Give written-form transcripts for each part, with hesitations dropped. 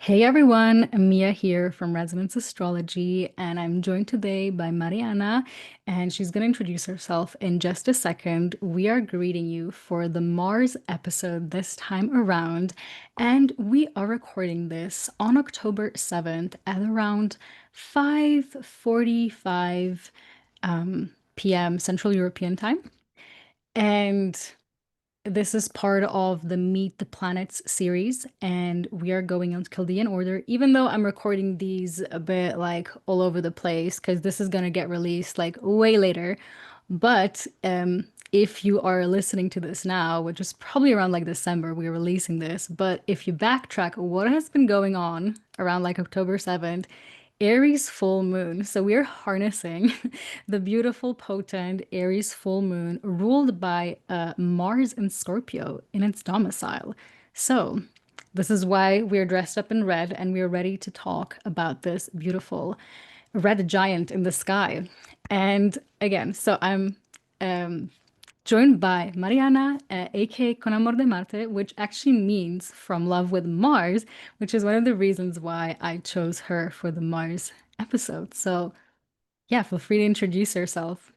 Hey everyone, Amiya here from Resonance Astrology, and I'm joined today by Mariana, and she's going to introduce herself in just a second. We are greeting you for the Mars episode this time around, and we are recording this on October 7th at around 5:45 p.m. Central European time. And this is part of the Meet the Planets series, and we are going on Chaldean order, even though I'm recording these a bit like all over the place because this is going to get released like way later. But if you are listening to this now, which is probably around like December, we're releasing this. But if you backtrack what has been going on around like October 7th, Aries full moon. So we're harnessing the beautiful, potent Aries full moon ruled by Mars and Scorpio in its domicile. So this is why we're dressed up in red and we're ready to talk about this beautiful red giant in the sky. And again, so I'm um, joined by Mariana, aka conamordemarte, which actually means from love with Mars, which is one of the reasons why I chose her for the Mars episode. So, yeah, feel free to introduce yourself.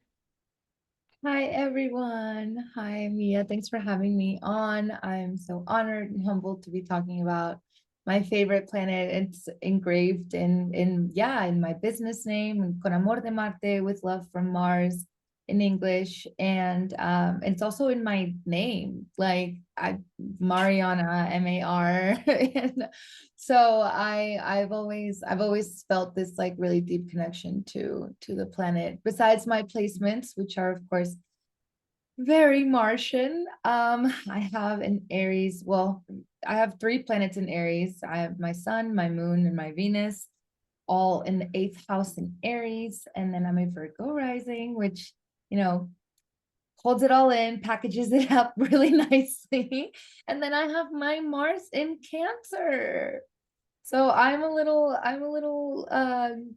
Hi everyone. Hi Mia. Thanks for having me on. I'm so honored and humbled to be talking about my favorite planet. It's engraved in my business name, Con amor de Marte, with love from Mars in English, and it's also in my name, Mariana, M-A-R. And so I've always felt this like really deep connection to the planet. Besides my placements, which are of course very Martian. I have an Aries. Well, I have three planets in Aries. I have my sun, my moon, and my Venus, all in the eighth house in Aries. And then I'm a Virgo rising, which, you know, holds it all in, packages it up really nicely. And then I have my Mars in Cancer. So I'm a little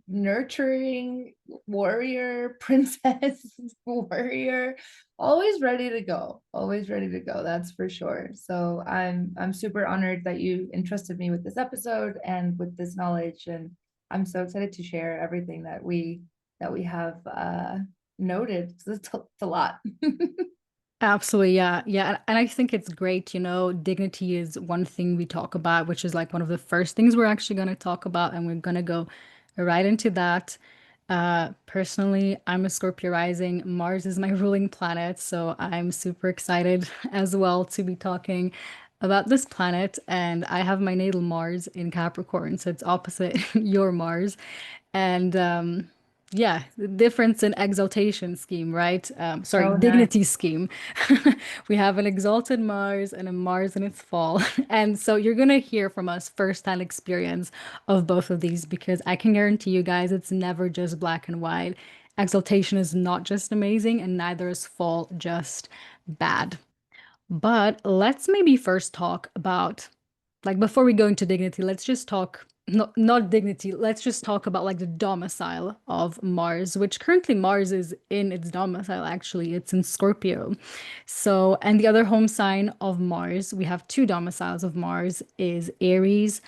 nurturing warrior, princess, warrior, always ready to go. Always ready to go, that's for sure. So I'm super honored that you entrusted me with this episode and with this knowledge. And I'm so excited to share everything that we have noted. It's a lot. Absolutely, yeah. Yeah, and I think it's great, dignity is one thing we talk about, which is like one of the first things we're actually going to talk about, and we're going to go right into that. Personally, I'm a Scorpio rising. Mars is my ruling planet, so I'm super excited as well to be talking about this planet. And I have my natal Mars in Capricorn, so it's opposite your Mars. And yeah, the difference in exaltation scheme, right? Sorry, Oh, nice. dignity scheme. We have an exalted Mars and a Mars in its fall. And so you're going to hear from us firsthand experience of both of these because I can guarantee you guys it's never just black and white. Exaltation is not just amazing, and neither is fall just bad. But let's maybe first talk about, like, before we go into dignity, let's just talk, not dignity, let's just talk about like the domicile of Mars, which currently Mars is in its domicile, actually. It's in Scorpio. So, and the other home sign of Mars, we have two domiciles of Mars, is Aries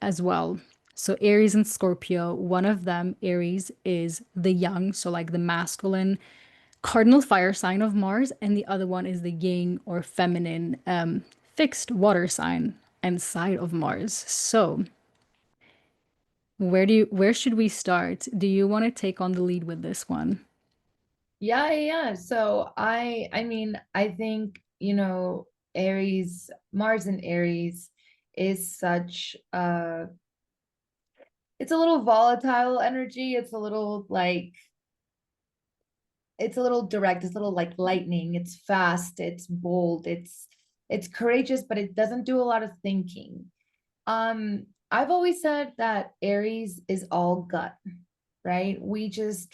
as well. So Aries and Scorpio, one of them, Aries, is the young, so like the masculine cardinal fire sign of Mars, and the other one is the yin or feminine fixed water sign and side of Mars. So, where should we start? Do you want to take on the lead with this one? Yeah. So I mean, I think, Aries, Mars and Aries is such it's a little volatile energy. It's a little direct, it's a little like lightning, it's fast, it's bold, it's courageous, but it doesn't do a lot of thinking. I've always said that Aries is all gut, right? We just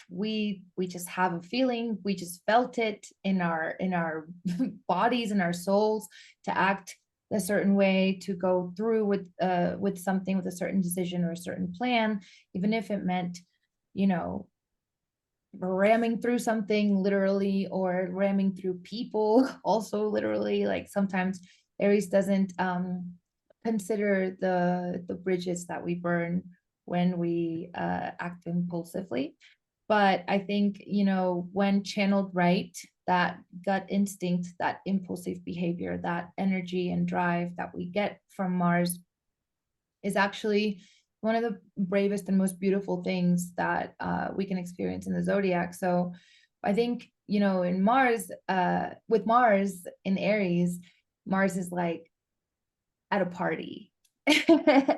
have a feeling, we just felt it in our bodies and our souls to act a certain way, to go through with something, with a certain decision or a certain plan, even if it meant, you know, ramming through something literally, or ramming through people also literally. Like sometimes Aries doesn't consider the bridges that we burn when we act impulsively. But I think, you know, when channeled right, that gut instinct, that impulsive behavior, that energy and drive that we get from Mars is actually one of the bravest and most beautiful things that we can experience in the zodiac. So I think, you know, in Mars, with Mars in Aries, Mars is like at a party.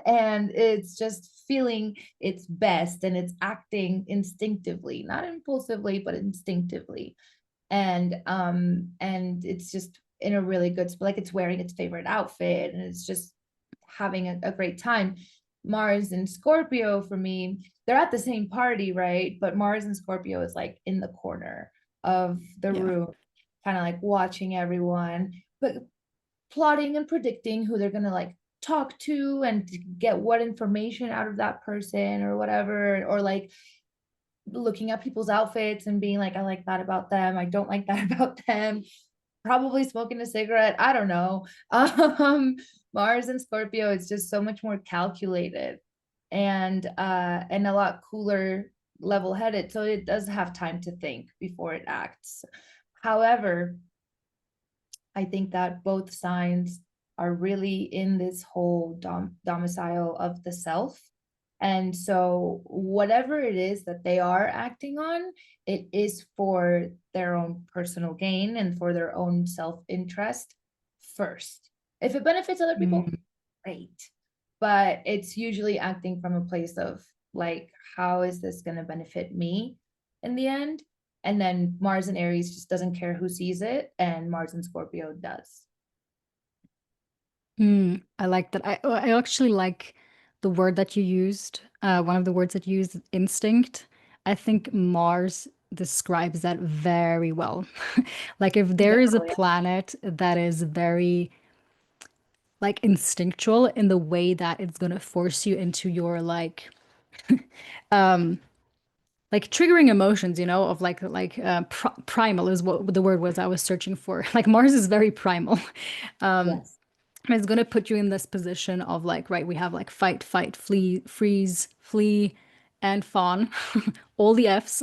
And it's just feeling its best and it's acting instinctively, not impulsively, but instinctively. And it's just in a really good, like it's wearing its favorite outfit and it's just having a great time. Mars and Scorpio for me, they're at the same party, right? But Mars and Scorpio is like in the corner of the Yeah. room, kind of like watching everyone, but plotting and predicting who they're gonna like talk to and get what information out of that person or whatever, or like looking at people's outfits and being like, I like that about them, I don't like that about them, probably smoking a cigarette, I don't know. Mars and Scorpio is just so much more calculated and a lot cooler, level-headed, so it does have time to think before it acts. However, I think that both signs are really in this whole domicile of the self. And so, whatever it is that they are acting on, it is for their own personal gain and for their own self interest first. If it benefits other people, Mm. great. But it's usually acting from a place of like, how is this going to benefit me in the end? And then Mars and Aries just doesn't care who sees it, and Mars and Scorpio does. I like that. I actually like the word that you used. One of the words that you used, instinct. I think Mars describes that very well. Like if there is a Definitely. planet that is very like instinctual in the way that it's gonna force you into your like triggering emotions, you know, of primal is what the word was I was searching for. Like Mars is very primal. Yes. And it's going to put you in this position of like, right, we have like fight, fight, flee, freeze, flee, and fawn, all the F's.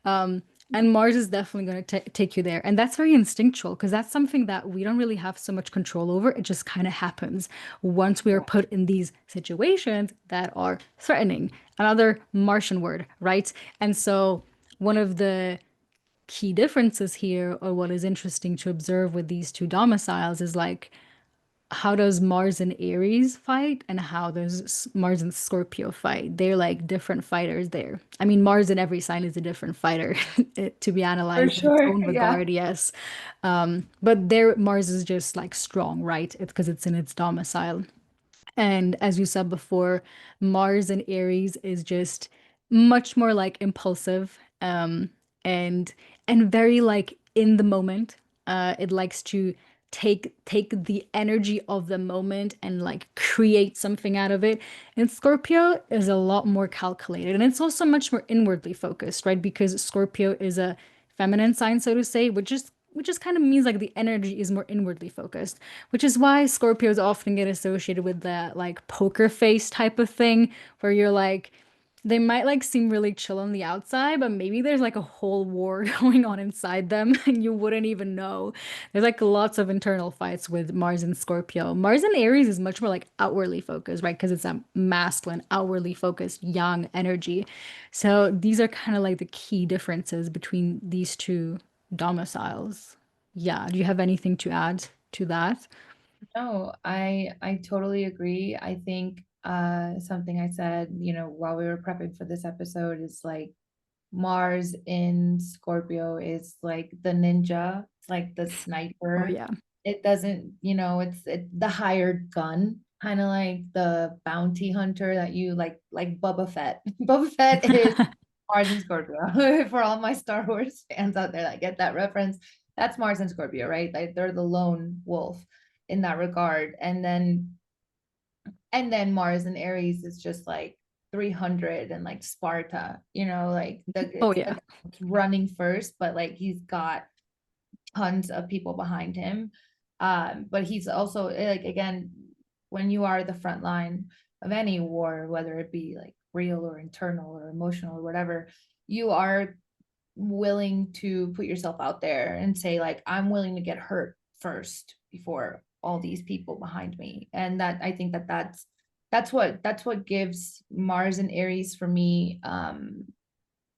Um, and Mars is definitely going to take you there. And that's very instinctual because that's something that we don't really have so much control over. It just kind of happens once we are put in these situations that are threatening. Another Martian word, right? And so one of the key differences here, or what is interesting to observe with these two domiciles, is like, how does Mars and Aries fight and how does Mars and Scorpio fight? They're like different fighters there. I mean, Mars in every sign is a different fighter to be For analyzed in its sure. own Yeah. regard, yes. But there, Mars is just like strong, right? It's because it's in its domicile. And as you said before, Mars in Aries is just much more like impulsive, and very like in the moment. It likes to take the energy of the moment and like create something out of it. And Scorpio is a lot more calculated, and it's also much more inwardly focused, right? Because Scorpio is a feminine sign, so to say, which just kind of means like the energy is more inwardly focused, which is why Scorpios often get associated with that like poker face type of thing, where you're like, they might like seem really chill on the outside, but maybe there's like a whole war going on inside them and you wouldn't even know. There's like lots of internal fights with Mars and Scorpio. Mars and Aries is much more like outwardly focused, right? Because it's a masculine, outwardly focused, young energy. So these are kind of like the key differences between these two domiciles. Yeah. Do you have anything to add to that? No, I totally agree. I think something I said, you know, while we were prepping for this episode is like Mars in Scorpio is like the ninja, it's like the Oh, sniper. yeah. It doesn't, you know, it's the hired gun, kind of like the bounty hunter that you like Boba Fett. Boba Fett is Mars and Scorpio. For all my Star Wars fans out there that get that reference, that's Mars and Scorpio, right? Like they're the lone wolf in that regard. And then Mars and Aries is just like 300 and like Sparta, you know, like Oh, it's the yeah. guy that's running first, but like he's got tons of people behind him. But he's also like again, when you are the front line of any war, whether it be like real or internal or emotional or whatever, you are willing to put yourself out there and say like, I'm willing to get hurt first before all these people behind me. And that, I think that that's what gives Mars and Aries for me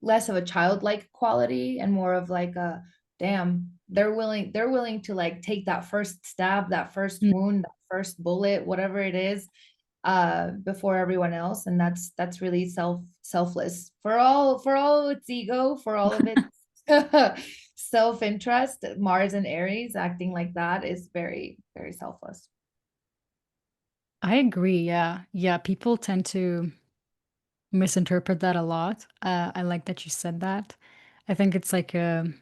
less of a childlike quality and more of like a, damn, they're willing to like take that first stab, that first Mm. wound, that first bullet, whatever it is, before everyone else. And that's really selfless for all its ego, for all of its self-interest. Mars and Aries acting like that is very, very selfless. I agree. Yeah. Yeah. People tend to misinterpret that a lot. I like that you said that. I think it's like a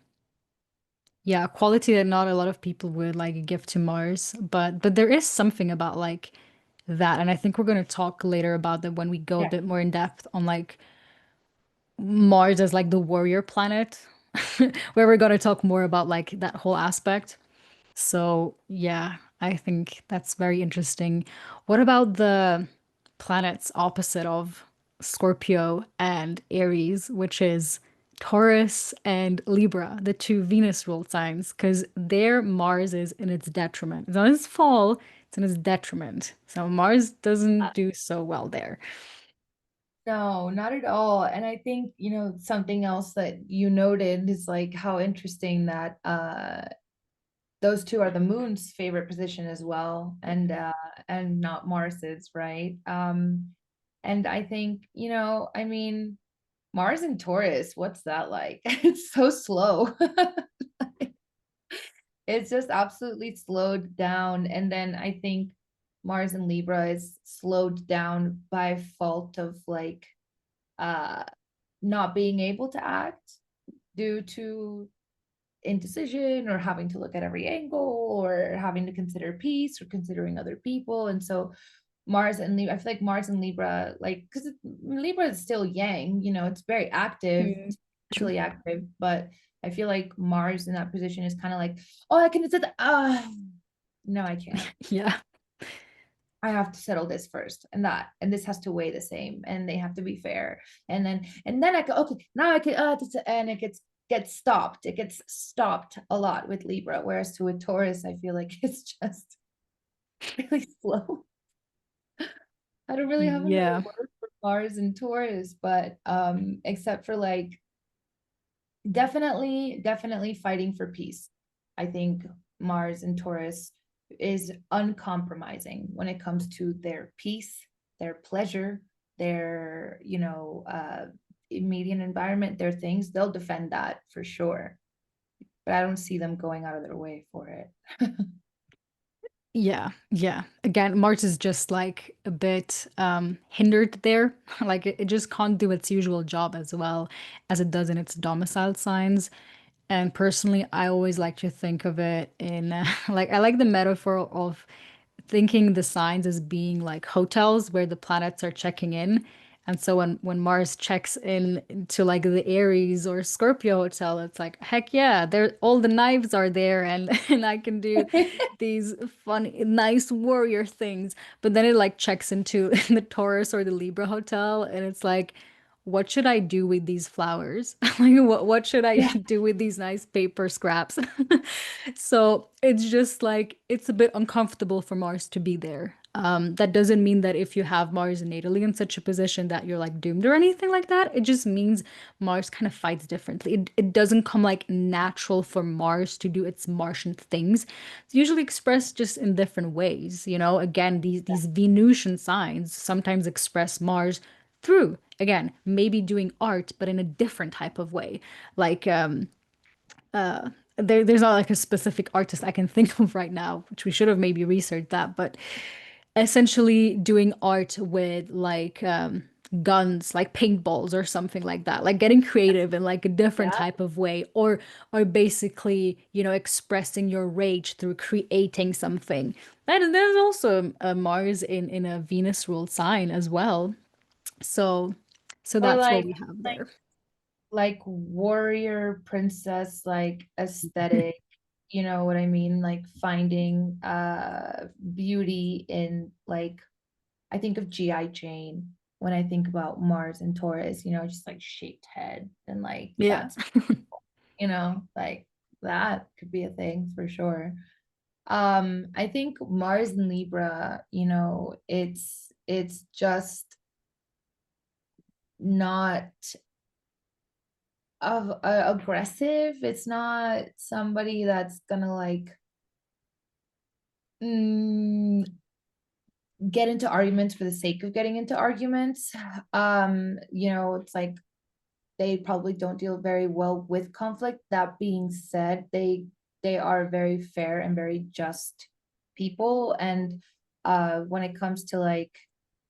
quality that not a lot of people would like give to Mars, but there is something about like that, and I think we're going to talk later about that when we go a Yeah. bit more in depth on like Mars as like the warrior planet, where we're going to talk more about like that whole aspect. So, yeah, I think that's very interesting. What about the planets opposite of Scorpio and Aries, which is Taurus and Libra, the two Venus ruled signs, because their Mars is in its detriment. It's not its fall, it's in its detriment. So Mars doesn't do so well there. No, not at all. And I think, something else that you noted is like how interesting that those two are the moon's favorite position as well, and not Mars's, right? And I think, I mean, Mars and Taurus, what's that like? It's so slow. It's just absolutely slowed down. And then I think Mars and Libra is slowed down by fault of like uh not being able to act due to indecision or having to look at every angle or having to consider peace or considering other people. And so Mars and Libra, I feel like Mars and Libra, like, because Libra is still yang, it's very active, Mm, true. spiritually active, but I feel like Mars in that position is kind of like, oh, I can sit, no, I can't. Yeah. I have to settle this first, and that, and this has to weigh the same, and they have to be fair. And then I go, okay, now I can, and it gets stopped. It gets stopped a lot with Libra, whereas to a Taurus, I feel like it's just really slow. I don't really have another Yeah. word for Mars and Taurus, but except for like definitely fighting for peace. I think Mars and Taurus is uncompromising when it comes to their peace, their pleasure, their, immediate environment, their things. They'll defend that for sure. But I don't see them going out of their way for it. Yeah, yeah. Again, Mars is just like a bit hindered there. Like it just can't do its usual job as well as it does in its domicile signs. And personally, I always like to think of it in like I like the metaphor of thinking the signs as being like hotels where the planets are checking in. And so when Mars checks in to like the Aries or Scorpio hotel, it's like, heck yeah, there all the knives are there and and I can do these fun, nice warrior things. But then it like checks into the Taurus or the Libra hotel and it's like, what should I do with these flowers? Like what should I Yeah. do with these nice paper scraps? So it's just like it's a bit uncomfortable for Mars to be there. That doesn't mean that if you have Mars natally in such a position that you're like doomed or anything like that. It just means Mars kind of fights differently. It doesn't come like natural for Mars to do its Martian things. It's usually expressed just in different ways. Again, these Venusian signs sometimes express Mars through, again, maybe doing art, but in a different type of way. Like there's not like a specific artist I can think of right now, which we should have maybe researched that, but essentially doing art with like guns, like paintballs or something like that, like getting creative in like a different Yeah. type of way, or basically, expressing your rage through creating something. There's also a Mars in a Venus ruled sign as well. So so Or that's what we have like there. like warrior princess like aesthetic, you know what I mean? Like finding beauty in like I think of GI Jane when I think about Mars and Taurus, you know, just like shaped head and like Yeah. that's you know, like that could be a thing for sure. I think Mars and Libra, you know, it's just not of aggressive. It's not somebody that's gonna like mm, get into arguments for the sake of getting into arguments. You know, it's like they probably don't deal very well with conflict. That being said, they are very fair and very just people. And when it comes to like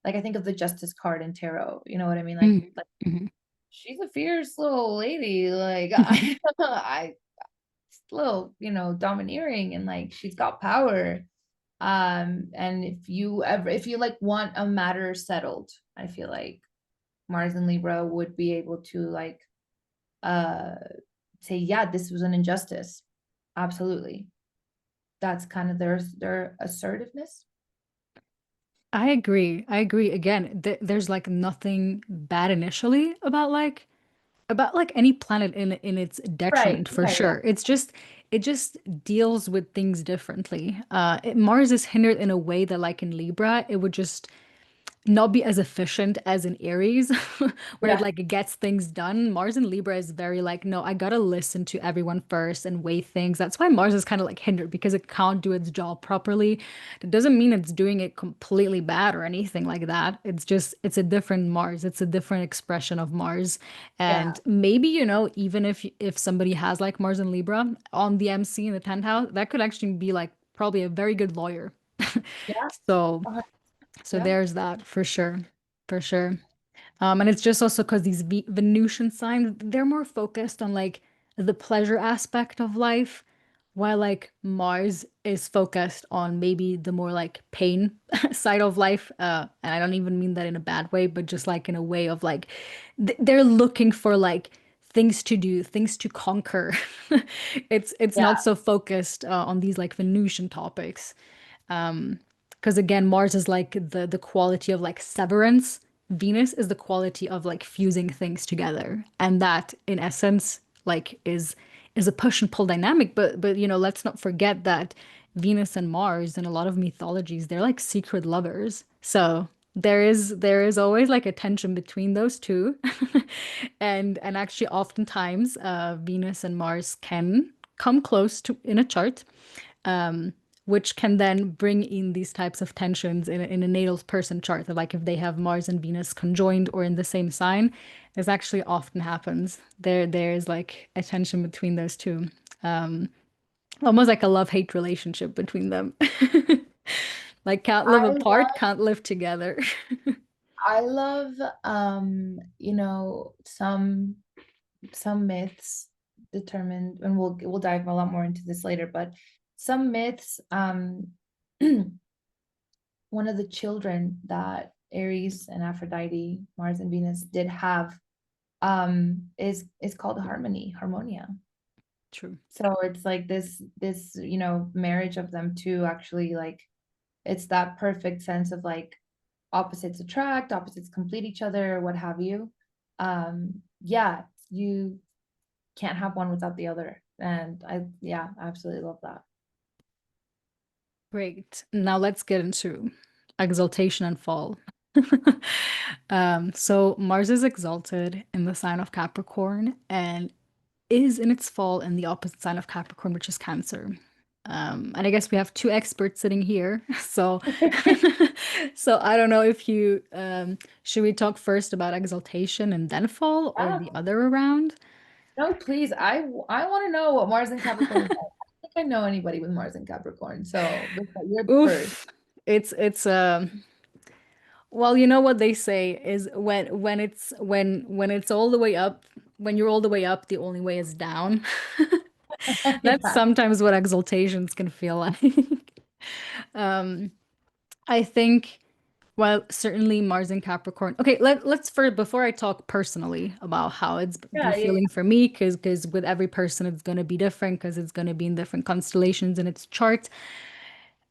I think of the Justice card in tarot, you know what I mean? Mhm. Like Mhm. she's a fierce little lady. Like I little, you know, domineering and like she's got power. And if you like want a matter settled, I feel like Mars and Libra would be able to like uh say, yeah, this was an injustice. Absolutely. That's kind of their assertiveness. I agree. I agree. Again, there's like nothing bad initially about like any planet in its Right. detriment for Yeah, yeah. sure. It just deals with things differently. Mars is hindered in a way that like in Libra, it would just not be as efficient as in Aries, where it Yeah. like gets things done. Mars in Libra is very like, no, I gotta listen to everyone first and weigh things. That's why Mars is kind of like hindered because it can't do its job properly. It doesn't mean it's doing it completely bad or anything like that. It's just, it's a different Mars. It's a different expression of Mars. Yeah. And maybe, you know, even if somebody has like Mars in Libra on the MC in the 10th house, that could actually be like probably a very good lawyer. Yeah. So uh, so Yeah. there's that for sure. For sure. And it's just also because these Venusian signs, they're more focused on like the pleasure aspect of life, while like Mars is focused on maybe the more like pain side of life. And I don't even mean that in a bad way, but just like in a way of like they're looking for like things to do, things to conquer. It's Yeah. not so focused on these like Venusian topics. Because again, Mars is like the quality of like severance. Venus is the quality of like fusing things together. And that in essence like is a push and pull dynamic. But you know, let's not forget that Venus and Mars in a lot of mythologies, they're like secret lovers. So there is always like a tension between those two. And actually oftentimes Venus and Mars can come close to in a chart, which can then bring in these types of tensions in a natal person chart. Like if they have Mars and Venus conjoined or in the same sign, this actually often happens. There's like a tension between those two, almost like a love-hate relationship between them. Like can't live I apart, can't live together. I love you know, some myths determined, and we'll dive a lot more into this later, but some myths, one of the children that Aries and Aphrodite, Mars and Venus did have, is called Harmonia. True. So it's like this, you know, marriage of them two actually like it's that perfect sense of like opposites attract, opposites complete each other, what have you. Yeah, you can't have one without the other. And yeah, I absolutely love that. Great. Now let's get into exaltation and fall. So Mars is exalted in the sign of Capricorn and is in its fall in the opposite sign of Capricorn, which is Cancer. And I guess we have two experts sitting here. So, so I don't know if you should we talk first about exaltation and then fall, or Yeah, the other around? no, please. I want to know what Mars and Capricorn is like. I don't think I know anybody with Mars and Capricorn. So you're the first. Oof. It's well, you know what they say is when it's all the way up, when you're all the way up, the only way is down. That's Yeah. sometimes what exaltations can feel like. Um, I think. Well, certainly Mars and Capricorn. Okay, let's for before I talk personally about how it's been Yeah, yeah, feeling for me, because with every person it's going to be different because it's going to be in different constellations in its chart.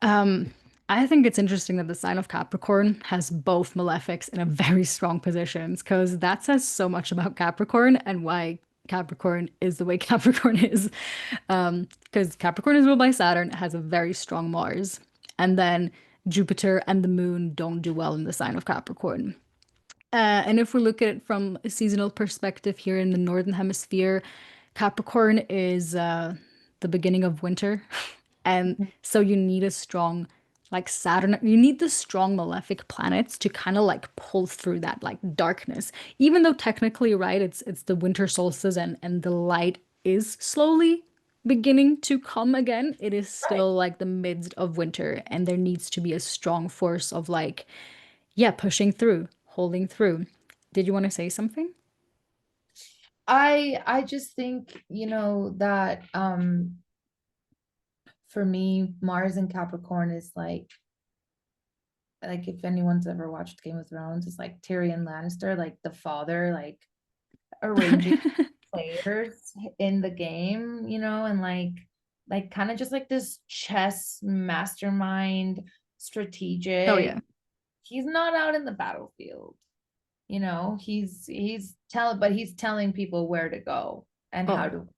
Um, I think it's interesting that the sign of Capricorn has both malefics in a very strong positions because that says so much about Capricorn and why Capricorn is the way Capricorn is. Because Capricorn is ruled by Saturn, it has a very strong Mars, and then Jupiter and the moon don't do well in the sign of Capricorn. And if we look at it from a seasonal perspective here in the Northern Hemisphere, Capricorn is the beginning of winter. And yeah. so you need a strong, like Saturn, you need the strong malefic planets to kind of like pull through that like darkness. Even though technically, right, it's the winter solstice and the light is slowly beginning to come again, it is Right. still like the midst of winter, and there needs to be a strong force of like, yeah, pushing through, holding through. Did you want to say something? I just think, that for me, Mars and Capricorn is like if anyone's ever watched Game of Thrones, it's like Tyrion Lannister, like the father, like arranging players in the game, and like kind of just like this chess mastermind, Oh yeah. strategic. He's not out in the battlefield, but he's telling people where to go and how Oh, to.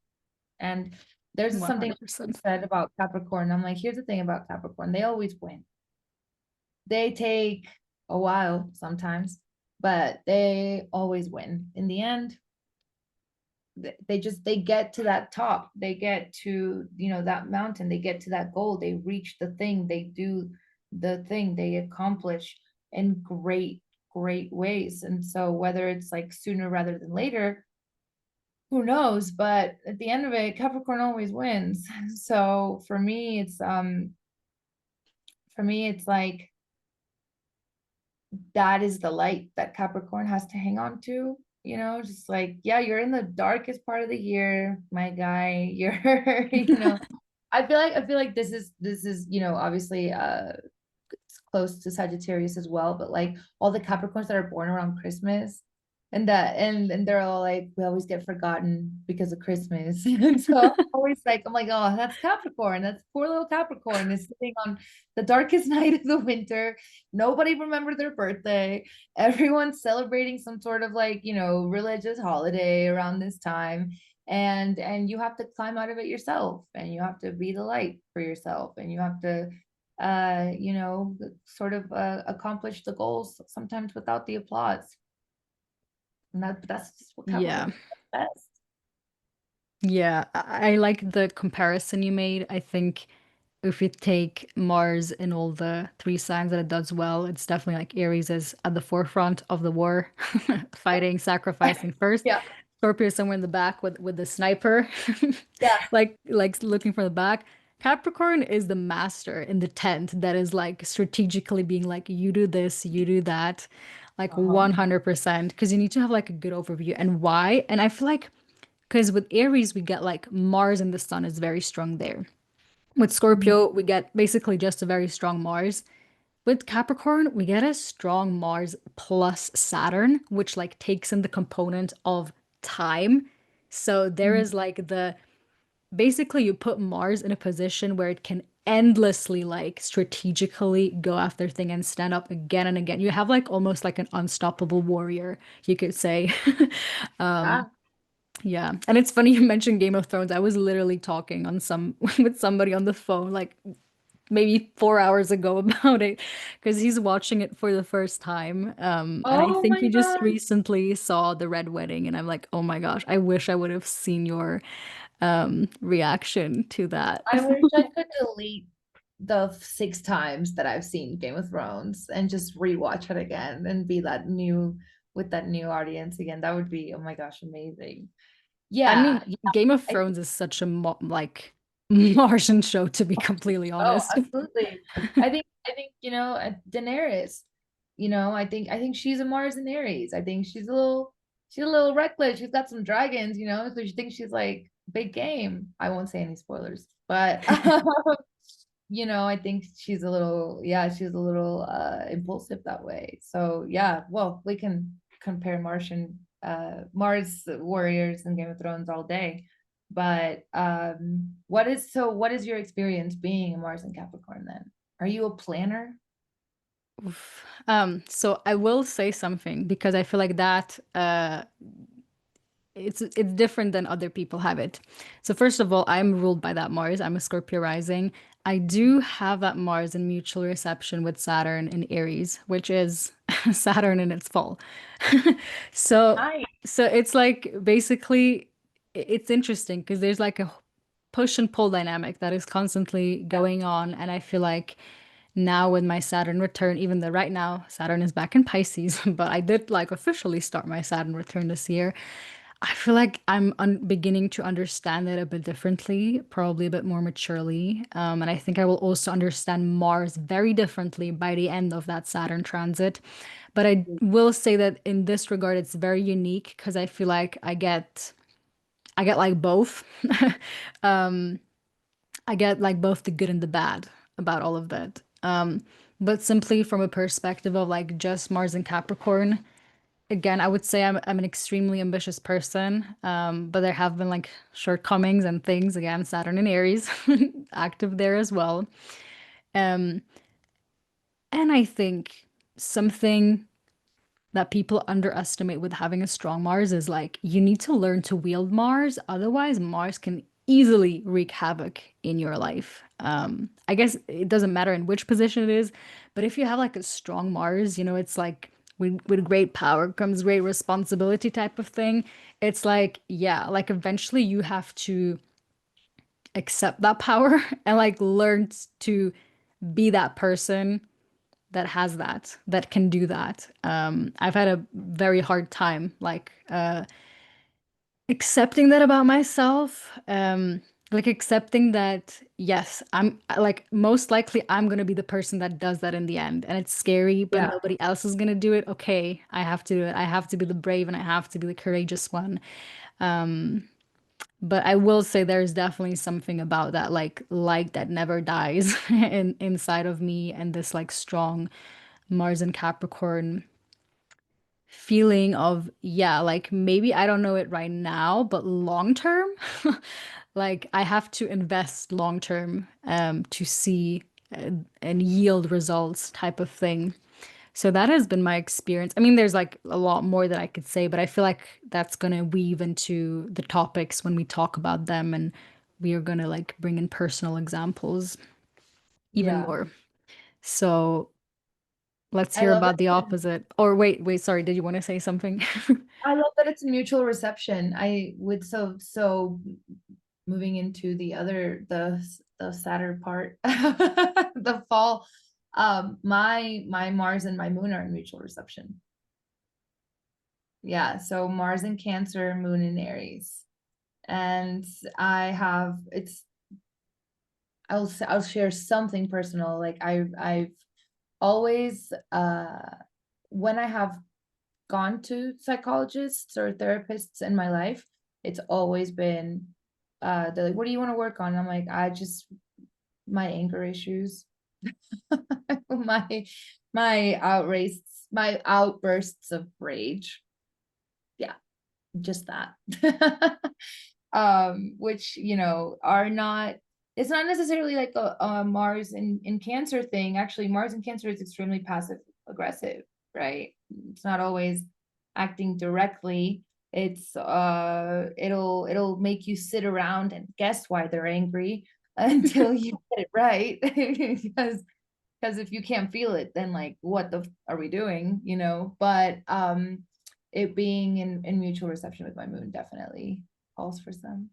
And there's something 100%. said about Capricorn. I'm like, here's the thing about Capricorn. They always win. They take a while sometimes, but they always win. In the end, they get to that top. They get to, that mountain. They get to that goal. They reach the thing. They do the thing. They accomplish in great, great ways. And so whether it's like sooner rather than later, who knows? But at the end of it, Capricorn always wins. So for me, it's like that is the light that Capricorn has to hang on to. Just like, yeah, you're in the darkest part of the year, my guy. You're, I feel like this is, obviously it's close to Sagittarius as well, but like all the Capricorns that are born around Christmas and they're all like, we always get forgotten because of Christmas. And so I'm always like, I'm like, oh, that's Capricorn. That's poor little Capricorn is sitting on the darkest night of the winter. Nobody remembered their birthday. Everyone's celebrating some sort of like, religious holiday around this time. And you have to climb out of it yourself, and you have to be the light for yourself, and you have to sort of accomplish the goals sometimes without the applause. And that's just what Yeah. Capricorn does best. Yeah, I like the comparison you made. I think if you take Mars in all the three signs that it does well, it's definitely like Aries is at the forefront of the war, fighting, sacrificing first. Yeah, Scorpio is somewhere in the back with the sniper, yeah. like looking from the back. Capricorn is the master in the tent that is like strategically being like, you do this, you do that, like Uh-huh. 100%, because you need to have like a good overview and why. And I feel like because with Aries, we get like Mars and the sun is very strong there. With Mhm. Scorpio, we get basically just a very strong Mars. With Capricorn, we get a strong Mars plus Saturn, which like takes in the component of time. So there is like the basically you put Mars in a position where it can endlessly like strategically go after thing and stand up again and again. You have like almost like an unstoppable warrior, you could say. Yeah. Yeah. And it's funny you mentioned Game of Thrones. I was literally talking on some with somebody on the phone like maybe 4 hours ago about it because he's watching it for the first time. And I Oh think my he just God. recently saw the Red Wedding, and I'm like, oh my gosh, I wish I would have seen your reaction to that. I wish I could delete the 6 times that I've seen Game of Thrones and just rewatch it again and be that new with that new audience again. That would be, oh my gosh, amazing. I Yeah. mean, Yeah. Game of I Thrones is such a mo like Martian show, to be completely Oh, honest. absolutely. I think Daenerys, I think she's a Mars and Aries. I think she's a little reckless. She's got some dragons, so she thinks she's like big game. I won't say any spoilers, but I think she's a little, yeah, she's a little impulsive that way. So yeah, well, we can compare Mars warriors and Game of Thrones all day. But what is your experience being a Mars and Capricorn then? Are you a planner? Oof. So I will say something because I feel like that it's different than other people have it. So first of all, I'm ruled by that Mars. I'm a Scorpio rising. I do have that Mars in mutual reception with Saturn in Aries, which is Saturn in its fall. So Hi. so it's like basically it's interesting because there's like a push and pull dynamic that is constantly going on, and I feel like now with my Saturn return, even though right now Saturn is back in Pisces, but I did like officially start my Saturn return this year. I feel like I'm beginning to understand it a bit differently, probably a bit more maturely. And I think I will also understand Mars very differently by the end of that Saturn transit. But I will say that in this regard, it's very unique because I feel like I get like both. I get like both the good and the bad about all of that. But simply from a perspective of like just Mars and Capricorn, again, I would say I'm an extremely ambitious person, but there have been like shortcomings and things. Again, Saturn and Aries active there as well. Um, and I think something that people underestimate with having a strong Mars is like you need to learn to wield Mars, otherwise Mars can easily wreak havoc in your life. I guess it doesn't matter in which position it is, but if you have like a strong Mars, it's like with great power comes great responsibility type of thing. It's like, yeah, like eventually you have to accept that power and like learn to be that person that has that can do that. I've had a very hard time like accepting that about myself. Like accepting that, yes, I'm like most likely I'm gonna be the person that does that in the end. And it's scary, but Yeah. nobody else is gonna do it. Okay, I have to do it. I have to be the brave and I have to be the courageous one. But I will say there's definitely something about that like light that never dies inside of me and this like strong Mars and Capricorn feeling of, yeah, like maybe I don't know it right now, but long term, like I have to invest long term to see and yield results type of thing. So that has been my experience. I mean, there's like a lot more that I could say, but I feel like that's gonna weave into the topics when we talk about them, and we are gonna like bring in personal examples even Yeah. more. So let's I hear love about the that. opposite. Or wait, sorry, did you want to say something? I love that it's a mutual reception. I would so moving into the Saturn part, the fall. My Mars and my Moon are in mutual reception. Yeah, so Mars in Cancer, Moon in Aries, and I have it's. I'll share something personal. Like I've always when I have gone to psychologists or therapists in my life, it's always been they're like, what do you want to work on? I'm like, I just my anger issues, my my outbursts of rage. Yeah, just that. Which, are not it's not necessarily like a Mars in Cancer thing. Actually, Mars in Cancer is extremely passive aggressive, right? It's not always acting directly. It'll make you sit around and guess why they're angry until you get it right. Because if you can't feel it, then like what are we doing, but it being in mutual reception with my Moon definitely calls for some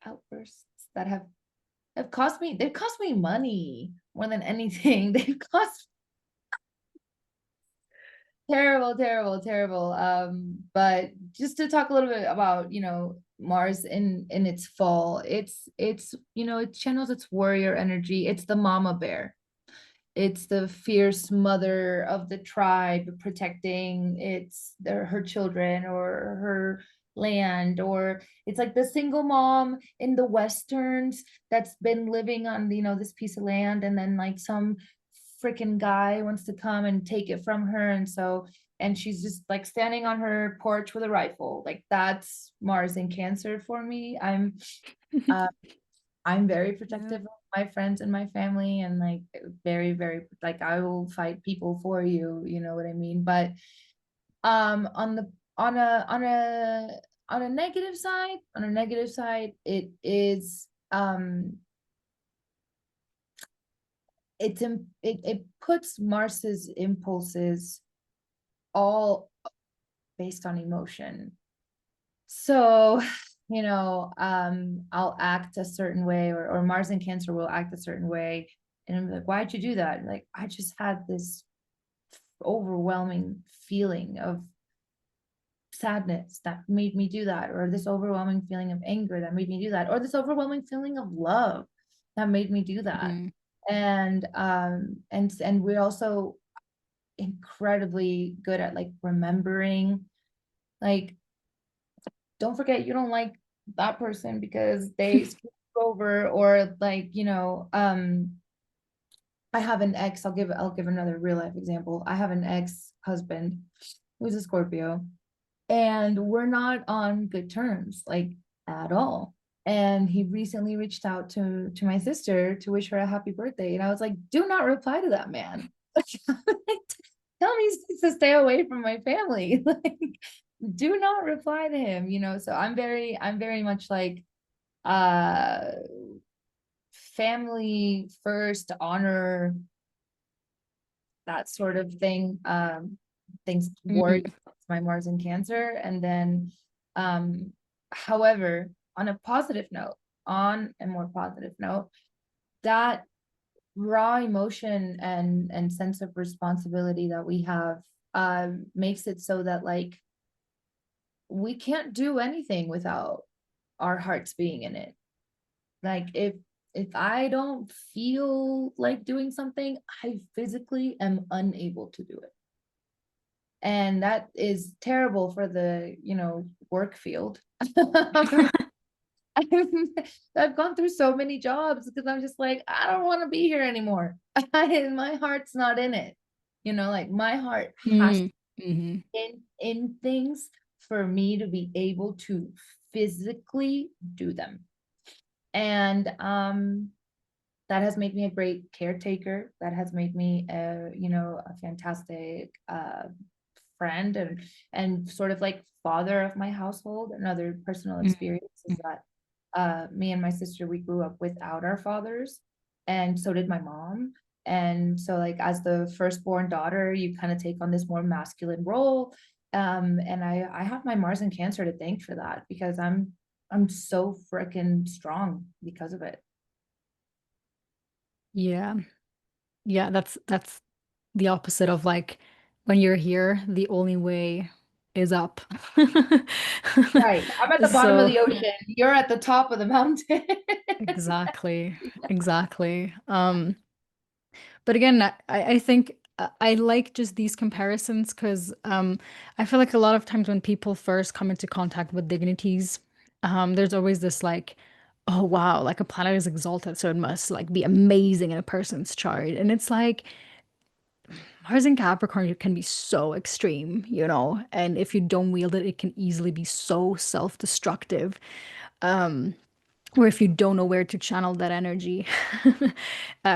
outbursts that they've cost me money more than anything. They've cost terrible, terrible, terrible. But just to talk a little bit about, Mars in its fall, it's it channels its warrior energy. It's the mama bear. It's the fierce mother of the tribe protecting her children or her land, or it's like the single mom in the westerns that's been living on, this piece of land, and then like some freaking guy wants to come and take it from her, and she's just like standing on her porch with a rifle. Like that's Mars in Cancer for me. uh, I'm very Yeah. protective of my friends and my family, and like very, very, like I will fight people for you, you know what I mean? But on the on a negative side, it is it puts Mars's impulses all based on emotion. So, I'll act a certain way, or Mars in Cancer will act a certain way. And I'm like, why'd you do that? Like, I just had this overwhelming feeling of sadness that made me do that, or this overwhelming feeling of anger that made me do that, or this overwhelming feeling of love that made me do that. Mm. And we're also incredibly good at like remembering, like, don't forget you don't like that person because they screwed you over, or like, I have an ex, I'll give another real life example. I have an ex-husband who's a Scorpio, and we're not on good terms, like, at all. And he recently reached out to my sister to wish her a happy birthday, and I was like, do not reply to that man. Tell me to stay away from my family. Like, do not reply to him, so I'm very much like, uh family first, honor, that sort of thing. Things Mm. towards my Mars in Cancer. And then, however, on a positive note, on a more positive note, that raw emotion and sense of responsibility that we have, makes it so that like we can't do anything without our hearts being in it. Like, if I don't feel like doing something, I physically am unable to do it. And that is terrible for the, work field. I've gone through so many jobs because I'm just like, I don't want to be here anymore. My heart's not in it. Like my heart has Mm. Mhm. in things for me to be able to physically do them. And that has made me a great caretaker. That has made me a fantastic friend, and sort of like father of my household. Another personal Mm. experience is Mm. that me and my sister, we grew up without our fathers, and so did my mom. And so like as the firstborn daughter, you kind of take on this more masculine role. And I have my Mars and Cancer to thank for that, because I'm so freaking strong because of it. Yeah. Yeah, that's the opposite of like when you're here, the only way is up. Right. I'm at the bottom of So the ocean. You're at the top of the mountain. exactly, exactly. But again, I think I like just these comparisons because I feel like a lot of times when people first come into contact with dignities, there's always this like, oh wow, like a planet is exalted, so it must like be amazing in a person's chart. And it's like Mars in Capricorn can be so extreme, and if you don't wield it, it can easily be so self-destructive. Or if you don't know where to channel that energy.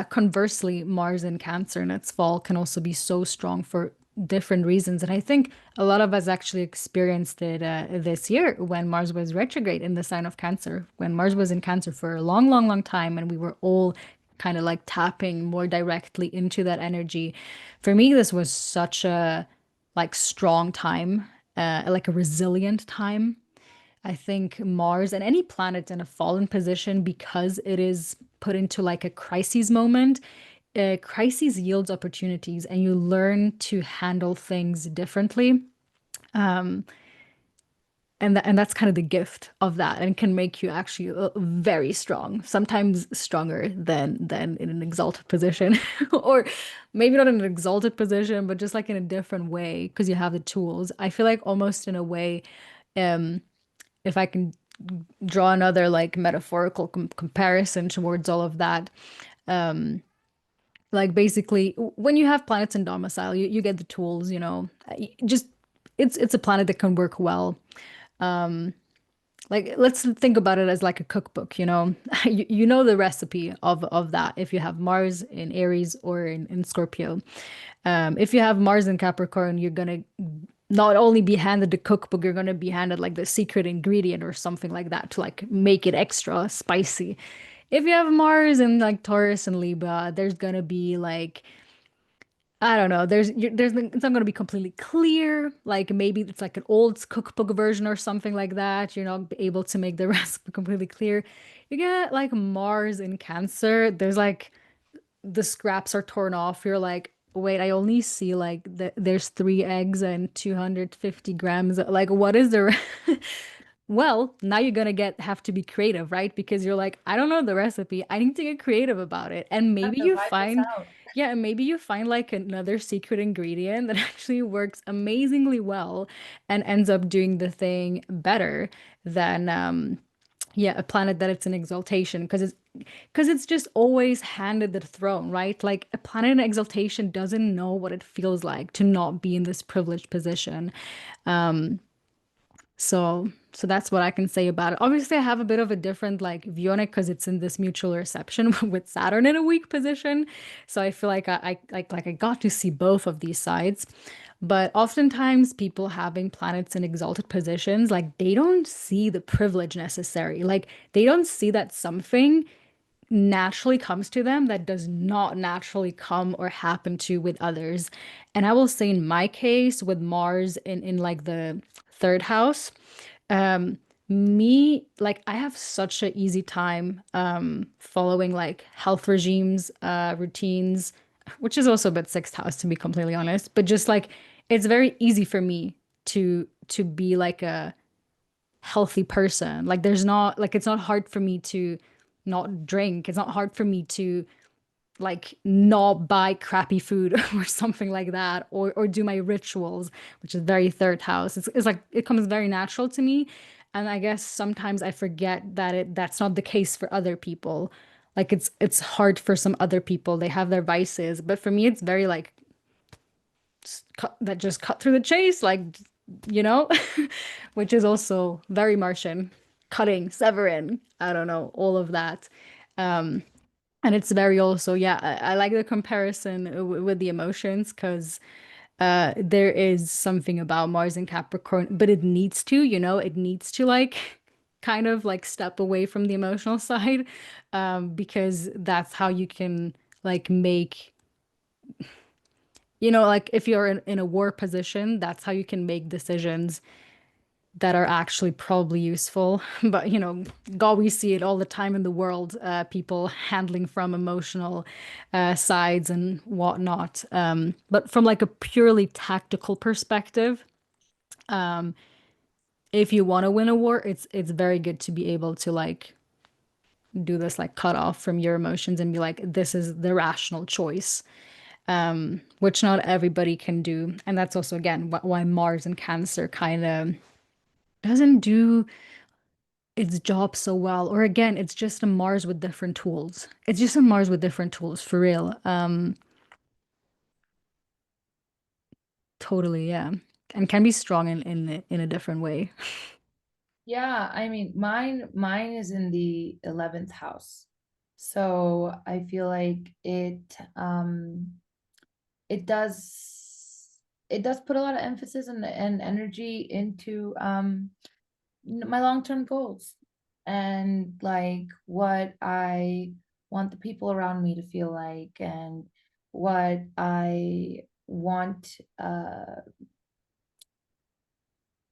Conversely, Mars in Cancer in its fall can also be so strong for different reasons. And I think a lot of us actually experienced it this year when Mars was retrograde in the sign of Cancer, when Mars was in Cancer for a long, long, long time, and we were all kind of like tapping more directly into that energy. For me, this was such a like strong time, like a resilient time. I think Mars and any planet in a fallen position, because it is put into like a crisis moment, crises yields opportunities and you learn to handle things differently. And that's kind of the gift of that and can make you actually very strong, sometimes stronger than in an exalted position or maybe not in an exalted position, but just like in a different way because you have the tools. I feel like almost in a way, if I can draw another like metaphorical comparison towards all of that. Um, like basically when you have planets in domicile, you get the tools, you know, just it's a planet that can work well. Like let's think about it as like a cookbook, you know. You know the recipe of that if you have Mars in Aries or in Scorpio. If you have Mars in Capricorn, you're gonna not only be handed the cookbook, you're gonna be handed like the secret ingredient or something like that to like make it extra spicy. If you have Mars in like Taurus and Libra, there's gonna be like I don't know. It's not going to be completely clear. Like maybe it's like an old cookbook version or something like that. You're not able to make the recipe completely clear. You get like Mars in Cancer. There's like the scraps are torn off. You're like, wait, I only see like there's 3 eggs and 250 grams. Like, what is the well, now you're gonna get have to be creative, right? Because you're like, I don't know the recipe. I need to get creative about it. And I have maybe to you write this find, out. yeah, maybe you find like another secret ingredient that actually works amazingly well and ends up doing the thing better than yeah, a planet that it's an exaltation because it's just always handed the throne, right? Like a planet in exaltation doesn't know what it feels like to not be in this privileged position. So that's what I can say about it. Obviously, I have a bit of a different like view on it because it's in this mutual reception with Saturn in a weak position. So I feel like I got to see both of these sides. But oftentimes people having planets in exalted positions, like they don't see the privilege necessary. Like they don't see that something naturally comes to them that does not naturally come or happen to with others. And I will say in my case with Mars in like the third house, um me like I have such an easy time following like health regimes, routines, which is also a bit sixth house to be completely honest, but just like it's very easy for me to be like a healthy person. Like there's not like it's not hard for me to not drink. It's not hard for me to like not buy crappy food or something like that or do my rituals, which is very third house. It's like it comes very natural to me. And I guess sometimes I forget that that's not the case for other people. Like it's hard for some other people. They have their vices, but for me it's very like that just cut through the chase, like you know, which is also very Martian, cutting, severing, I don't know, all of that. Um, and it's very also, yeah, I like the comparison with the emotions because there is something about Mars and Capricorn, but it needs to, you know, it needs to like kind of like step away from the emotional side because that's how you can like make you know, like if you're in a war position, that's how you can make decisions that are actually probably useful. But, you know, God, we see it all the time in the world, people handling from emotional sides and whatnot. But from like a purely tactical perspective, if you want to win a war, it's very good to be able to like do this like cut off from your emotions and be like, this is the rational choice. Which not everybody can do. And that's also, again, why Mars and Cancer kind of doesn't do its job so well. Or again, it's just a Mars with different tools. It's just a Mars with different tools for real. Totally, yeah. And can be strong in a different way. Yeah, I mean, mine is in the 11th house. So I feel like it does put a lot of emphasis and energy into my long-term goals and like what I want the people around me to feel like and what I want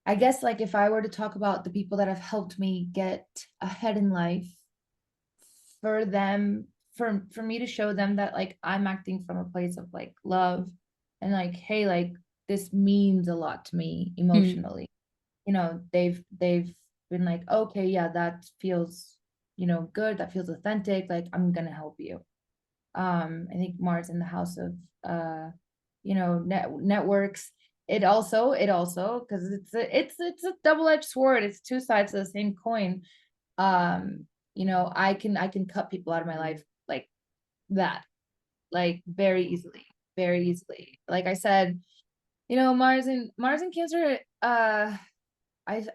I guess like if I were to talk about the people that have helped me get ahead in life, for them, for me to show them that like I'm acting from a place of like love and like, hey, like this means a lot to me Mm, emotionally. You know, they've been like, okay, yeah, that feels, good, that feels authentic, like I'm gonna help you. I think Mars in the house of networks it also because it's a double-edged sword. It's two sides of the same coin. I can cut people out of my life like that, like very easily. Like I said, Mars and Cancer. I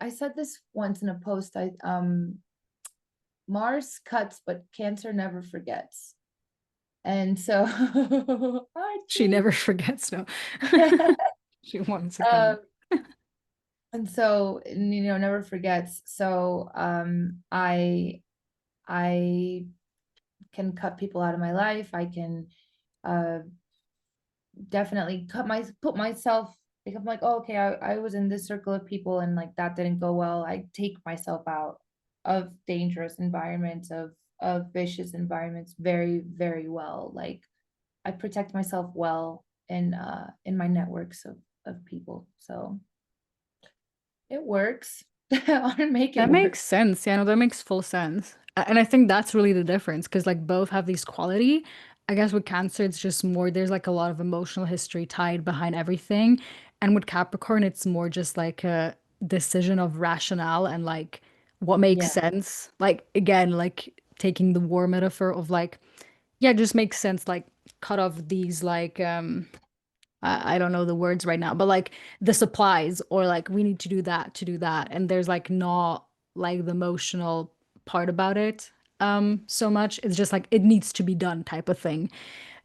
said this once in a post. Mars cuts, but Cancer never forgets. And so, She Archie. never forgets, no. She wants to come. um, and so never forgets. So I can cut people out of my life. I can uh definitely put myself, like, I'm like, oh, okay, I was in this circle of people and like that didn't go well. I take myself out of dangerous environments, of vicious environments very, very well. Like I protect myself well in my networks of people. So it works. I want to make it That work. makes sense. Yeah, no, that makes full sense. And I think that's really the difference because like both have these quality. I guess with Cancer, it's just more there's like a lot of emotional history tied behind everything. And with Capricorn, it's more just like a decision of rationale and like what makes Yeah. sense. Like again, like taking the war metaphor of like, yeah, it just makes sense, like cut off these like I don't know the words right now, but like the supplies or like we need to do that to do that. And there's like not like the emotional part about it so much. It's just like it needs to be done type of thing. Which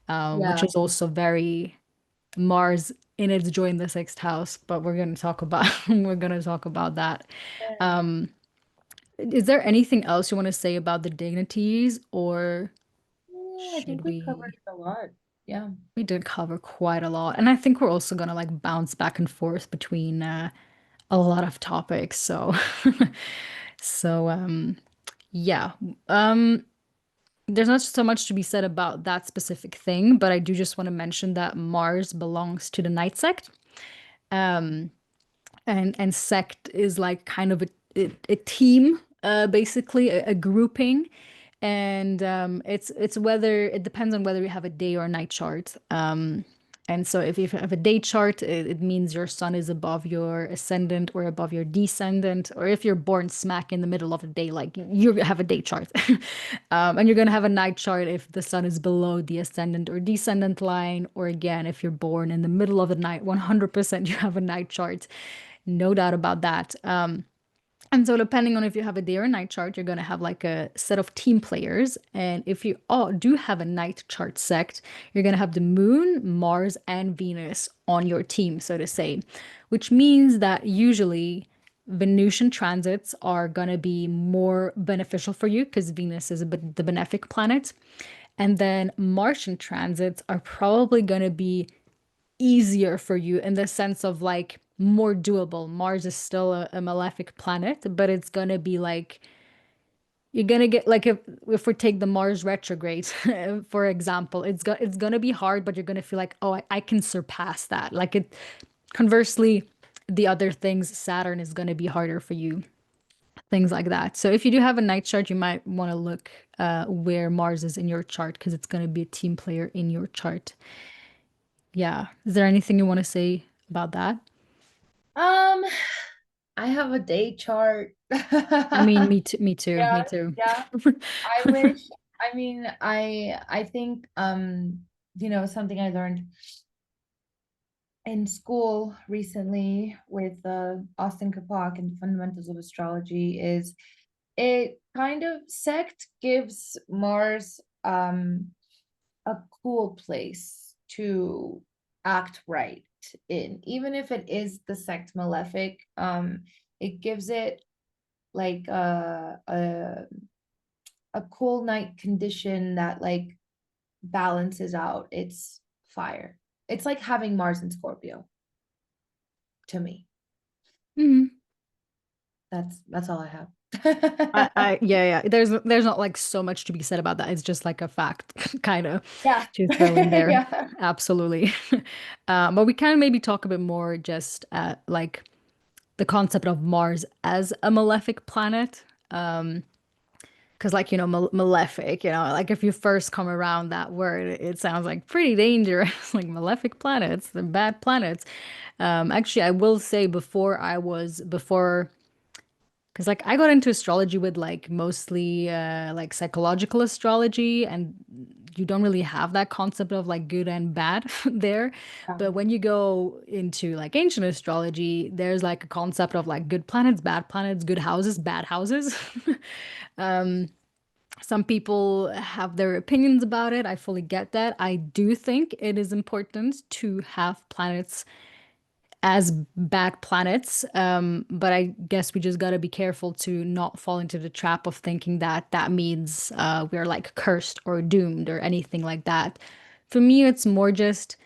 Yeah. is also very Mars in its joy in the sixth house, but we're gonna talk about we're gonna talk about that. Um is there anything else you want to say about the dignities or I should think we covered we? a lot. Yeah. We did cover quite a lot. And I think we're also gonna like bounce back and forth between a lot of topics. So so yeah. Um there's not so much to be said about that specific thing, but I do just want to mention that Mars belongs to the night sect. Um and sect is like kind of a team, basically a grouping. And it's whether it depends on whether you have a day or a night chart. And so if you have a day chart, it means your sun is above your ascendant or above your descendant, or if you're born smack in the middle of the day, like you have a day chart. And you're going to have a night chart if the sun is below the ascendant or descendant line, or again, if you're born in the middle of the night, 100% you have a night chart. No doubt about that. And so, depending on if you have a day or night chart, you're going to have like a set of team players. And if you all do have a night chart sect, you're going to have the moon, Mars, and Venus on your team, so to say, which means that usually Venusian transits are going to be more beneficial for you because Venus is the benefic planet. And then Martian transits are probably going to be easier for you in the sense of like more doable. Mars is still a malefic planet, but it's gonna be like you're gonna get like if we take the Mars retrograde, for example, it's gonna be hard, but you're gonna feel like, oh, I can surpass that. Like it conversely, the other things, Saturn is gonna be harder for you. Things like that. So if you do have a night chart, you might want to look where Mars is in your chart because it's going to be a team player in your chart. Yeah. Is there anything you want to say about that? Um, I have a day chart. I mean, me too, me too, me Yeah, too. yeah. I wish, I mean, I think something I learned in school recently with Austin Kapak and Fundamentals of Astrology is it kind of sect gives Mars a cool place to act right in, even if it is the sect malefic. It gives it like a cool night condition that like balances out its fire. It's like having Mars in Scorpio to me. Mhm. That's all I have. Yeah, yeah. There's not like so much to be said about that. It's just like a fact, kind of, Yeah. to throw in there. Yeah. Absolutely. But we can maybe talk a bit more just at like the concept of Mars as a malefic planet. Because because like malefic, like if you first come around that word, it sounds like pretty dangerous. Like malefic planets, the bad planets. Actually, I will say before because like I got into astrology with like mostly like psychological astrology, and you don't really have that concept of like good and bad there. But when you go into like ancient astrology, there's like a concept of like good planets, good houses, bad houses. Some people have their opinions about it. I fully get that. I do think it is important to have planets as bad planets. But I guess we just got to be careful to not fall into the trap of thinking that that means we're like cursed or doomed or anything like that. For me, it's more just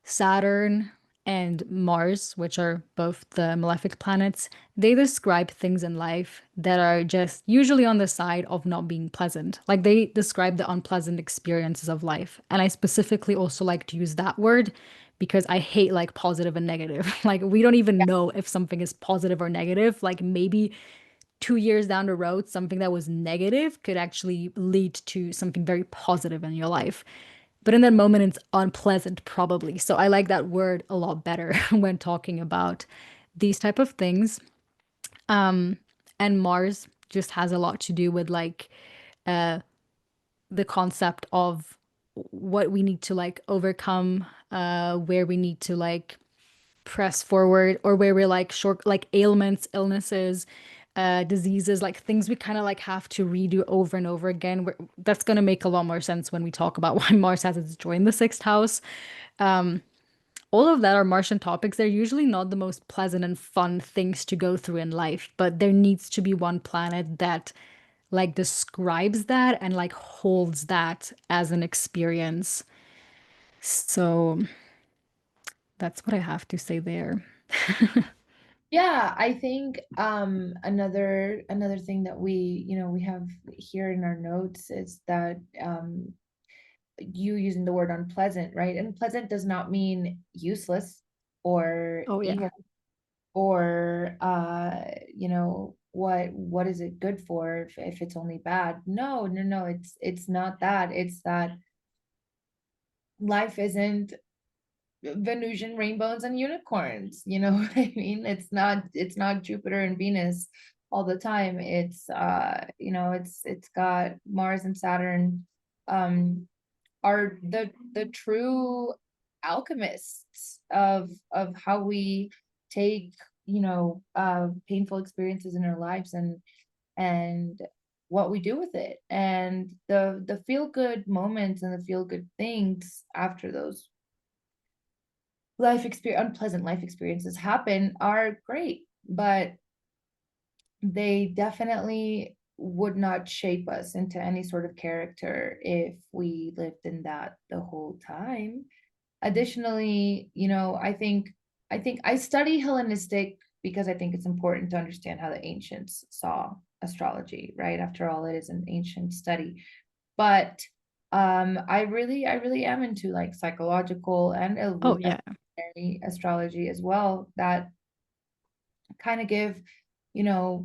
Saturn and Mars, which are both the malefic planets, they describe things in life that are just usually on the side of not being pleasant. Like they describe the unpleasant experiences of life. And I specifically also like to use that word because I hate like positive and negative. Like we don't even know if something is positive or negative. Like maybe 2 years down the road, something that was negative could actually lead to something very positive in your life. But in that moment, it's unpleasant, probably. So I like that word a lot better when talking about these type of things. And Mars just has a lot to do with like the concept of what we need to like overcome, where we need to like press forward, or where we're like short, like ailments, illnesses, diseases, like things we kind of like have to redo over and over again. That's going to make a lot more sense when we talk about why Mars has its joy in the sixth house. All of that are Martian topics. They're usually not the most pleasant and fun things to go through in life, but there needs to be one planet that like describes that and like holds that as an experience. So that's what I have to say there. Yeah, I think another thing that we have here in our notes is that you using the word unpleasant, right? Unpleasant does not mean useless or Oh yeah. evil or what is it good for if it's only bad? No, no, no, it's not that. It's that life isn't Venusian rainbows and unicorns. You know what I mean? It's not Jupiter and Venus all the time. It's got Mars and Saturn are the true alchemists of how we take, painful experiences in our lives and what we do with it. And the feel good moments and the feel good things after those unpleasant life experiences happen are great, but they definitely would not shape us into any sort of character if we lived in that the whole time. Additionally, I think I study Hellenistic because I think it's important to understand how the ancients saw astrology, right? After all, it is an ancient study. But I really am into like psychological and Oh yeah. evolutionary astrology as well, that kind of give,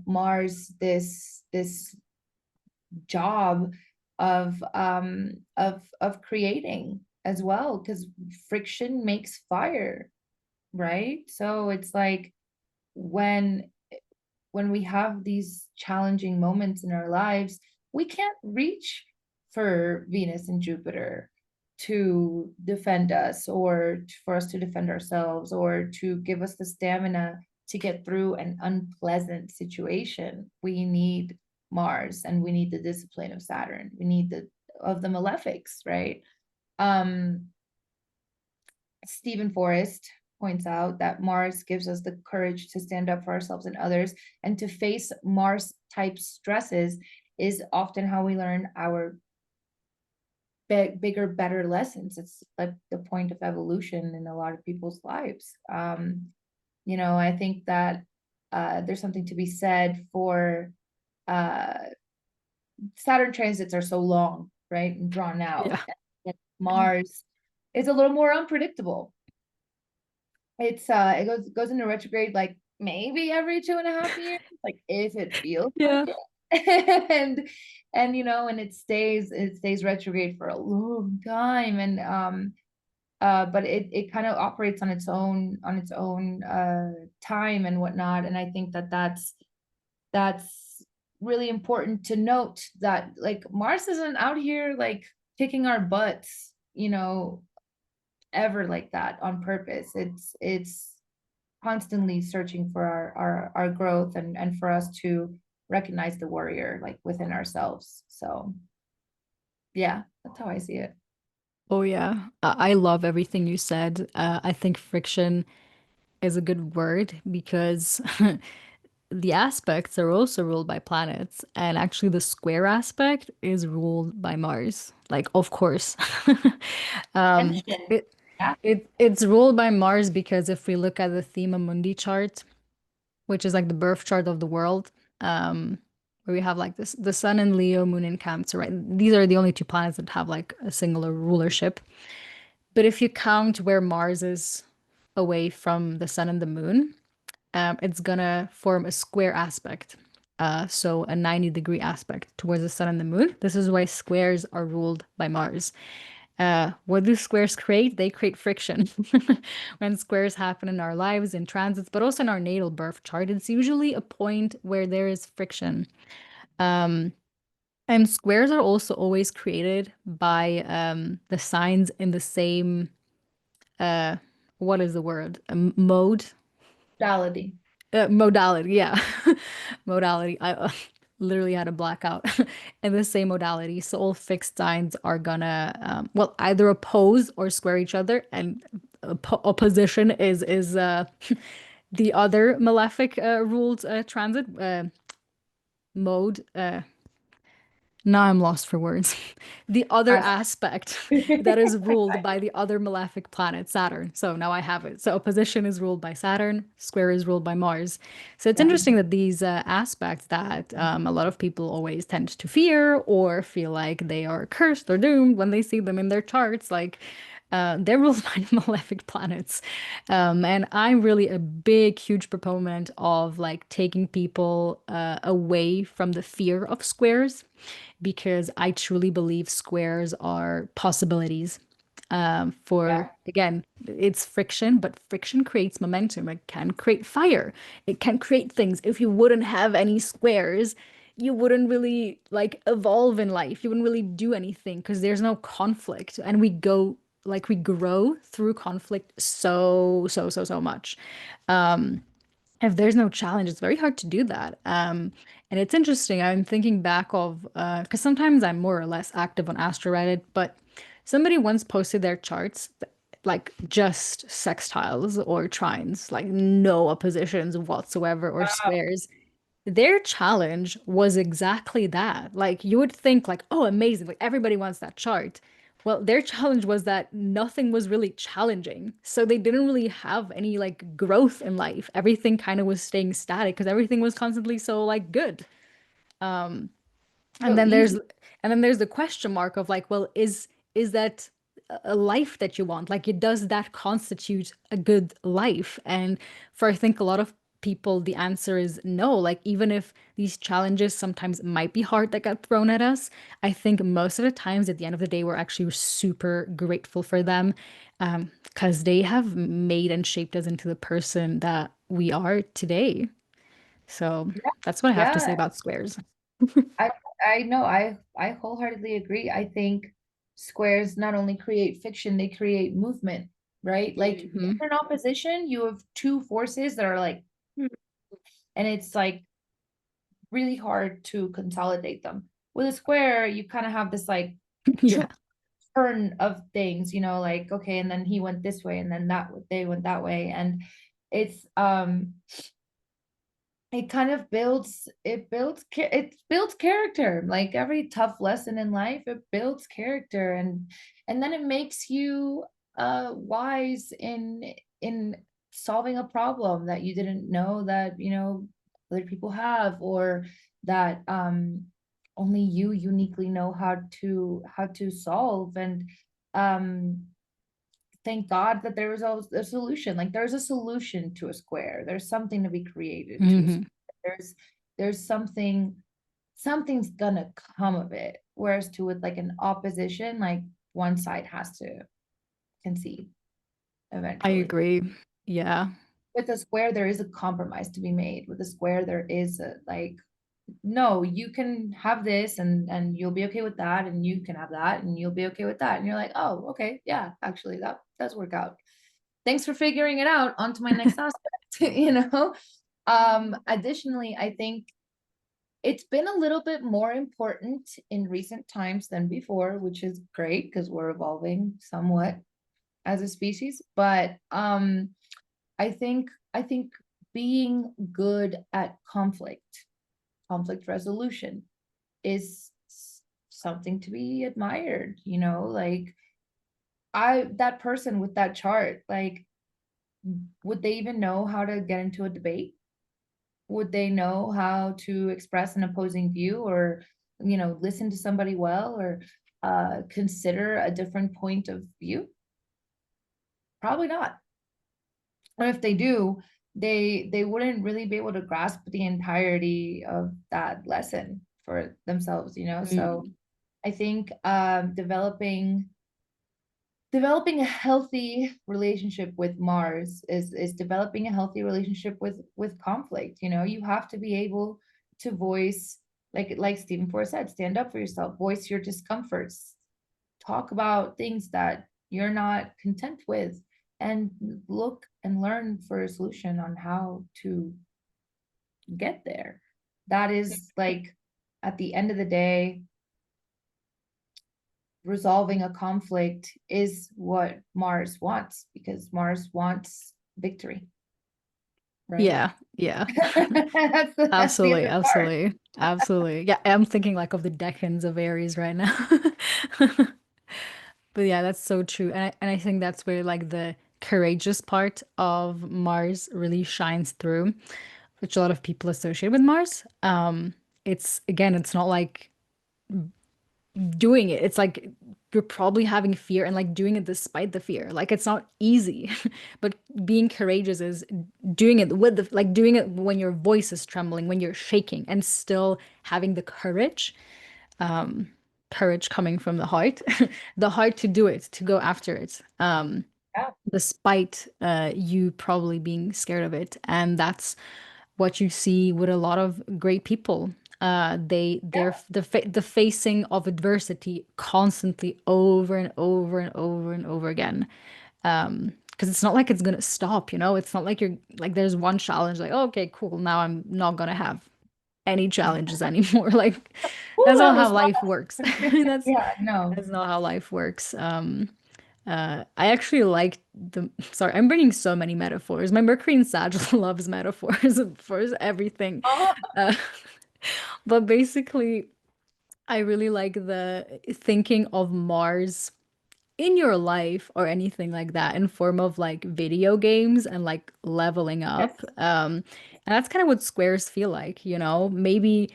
Mars this job of creating as well, because friction makes fire, right? So it's like when we have these challenging moments in our lives, we can't reach for Venus and Jupiter to defend us, or for us to defend ourselves, or to give us the stamina to get through an unpleasant situation. We need Mars, and we need the discipline of Saturn. We need the malefics, right? Um, Stephen Forrest points out that Mars gives us the courage to stand up for ourselves and others, and to face Mars type stresses is often how we learn our bigger, better lessons. It's like the point of evolution in a lot of people's lives. I think that there's something to be said for uh, Saturn transits are so long, right, and drawn out. Yeah. And Mars is a little more unpredictable. It goes into retrograde like maybe every 2.5 years, like if it feels like Yeah. it. and and it stays retrograde for a long time. And but it kind of operates on its own time and whatnot. And I think that that's really important to note, that like Mars isn't out here like kicking our butts, ever like that on purpose. It's constantly searching for our growth, and for us to recognize the warrior like within ourselves. So yeah, that's how I see it. Oh yeah, I love everything you said. I think friction is a good word because the aspects are also ruled by planets, and actually the square aspect is ruled by Mars. Like, of course. Um, Tension. it Yeah. it's ruled by Mars because if we look at the Thema Mundi chart, which is like the birth chart of the world, where we have like this the Sun in Leo, Moon in Cancer, right? These are the only two planets that have like a singular rulership. But if you count where Mars is away from the Sun and the Moon, it's gonna form a square aspect. So a 90-degree aspect towards the sun and the moon. This is why squares are ruled by Mars. What do squares create? They create friction. When squares happen in our lives, in transits, but also in our natal birth chart, it's usually a point where there is friction. And squares are also always created by the signs in the same, uh, what is the word? Mode. Duality. Modality, yeah. Modality. I literally had a blackout. In the same modality. So all fixed signs are gonna well either oppose or square each other, and opposition is the other malefic ruled transit mode. Now I'm lost for words. The other As- aspect that is ruled by the other malefic planet, Saturn. So now I have it. So opposition is ruled by Saturn, square is ruled by Mars. So it's yeah. interesting that these aspects that a lot of people always tend to fear or feel like they are cursed or doomed when they see them in their charts, like they're ruled by malefic planets. And I'm really a big, huge proponent of like taking people away from the fear of squares because I truly believe squares are possibilities. Yeah. For again, it's friction, but friction creates momentum. It can create fire. It can create things. If you wouldn't have any squares, you wouldn't really like evolve in life. You wouldn't really do anything because there's no conflict. And we grow through conflict so much. If there's no challenge, it's very hard to do that. And it's interesting. I'm thinking back of because sometimes I'm more or less active on Astro Reddit, but somebody once posted their charts, like just sextiles or trines, like no oppositions whatsoever or squares. Their challenge was exactly that. Like you would think like, oh, amazing, like everybody wants that chart. Well, their challenge was that nothing was really challenging. So they didn't really have any like growth in life. Everything kind of was staying static because everything was constantly so like good. And So then there's easy. and then there's the question mark of like, well, is that a life that you want? Like, it does that constitute a good life? And for I think a lot of people, the answer is no. Like, even if these challenges sometimes might be hard that got thrown at us, I think most of the times at the end of the day, we're actually super grateful for them, because they have made and shaped us into the person that we are today. So that's what I have to say Yeah. about squares. I I know, I wholeheartedly agree. I think squares not only create fiction, they create movement, right? Like in Mhm. an opposition, you have two forces that are like, and it's like really hard to consolidate them. With a square, you kind of have this like Yeah. turn of things, like okay, and then he went this way, and then they went that way, and it's it kind of builds character. Like every tough lesson in life, it builds character, and then it makes you wise in solving a problem that you didn't know that other people have, or that only you uniquely know how to solve. And um thank God that there was always a solution. Like there's a solution to a square. There's something to be created to a Hmm. square. There's something something's gonna come of it. Whereas to with like an opposition, like one side has to concede I eventually. agree. Yeah. With a square, there is a compromise to be made. With a square, there is a like, no, you can have this and you'll be okay with that, and you can have that and you'll be okay with that. And you're like, oh, okay, yeah, actually that does work out. Thanks for figuring it out. On to my next aspect, you know? Additionally, I think it's been a little bit more important in recent times than before, which is great because we're evolving somewhat as a species. But I think being good at conflict resolution is something to be admired, you know, like that person with that chart, like, would they even know how to get into a debate? Would they know how to express an opposing view, or, you know, listen to somebody well, or consider a different point of view? Probably not. Or if they do, they wouldn't really be able to grasp the entirety of that lesson for themselves, you know? So Mm. I think developing a healthy relationship with Mars is developing a healthy relationship with conflict. You know, you have to be able to voice, like Stephen Ford said, stand up for yourself, voice your discomforts, talk about things that you're not content with, and look and learn for a solution on how to get there. That is like, at the end of the day, resolving a conflict is what Mars wants, because Mars wants victory, right? Yeah. Yeah. That's the Absolutely. other part. Absolutely. Absolutely. Yeah. I'm thinking like of the decans of Aries right now. But yeah, that's so true. And I think that's where like the courageous part of Mars really shines through, which a lot of people associate with Mars. It's again, it's not like doing it. It's like you're probably having fear and like doing it despite the fear. Like it's not easy. But being courageous is doing it with the like doing it when your voice is trembling, when you're shaking, and still having the courage coming from the heart, the heart to do it, to go after it, Yeah, despite you probably being scared of it. And that's what you see with a lot of great people. They're yeah, the facing of adversity constantly over and over and over and over again. Because it's not like it's gonna stop, you know? It's not like you're like there's one challenge, like, oh, okay, cool, now I'm not gonna have any challenges anymore. Like ooh, that's that not how was life works. fun. That's Yeah, no. that's not how life works. I actually like the, sorry, I'm bringing so many metaphors. My Mercury in Sag loves metaphors for everything. Oh, Uh, but basically, I really like the thinking of Mars in your life or anything like that in form of like video games and like leveling yes. up. And that's kind of what squares feel like, you know? Maybe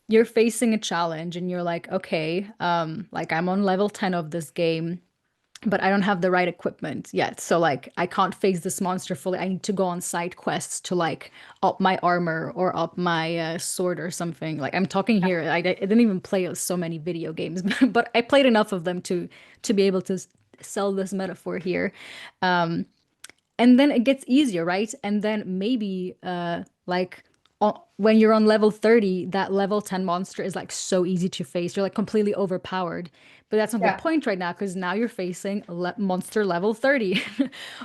you're facing a challenge and you're like, okay, like I'm on level 10 of this game, but I don't have the right equipment yet. So like I can't face this monster fully. I need to go on side quests to like up my armor or up my sword or something. Like I'm talking here, I didn't even play so many video games, but I played enough of them to be able to sell this metaphor here. And then it gets easier, right? And then maybe like when you're on level 30, that level 10 monster is like so easy to face. You're like completely overpowered. But that's not the Yeah. point right now because now you're facing monster level 30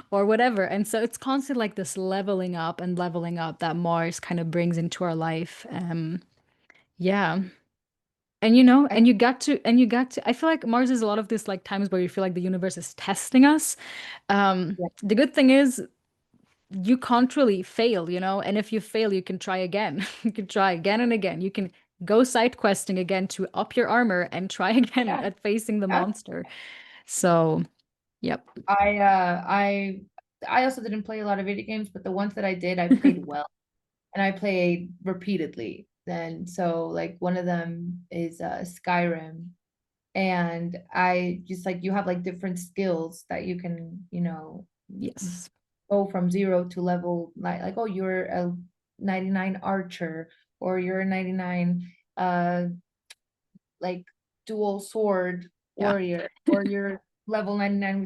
or whatever. And so it's constant like this leveling up and leveling up that Mars kind of brings into our life. Yeah. And you know, I, and you got to, I feel like Mars is a lot of this like times where you feel like the universe is testing us. yeah. The good thing is you can't really fail, you know? And if you fail, you can try again. You can try again and again. You can go side questing again to up your armor and try again Yeah. at facing the Yeah. monster. So, yep. I also didn't play a lot of video games, but the ones that I did, I played well, and I played repeatedly. And so like one of them is Skyrim, and I just like, you have like different skills that you can, you know, Yes. go from zero to level, like oh, you're a 99 archer, or you're a 99 uh like dual sword Yeah. warrior, or you're level 99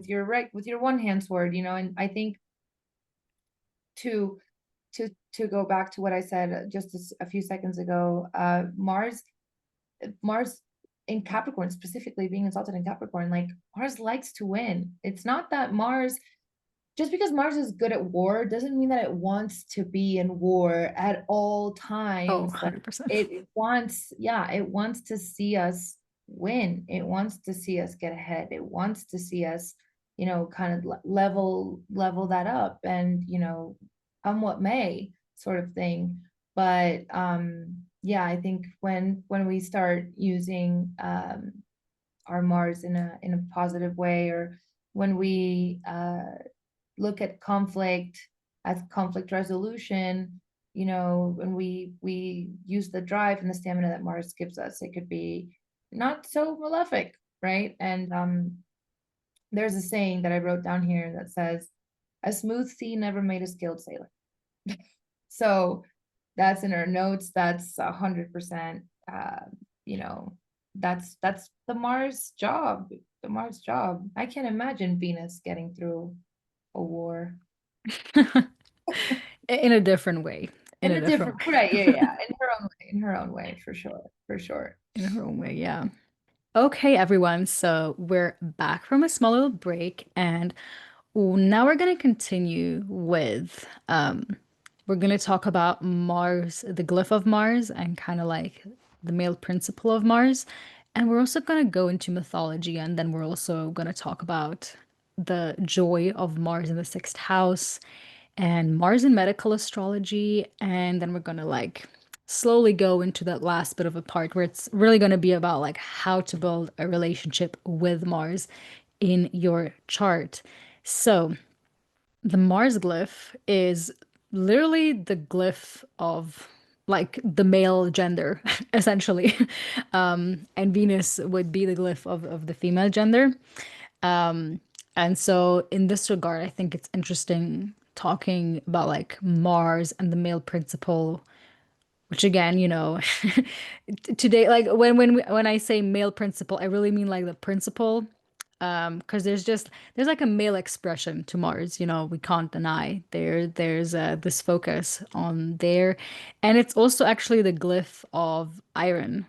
with your one hand sword, and I think to to go back to what I said just a few seconds ago, Mars in Capricorn, specifically being exalted in Capricorn, like Mars likes to win. It's not that Mars, just because Mars is good at war doesn't mean that it wants to be in war at all Oh, times. Like 100%. it wants, yeah, it wants to see us win. It wants to see us get ahead. It wants to see us, kind of level that up, and come what may, sort of thing. But yeah, I think when we start using our Mars in a positive way, or when we look at conflict as conflict resolution, when we use the drive and the stamina that Mars gives us, it could be not so malefic, right? And there's a saying that I wrote down here that says, "A smooth sea never made a skilled sailor." So that's in our notes. That's 100%. You know, that's the Mars job. The Mars job. I can't imagine Venus getting through a war. In a different way. In In a a different different, right, yeah, way. yeah, in her own way, in her own way, for sure, for sure. In her own way, yeah. Okay, everyone. So we're back from a small little break, and now we're gonna continue with we're gonna talk about Mars, the glyph of Mars, and kind of like the male principle of Mars. And we're also gonna go into mythology, and then we're also gonna talk about the joy of Mars in the sixth house and Mars in medical astrology. And then we're gonna like slowly go into that last bit of a part where it's really gonna be about like how to build a relationship with Mars in your chart. So, the Mars glyph is literally the glyph of like the male gender, essentially. And Venus would be the glyph of the female gender. And so, in this regard, I think it's interesting talking about like Mars and the male principle, which again, today, like when I say male principle, I really mean like the principle, because there's like a male expression to Mars, we can't deny there's this focus on there, and it's also actually the glyph of iron.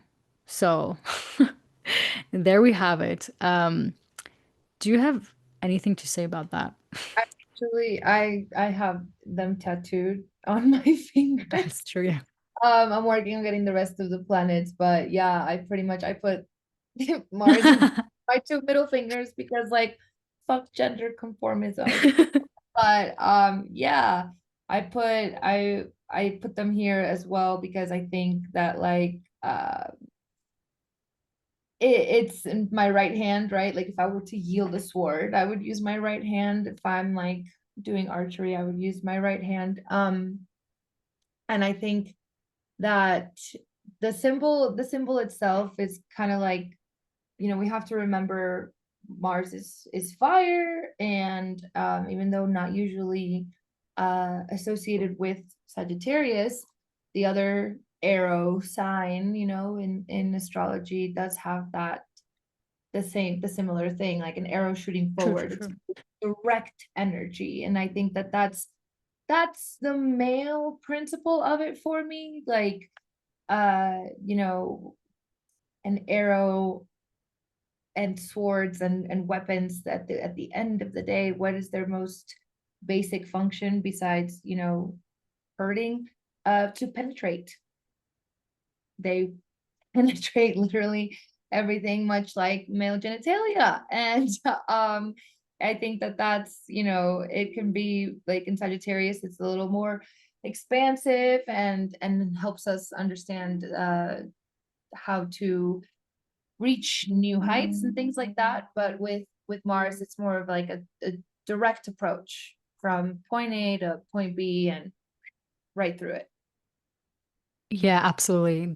So there we have it. Do you have anything to say about that? Actually, I have them tattooed on my That's fingers. true, yeah. I'm working on getting the rest of the planets, but yeah, I put Mars in my two middle fingers because, like, fuck gender conformism. But yeah, I put them here as well because I think that, like, it's in my right hand, right? Like, if I were to yield a sword, I would use my right hand. If I'm like doing archery, I would use my right hand. And I think that the symbol itself is kind of like, we have to remember Mars is fire, and even though not usually associated with Sagittarius, the other arrow sign, in astrology does have that the similar thing, like an arrow shooting True, true, forward. It's true. direct energy, and I think that that's the male principle of it for me. Like, you know, an arrow and swords and weapons, at the end of the day, what is their most basic function besides, hurting? To penetrate. They penetrate literally everything, much like male genitalia. And I think that that's, it can be like in Sagittarius, it's a little more expansive, and helps us understand how to reach new heights and things like that. But with Mars, it's more of like a direct approach from point A to point B and right through it. Yeah, absolutely.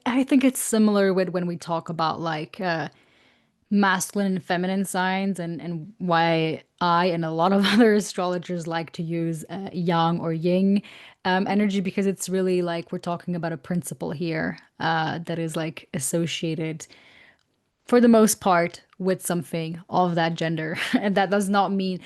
I think it's similar with when we talk about like masculine and feminine signs, and why I and a lot of other astrologers like to use yang or yin energy, because it's really like we're talking about a principle here that is like associated for the most part with something of that gender. And that does not mean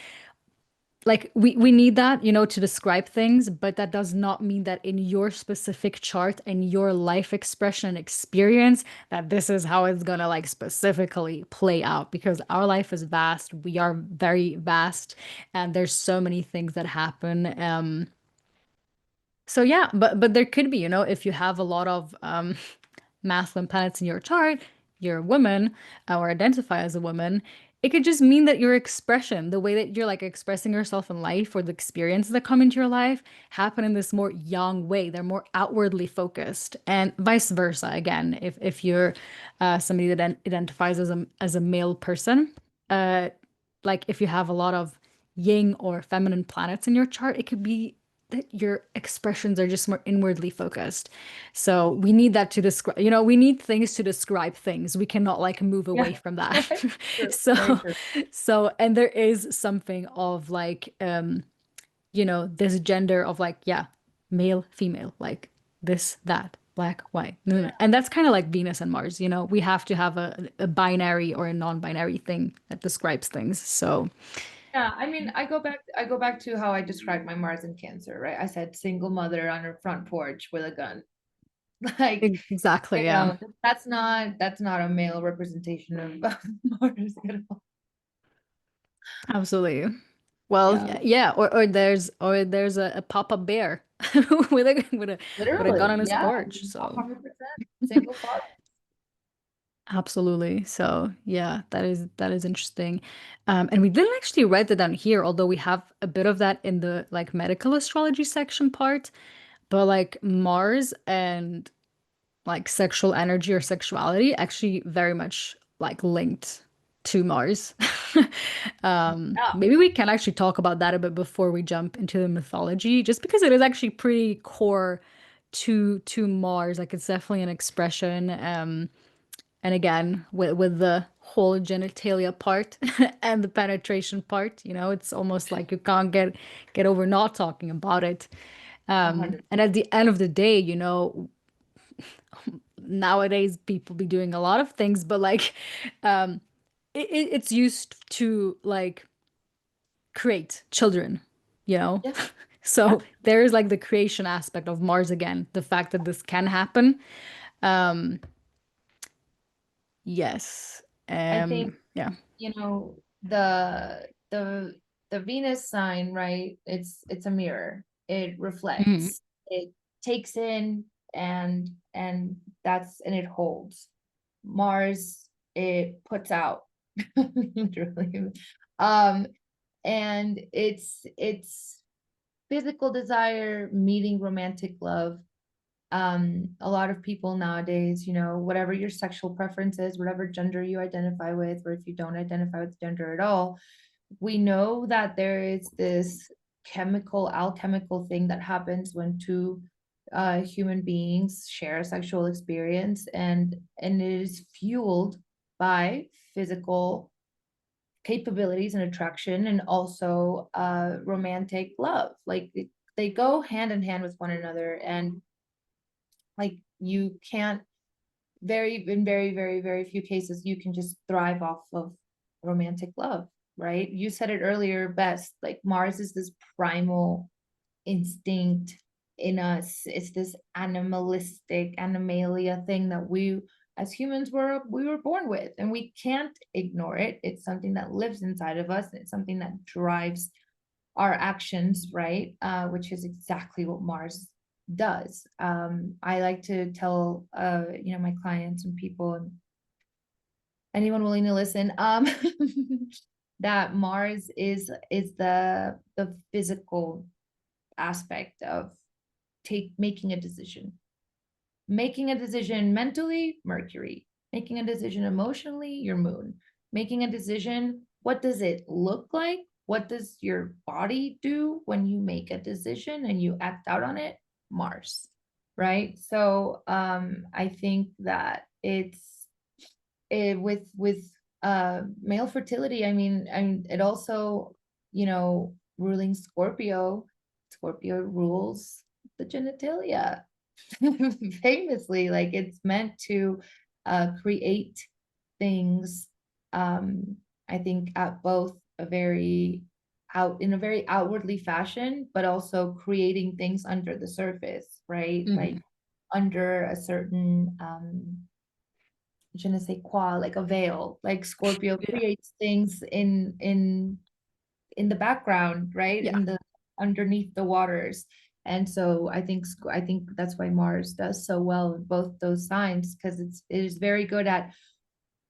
like we need that, you know, to describe things, but that does not mean that in your specific chart and your life expression and experience that this is how it's gonna like specifically play out, because our life is vast. We are very vast, and there's so many things that happen. So yeah, but there could be, you know, if you have a lot of masculine planets in your chart, you're a woman or identify as a woman, it could just mean that your expression, the way that you're like expressing yourself in life or the experiences that come into your life happen in this more yang way. They're more outwardly focused, and vice versa. Again, if you're somebody that identifies as a male person, uh, like if you have a lot of yin or feminine planets in your chart, it could be that your expressions are just more inwardly focused. So we need that to describe, you know, we need things to describe things. We cannot like move away Yeah. from that. True. So, Very true. and there is something of like, you know, this gender of like, yeah, male, female, like this, that, black, white. No, no, no. And that's kind of like Venus and Mars, you know, we have to have a binary or a non-binary thing that describes things. So, Yeah, I mean, I go back to how I described my Mars in Cancer, right? I said single mother on her front porch with a gun. Like, exactly, yeah. that's not a male representation of Mars at all. Absolutely. Well, Yeah, yeah, or there's a pop-up bear with a gun literally. on his Yeah, porch. So 100% single father. absolutely. So yeah, that is interesting. And we didn't actually write that down here, although we have a bit of that in the like medical astrology section part. But like Mars and like sexual energy or sexuality actually very much like linked to Mars. Yeah, Maybe we can actually talk about that a bit before we jump into the mythology, just because it is actually pretty core to Mars. Like it's definitely an expression. And again, with the whole genitalia part and the penetration part, you know, it's almost like you can't get over not talking about it. 100. And at the end of the day, you know, nowadays people be doing a lot of things, but like it's used to like create children, you know. Yeah, yeah. So there is like the creation aspect of Mars again, the fact that this can happen. um yes. I think, Yeah. the Venus sign, right? It's a mirror. It Mhm. reflects. It takes in and and it holds. Mars, it puts out, literally. Um, and it's physical desire meeting romantic love. A lot of people nowadays, whatever your sexual preference is, whatever gender you identify with, or if you don't identify with gender at all, we know that there is this alchemical thing that happens when two human beings share a sexual experience, and it is fueled by physical capabilities and attraction, and also romantic love. Like they go hand in hand with one another, and like you can't in very, very, very few cases you can just thrive off of romantic love, right? You said it earlier best, like Mars is this primal instinct in us. It's this animalia thing that we as humans we were born with, and we can't ignore it. It's something that lives inside of us, and it's something that drives our actions, right? Which is exactly what Mars does. I like to tell my clients and people and anyone willing to listen, that Mars is the physical aspect of making a decision. Making a decision mentally, Mercury. Making a decision emotionally, your moon. Making a decision, what does it look like? What does your body do when you make a decision and you act out on it? Mars, right? So I think that with male fertility, I mean, and it also ruling Scorpio. Scorpio rules the genitalia famously. Like it's meant to create things. I think at both a very out in a very outwardly fashion, but also creating things under the surface, right? Like Hmm. under a certain je ne sais quoi, like a veil. Like Scorpio Yeah. creates things in the background, right? Yeah. In the underneath the waters. And so I think that's why Mars does so well in both those signs, because it is very good at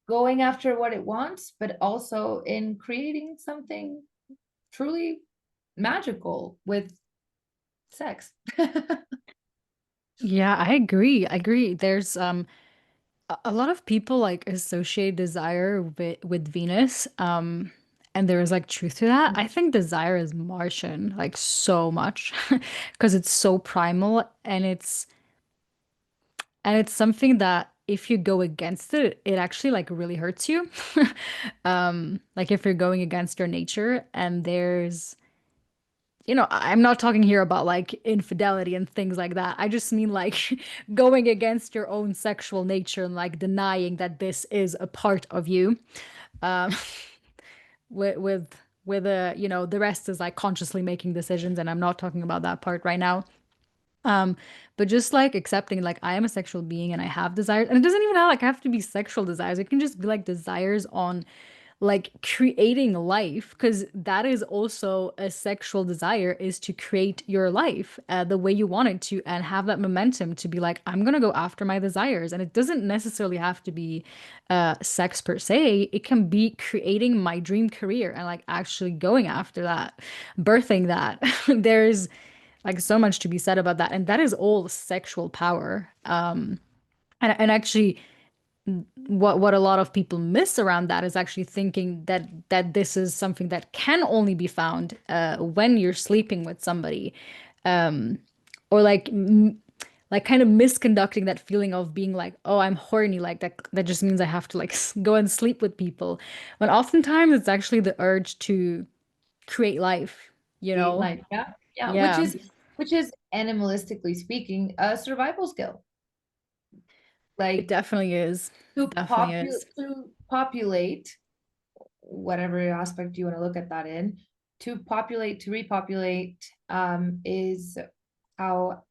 going after what it wants, but also in creating something truly magical with sex. Yeah, I agree. I agree. There's a lot of people like associate desire with Venus. And there is like truth to that. I think desire is Martian, like so much, because it's so primal and it's something that if you go against it, it actually like really hurts you. Like if you're going against your nature and there's I'm not talking here about like infidelity and things like that. I just mean like going against your own sexual nature and like denying that this is a part of you. Um, with the rest is like consciously making decisions, and I'm not talking about that part right now. Um, but just like accepting like I am a sexual being and I have desires, and it doesn't even have to be sexual desires. It can just be like desires on like creating life, because that is also a sexual desire, is to create your life the way you want it to and have that momentum to be like, I'm gonna go after my desires. And it doesn't necessarily have to be sex per se. It can be creating my dream career and like actually going after that, birthing that. There's like so much to be said about that, and that is all sexual power. And actually what a lot of people miss around that is actually thinking that this is something that can only be found when you're sleeping with somebody, um, or like kind of misconducting that feeling of being like, oh, I'm horny, like that just means I have to like go and sleep with people, when oftentimes it's actually the urge to create life, you Create know? life. Yeah. Yeah. Which Yeah, is animalistically speaking, a survival skill. it Like definitely is. It definitely is. to populate whatever aspect you want to look at that in, to populate, to repopulate, is how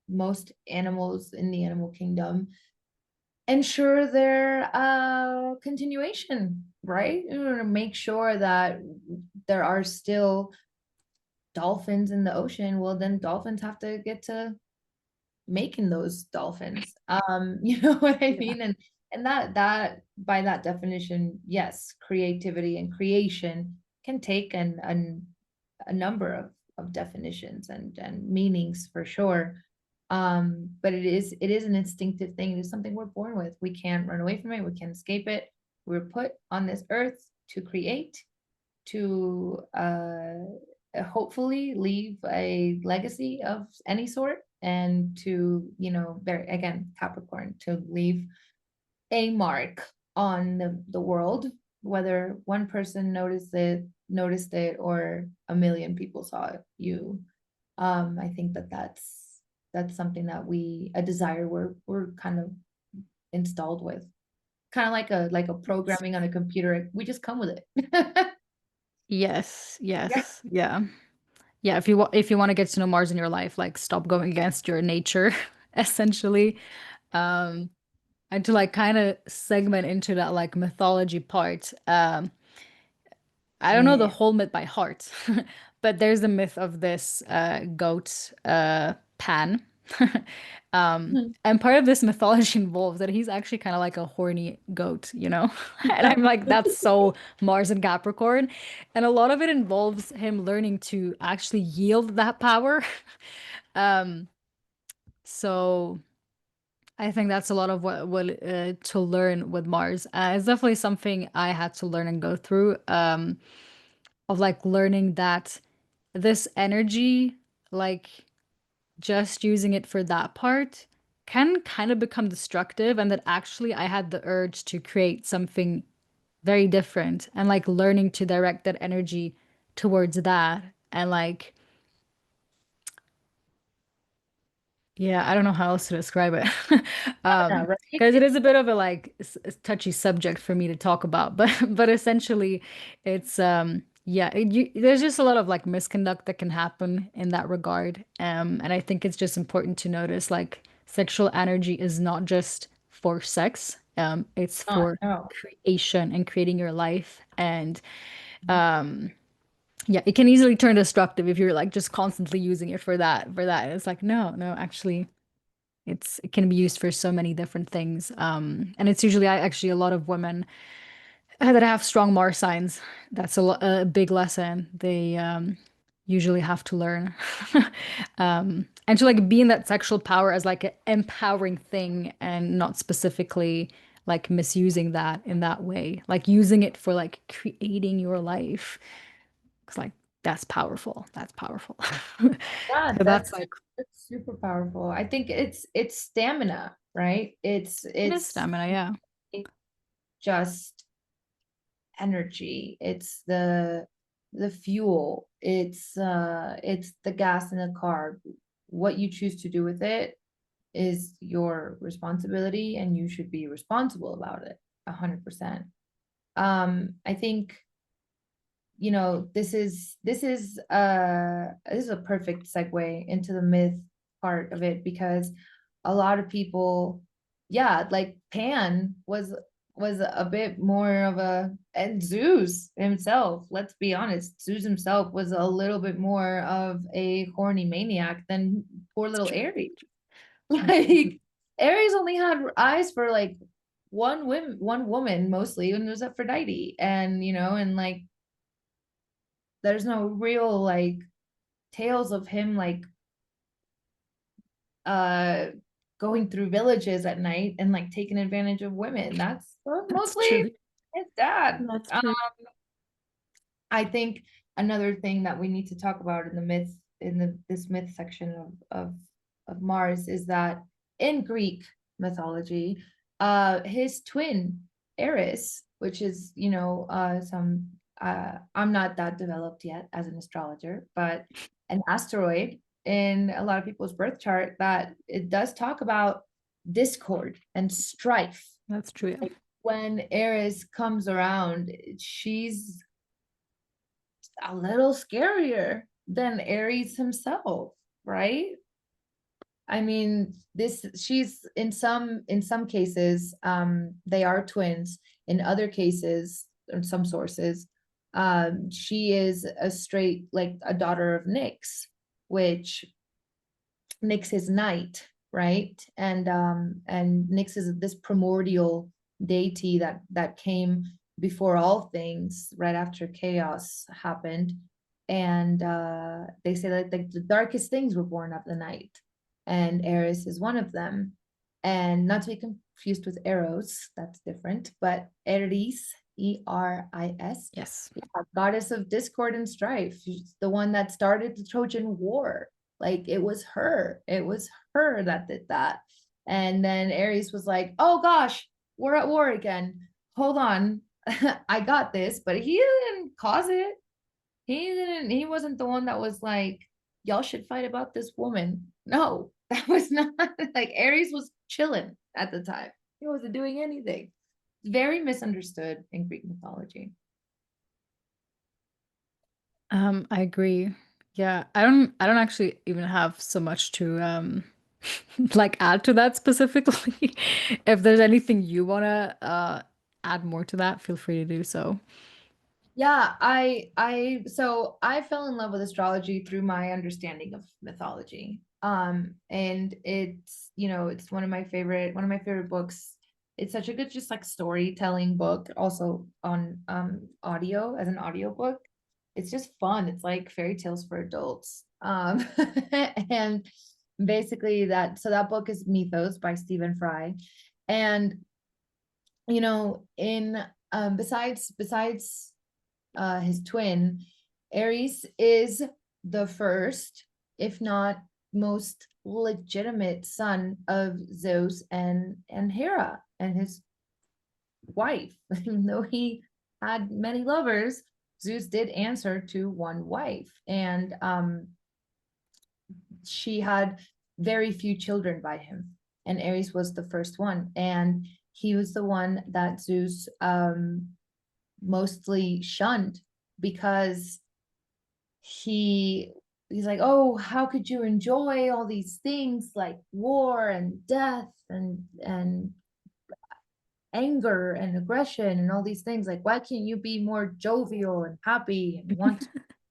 most animals in the animal kingdom ensure their continuation, right? In order to make sure that there are still dolphins in the ocean, well, then dolphins have to get to making those dolphins. You know what I Yeah. mean? And that by that definition, yes, creativity and creation can take a number of definitions and meanings for sure. But it is an instinctive thing. It is something we're born with. We can't run away from it. We can't escape it. We're put on this earth to create, to hopefully leave a legacy of any sort, and to, very, again, Capricorn, to leave a mark on the world, whether one person noticed it or a million people saw you. I think that's something that a desire we're kind of installed with, kind of like a programming on a computer. We just come with it. Yes, Yeah. yes, yeah. Yeah, if you want to get to know Mars in your life, like stop going against your nature, essentially. Um, and to like kind of segment into that like mythology part. I don't know the Yeah. whole myth by heart, but there's the myth of this goat Pan. And part of this mythology involves that he's actually kind of like a horny goat, you know? And I'm like, that's so Mars and Capricorn. And a lot of it involves him learning to actually yield that power. Um, so I think that's a lot of what to learn with Mars. It's definitely something I had to learn and go through. Of like learning that this energy, like just using it for that part, can kind of become destructive, and that actually I had the urge to create something very different and like learning to direct that energy towards that. And like, yeah, I don't know how else to describe it. Yeah, right. Because it is a bit of a like touchy subject for me to talk about, but essentially it's yeah, there's just a lot of like misconduct that can happen in that regard. And I think it's just important to notice like sexual energy is not just for sex. It's Not, for no. creation and creating your life. And um yeah, it can easily turn destructive if you're like just constantly using it for that. And it's like, no, actually it can be used for so many different things. And it's usually actually a lot of women that have strong Mars signs. That's a big lesson they usually have to learn. And to like be in that sexual power as like an empowering thing and not specifically like misusing that in that way, like using it for like creating your life. It's like that's powerful. That's powerful. Yeah, So that's like that's super powerful. I think it's stamina, right? it is It's stamina, yeah. just energy. It's the fuel. It's the gas in the car. What you choose to do with it is your responsibility, and you should be responsible about it 100%. I think, you know, this is a perfect segue into the myth part of it, because a lot of people, yeah, like Pan was a bit more of a, and Zeus himself, let's be honest, Zeus himself was a little bit more of a horny maniac than poor It's little true. Aries. True. Like Aries only had eyes for like one woman mostly, and it was Aphrodite. And you know, and like there's no real like tales of him like uh going through villages at night and like taking advantage of women. That's That's mostly true. his dad. That's true. I think another thing that we need to talk about in the myth, in this myth section of Mars, is that in Greek mythology, his twin Eris, which is, you know, some I'm not that developed yet as an astrologer, but an asteroid in a lot of people's birth chart, that it does talk about discord and strife. That's true. Yeah. Like when Eris comes around, she's a little scarier than Aries himself, right? I mean, this she's in some cases, they are twins. In other cases, in some sources, she is a straight, like a daughter of Nyx, which Nyx is night, right? And Nyx is this primordial deity that came before all things, right after chaos happened. And they say that the darkest things were born of the night, and Eris is one of them. And not to be confused with Eros, that's different, but Eris, Eris, Yes. goddess of discord and strife. She's the one that started the Trojan War. Like it was her. It was her that did that. And then Aries was like, "Oh gosh, we're at war again. Hold on. I got this." But he didn't cause it. He wasn't the one that was like, "Y'all should fight about this woman." No, that was not like Aries was chilling at the time. He wasn't doing anything. Very misunderstood in Greek mythology. I agree. Yeah, I don't actually even have so much to like add to that specifically. If there's anything you wanna add more to that, feel free to do so. Yeah, so I fell in love with astrology through my understanding of mythology. And it's, you know, it's one of my favorite books. It's such a good just like storytelling book, also on audio, as an audio book. It's just fun. It's like fairy tales for adults. And basically that book is Mythos by Stephen Fry. And you know, in besides his twin, Aries is the first, if not most legitimate son of Zeus and Hera and his wife, even though he had many lovers. Zeus did answer to one wife, and she had very few children by him, and Aries was the first one, and he was the one that Zeus mostly shunned because he's like, oh, how could you enjoy all these things like war and death and anger and aggression and all these things? Like, why can't you be more jovial and happy and want to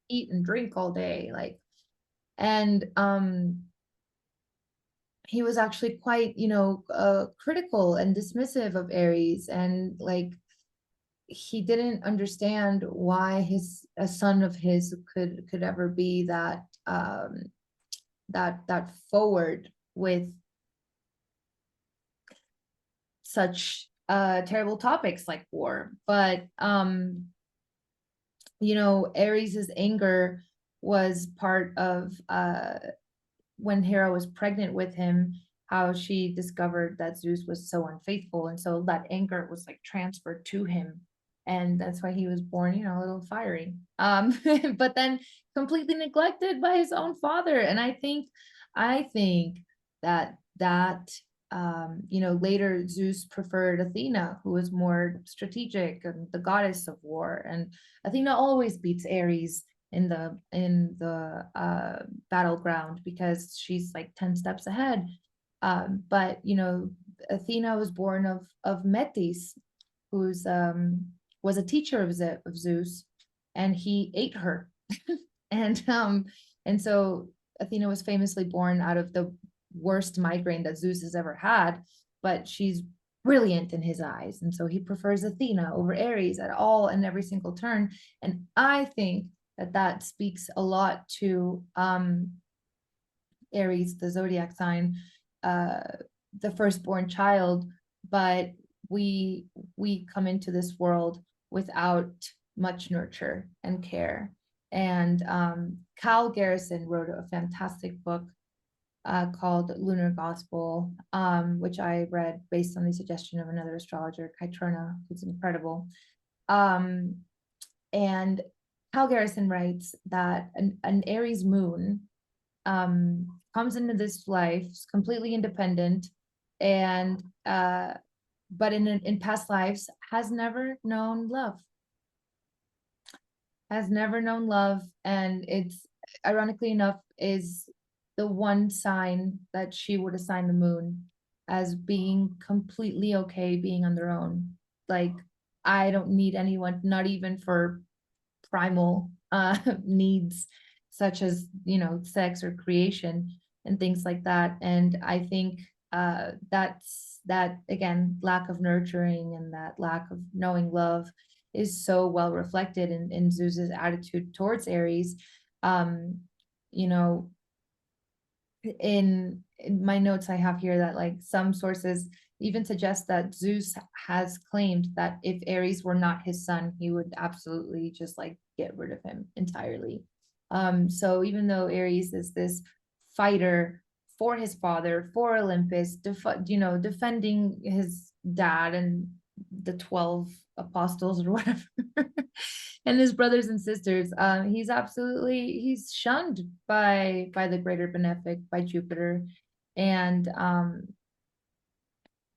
eat and drink all day? Like, and he was actually quite, critical and dismissive of Aries, and like he didn't understand why a son of his could ever be that forward with such terrible topics like war. But Aries's anger was part of when Hera was pregnant with him, how she discovered that Zeus was so unfaithful, and so that anger was like transferred to him, and that's why he was born, a little fiery, but then completely neglected by his own father. And I think that later Zeus preferred Athena, who was more strategic and the goddess of war, and Athena always beats Aries in the battleground because she's like 10 steps ahead. But Athena was born of Metis, who's was a teacher of Zeus, and he ate her. And so Athena was famously born out of the worst migraine that Zeus has ever had, but she's brilliant in his eyes, and so he prefers Athena over Aries at all and every single turn. And I think that speaks a lot to Aries, the zodiac sign, the firstborn child. But we come into this world without much nurture and care. And Cal Garrison wrote a fantastic book called Lunar Gospel, which I read based on the suggestion of another astrologer, Kaitrona, who's incredible. And Cal Garrison writes that an Aries moon comes into this life completely independent, and but in past lives has never known love, and it's ironically enough is the one sign that she would assign the moon as being completely okay being on their own. Like, I don't need anyone, not even for primal needs such as sex or creation and things like that. And I think that again, lack of nurturing and that lack of knowing love is so well reflected in Zeus's attitude towards Aries. You know, in my notes I have here that like some sources even suggest that Zeus has claimed that if Aries were not his son, he would absolutely just like get rid of him entirely. So even though Aries is this fighter for his father, for Olympus, defending his dad and the 12 apostles or whatever, and his brothers and sisters, he's shunned by the greater benefic, by Jupiter. And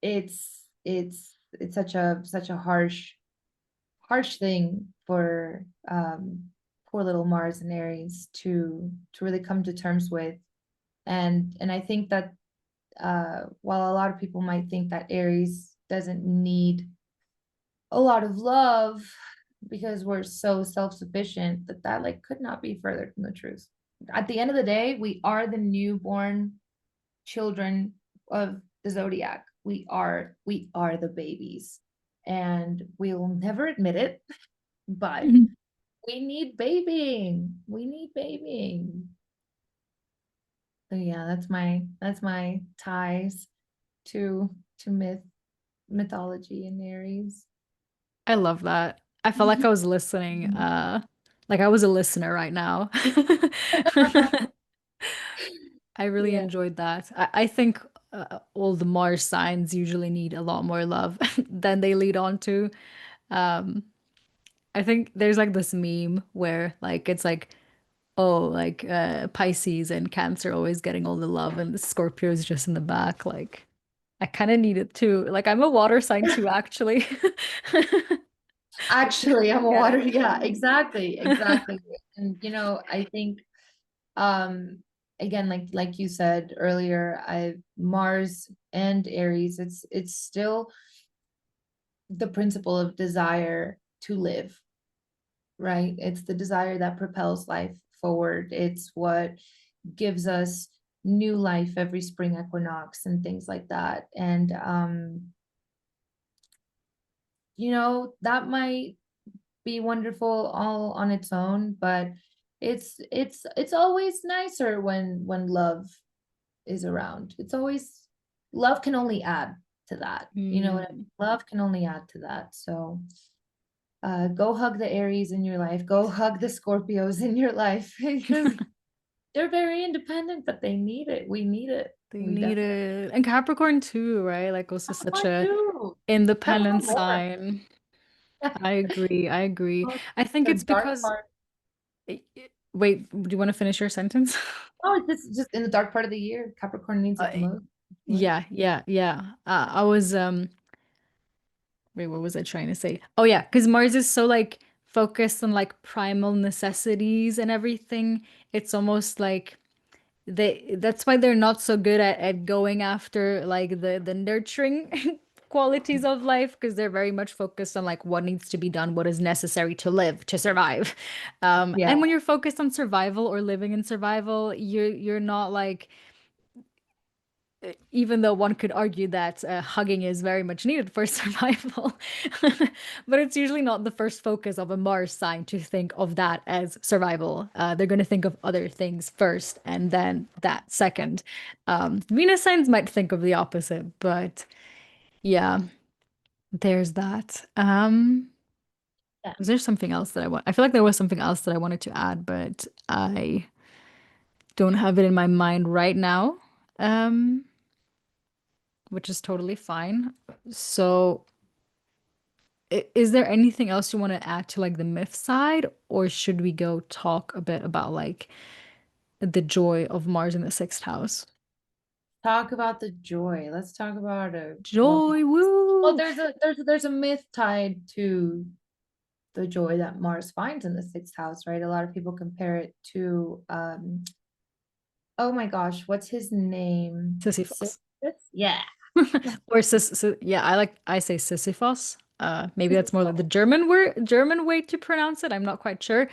it's such a harsh thing for poor little Mars and Aries to really come to terms with. And I think that while a lot of people might think that Aries doesn't need a lot of love because we're so self-sufficient, that like could not be further from the truth. At the end of the day, we are the newborn children of the zodiac. We are the babies, and we'll never admit it, but we need babying. We need babying. So yeah, that's my ties to mythology and Aries. I love that. I felt like I was listening, like I was a listener right now. I really Yeah. enjoyed that. I think all the Mars signs usually need a lot more love than they lead on to. Um, I think there's like this meme where like it's like, oh, like Pisces and Cancer always getting all the love and the Scorpio is just in the back. Like I kind of need it too. Like I'm a water sign too, actually. Actually, I'm a Yeah. water. Yeah, exactly, exactly. And I think again, like you said earlier, I Mars and Aries, it's still the principle of desire to live, right? It's the desire that propels life forward. It's what gives us new life every spring equinox and things like that. And that might be wonderful all on its own, but it's always nicer when love is around. It's always love can only add to that. You know what I mean? Mm. Love can only add to that. So go hug the Aries in your life. Go hug the Scorpios in your life because they're very independent, but they need it. We need it. They We need definitely it. And Capricorn too, right? Like also such Capricorn a too. independent Capricorn more. sign. I agree. I agree. Oh, I think the it's dark because part. wait, do you want to finish your sentence? Oh, it's just in the dark part of the year. Capricorn needs Uh, it the most. Right? yeah, yeah, yeah. I was wait, what was I trying to say? Oh yeah, because Mars is so like focused on like primal necessities and everything. It's almost like that's why they're not so good at going after like the nurturing qualities of life because they're very much focused on like what needs to be done, what is necessary to live, to survive. Yeah. And when you're focused on survival or living in survival, you're not like even though one could argue that hugging is very much needed for survival, but it's usually not the first focus of a Mars sign to think of that as survival. They're going to think of other things first and then that second. Venus signs might think of the opposite, but yeah, there's that. Yeah. Was there something else that I want? I feel like there was something else that I wanted to add, but I don't have it in my mind right now. Um, which is totally fine. So is there anything else you want to add to like the myth side, or should we go talk a bit about like the joy of Mars in the sixth house? Talk about the joy. Let's talk about a Joy, well, woo! there's a myth tied to the joy that Mars finds in the sixth house, right? A lot of people compare it to oh my gosh, what's his name? Sisyphus. Sisyphus? Yeah. Or yeah, I say Sisyphus. Maybe that's more like the German word, German way to pronounce it. I'm not quite sure.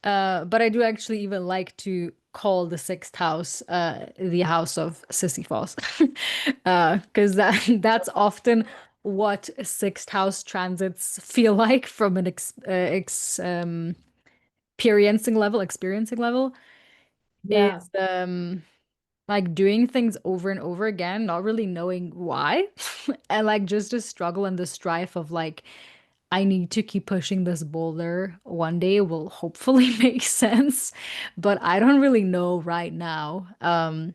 But I do actually even like to call the sixth house the house of Sisyphus. Because that's often what sixth house transits feel like from an experiencing level Yeah. is like doing things over and over again, not really knowing why, and like just the struggle and the strife of like, I need to keep pushing this boulder. One day it will hopefully make sense, but I don't really know right now. And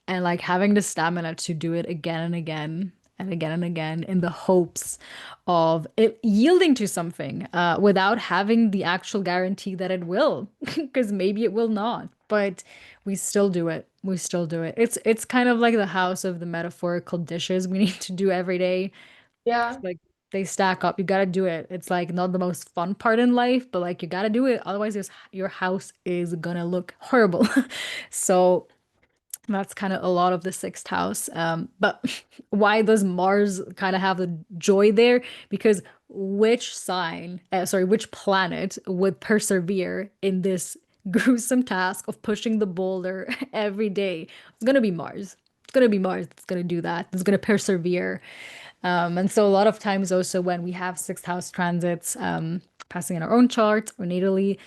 like having the stamina to do it again and again and again and again in the hopes of it yielding to something without having the actual guarantee that it will, because maybe it will not, but we still do it. We still do it. It's kind of like the house of the metaphorical dishes we need to do every day. Yeah. Like they stack up. You gotta do it. It's like not the most fun part in life, but like you gotta do it. Otherwise, your house is gonna look horrible. So that's kind of a lot of the sixth house. But why does Mars kind of have the joy there? Because which planet would persevere in this gruesome task of pushing the boulder every day? It's gonna be Mars. It's gonna be Mars that's gonna do that. It's gonna persevere. And so a lot of times also when we have sixth house transits passing in our own charts or natally,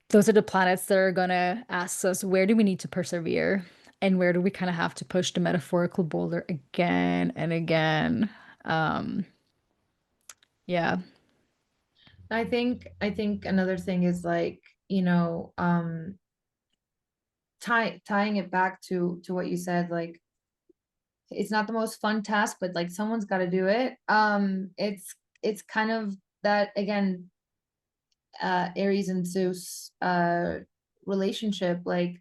those are the planets that are gonna ask us where do we need to persevere and where do we kind of have to push the metaphorical boulder again and again. Um, yeah. I think another thing is like, tying it back to what you said, like it's not the most fun task, but like someone's got to do it. It's kind of that again. Aries and Zeus relationship, like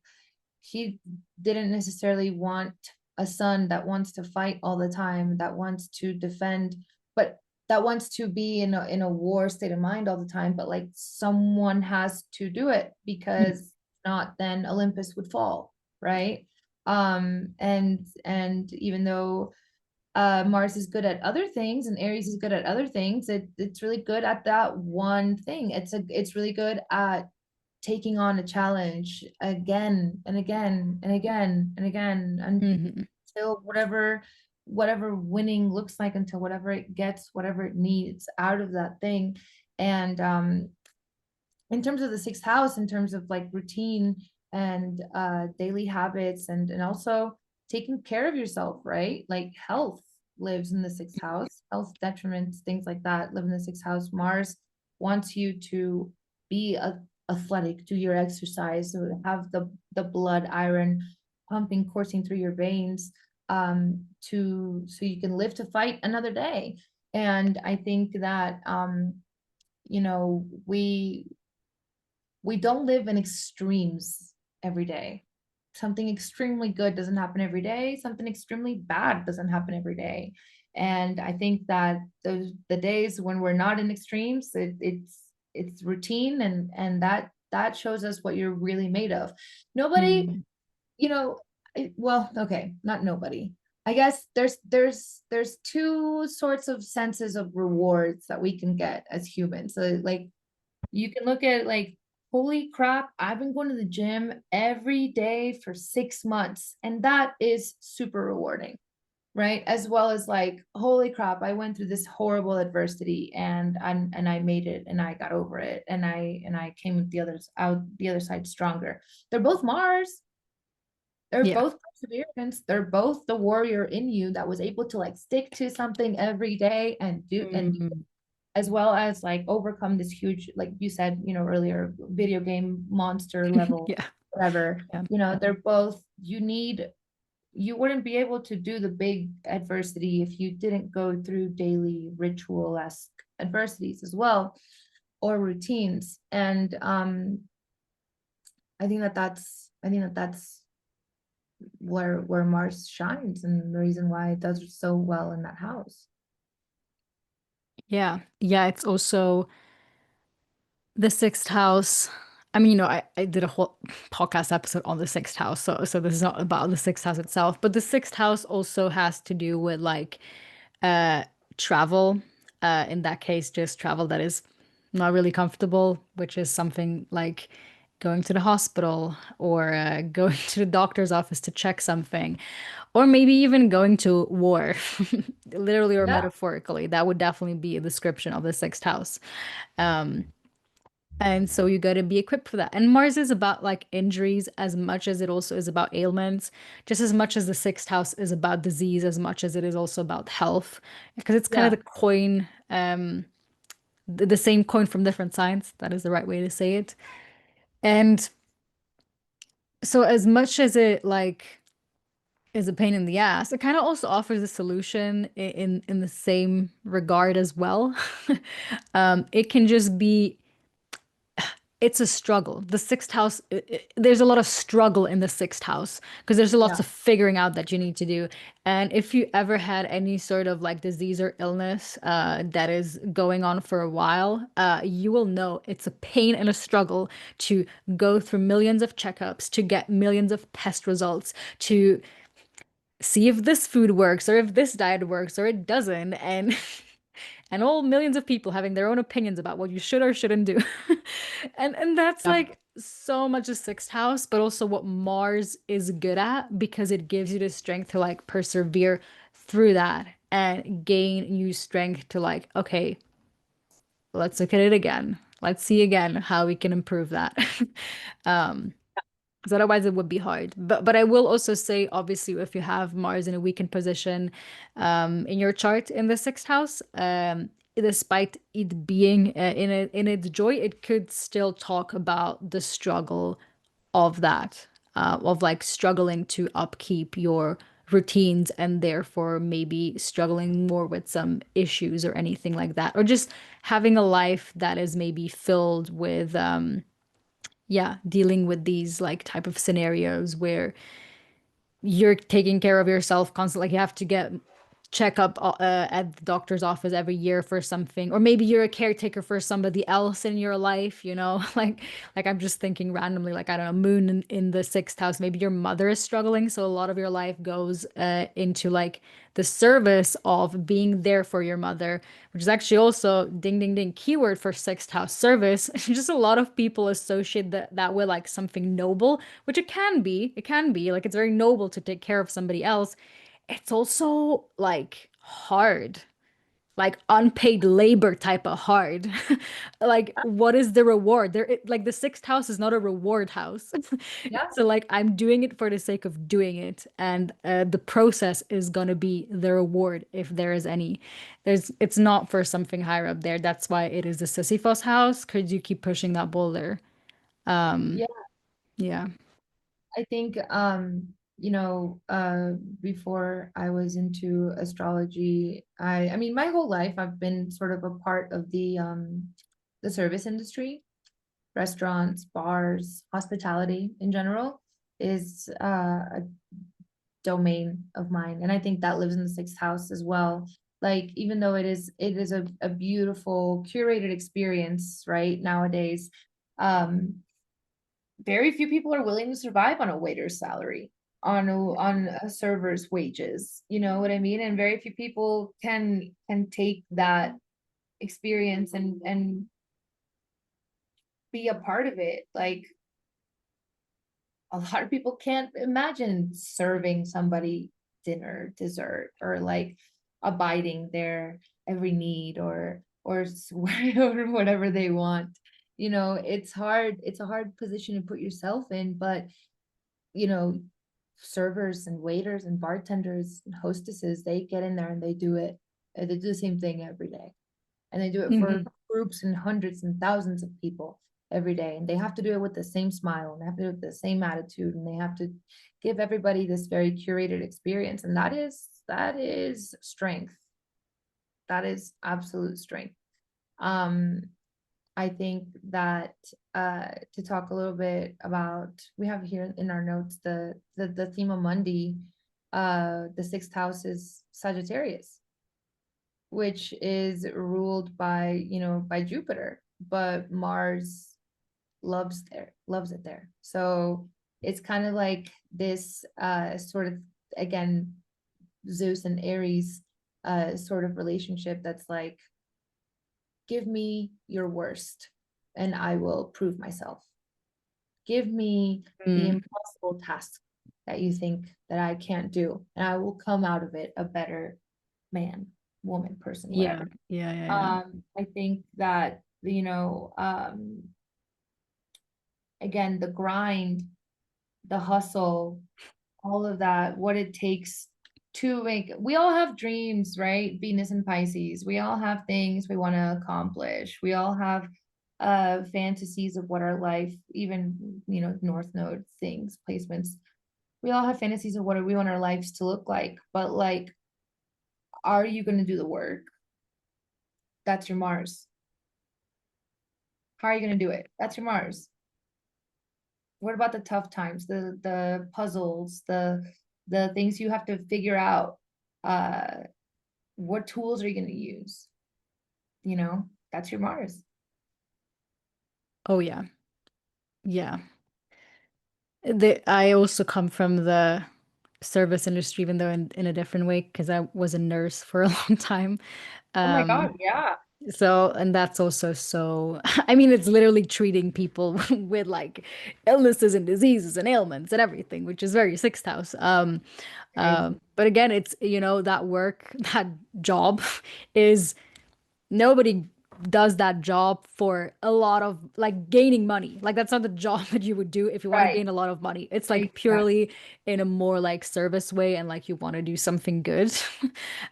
he didn't necessarily want a son that wants to fight all the time, that wants to defend, but that wants to be in a war state of mind all the time. But like someone has to do it, because not then Olympus would fall, right? And even though Mars is good at other things and Aries is good at other things, it's really good at that one thing. It's really good at taking on a challenge again and again and again and again Mhm. until whatever winning looks like, until whatever it gets, whatever it needs out of that thing. And in terms of the sixth house, in terms of like routine and daily habits, and also taking care of yourself, right? Like health lives in the sixth house, health detriments, things like that live in the sixth house. Mars wants you to be athletic, do your exercise, so have the blood iron pumping, coursing through your veins, to so you can live to fight another day. And I think that you know, we don't live in extremes every day. Something extremely good doesn't happen every day. Something extremely bad doesn't happen every day. And I think that the days when we're not in extremes, it's routine, and that shows us what you're really made of. Nobody, Mm. you know, well, okay, not nobody. I guess there's two sorts of senses of rewards that we can get as humans. So like you can look at it like, holy crap, I've been going to the gym every day for 6 months, and that is super rewarding, right? As well as like, holy crap, I went through this horrible adversity, and I made it, and I got over it, and I came out the other side stronger. They're both Mars. They're Yeah. both perseverance. They're both the warrior in you that was able to like stick to something every day and Mhm. as well as like overcome this huge, like you said, earlier, video game monster level, Yeah. whatever. Yeah. They're both, you wouldn't be able to do the big adversity if you didn't go through daily ritual-esque adversities as well, or routines. And I think that that's where Mars shines, and the reason why it does so well in that house. Yeah. Yeah. It's also the sixth house. I mean, I did a whole podcast episode on the sixth house, so this is not about the sixth house itself, but the sixth house also has to do with like uh travel. In that case, just travel that is not really comfortable, which is something like going to the hospital or going to the doctor's office to check something, or maybe even going to war, literally or Yeah, metaphorically. That would definitely be a description of the sixth house. And so you got to be equipped for that. And Mars is about like injuries as much as it also is about ailments, just as much as the sixth house is about disease, as much as it is also about health, because it's kind of yeah, the coin, the same coin from different sides. That is the right way to say it. And so as much as it like is a pain in the ass, it kind of also offers a solution in the same regard as well. It can just be it's a struggle. The sixth house, there's a lot of struggle in the sixth house because there's a lot yeah, of figuring out that you need to do. And if you ever had any sort of like disease or illness that is going on for a while, you will know it's a pain and a struggle to go through millions of checkups, to get millions of test results, to see if this food works or if this diet works or it doesn't. And and all millions of people having their own opinions about what you should or shouldn't do. And that's yeah. like so much a sixth house, but also what Mars is good at because it gives you the strength to like persevere through that and gain new strength to like, okay, let's look at it again. Let's see again how we can improve that. Um, because otherwise it would be hard. But I will also say, obviously, if you have Mars in a weakened position in your chart in the sixth house, despite it being in its joy, it could still talk about the struggle of that, of like struggling to upkeep your routines and therefore maybe struggling more with some issues or anything like that, or just having a life that is maybe filled with yeah, dealing with these like type of scenarios where you're taking care of yourself constantly. Like you have to get checkup at the doctor's office every year for something, or maybe you're a caretaker for somebody else in your life, you know, like I'm just thinking randomly, like I don't know, moon in the sixth house, maybe your mother is struggling, so a lot of your life goes into like the service of being there for your mother, which is actually also ding ding ding keyword for sixth house service. Just a lot of people associate that with like something noble, which it can be like it's very noble to take care of somebody else. It's also like hard, like unpaid labor type of hard. Like, what is the reward? Like the sixth house is not a reward house. Yeah. So like I'm doing it for the sake of doing it, and the process is gonna be the reward if there is any. It's not for something higher up there. That's why it is the Sisyphus house, because you keep pushing that boulder. Um, Yeah. yeah. I think before I was into astrology, I mean my whole life I've been sort of a part of the service industry, restaurants, bars, hospitality in general is a domain of mine. And I think that lives in the sixth house as well. Like even though it is a beautiful curated experience, right? Nowadays, um, very few people are willing to survive on a waiter's salary, on a server's wages. You know what I mean? And very few people can take that experience and be a part of it. Like a lot of people can't imagine serving somebody dinner, dessert, or like abiding their every need or or whatever they want. You know, it's hard. It's a hard position to put yourself in, but you know, servers and waiters and bartenders and hostesses, they get in there and they do it. They do the same thing every day. And they do it for Mhm. groups and hundreds and thousands of people every day. And they have to do it with the same smile and they have to do it with the same attitude. And they have to give everybody this very curated experience. And that is strength. That is absolute strength. Um, I think that to talk a little bit about, we have here in our notes the theme of Monday, the sixth house is Sagittarius, which is ruled by, by Jupiter, but Mars loves it there. So it's kind of like this sort of, again, Zeus and Aries sort of relationship that's like, give me your worst and I will prove myself. Give me the Mm. impossible task that you think that I can't do, and I will come out of it a better man, woman, person, Yeah, whatever. yeah, yeah, yeah. I think that, again, the grind, the hustle, all of that, what it takes to make, we all have dreams, right? Venus and Pisces, we all have things we want to accomplish. We all have fantasies of what our life, even, North Node things, placements. We all have fantasies of what we want our lives to look like, but like, are you going to do the work? That's your Mars. How are you going to do it? That's your Mars. What about the tough times, the puzzles, the things you have to figure out? Uh, what tools are you going to use? That's your Mars. Oh yeah. Yeah. I also come from the service industry, even though in a different way, because I was a nurse for a long time. Oh my God, Um, yeah. so, and that's also so, I mean, it's literally treating people with like illnesses and diseases and ailments and everything, which is very sixth house. Right. But again, it's, that work, that job is nobody. does that job for a lot of like gaining money. Like that's not the job that you would do if you want to Right. gain a lot of money. It's like Exactly. purely in a more like service way and like you want to do something good.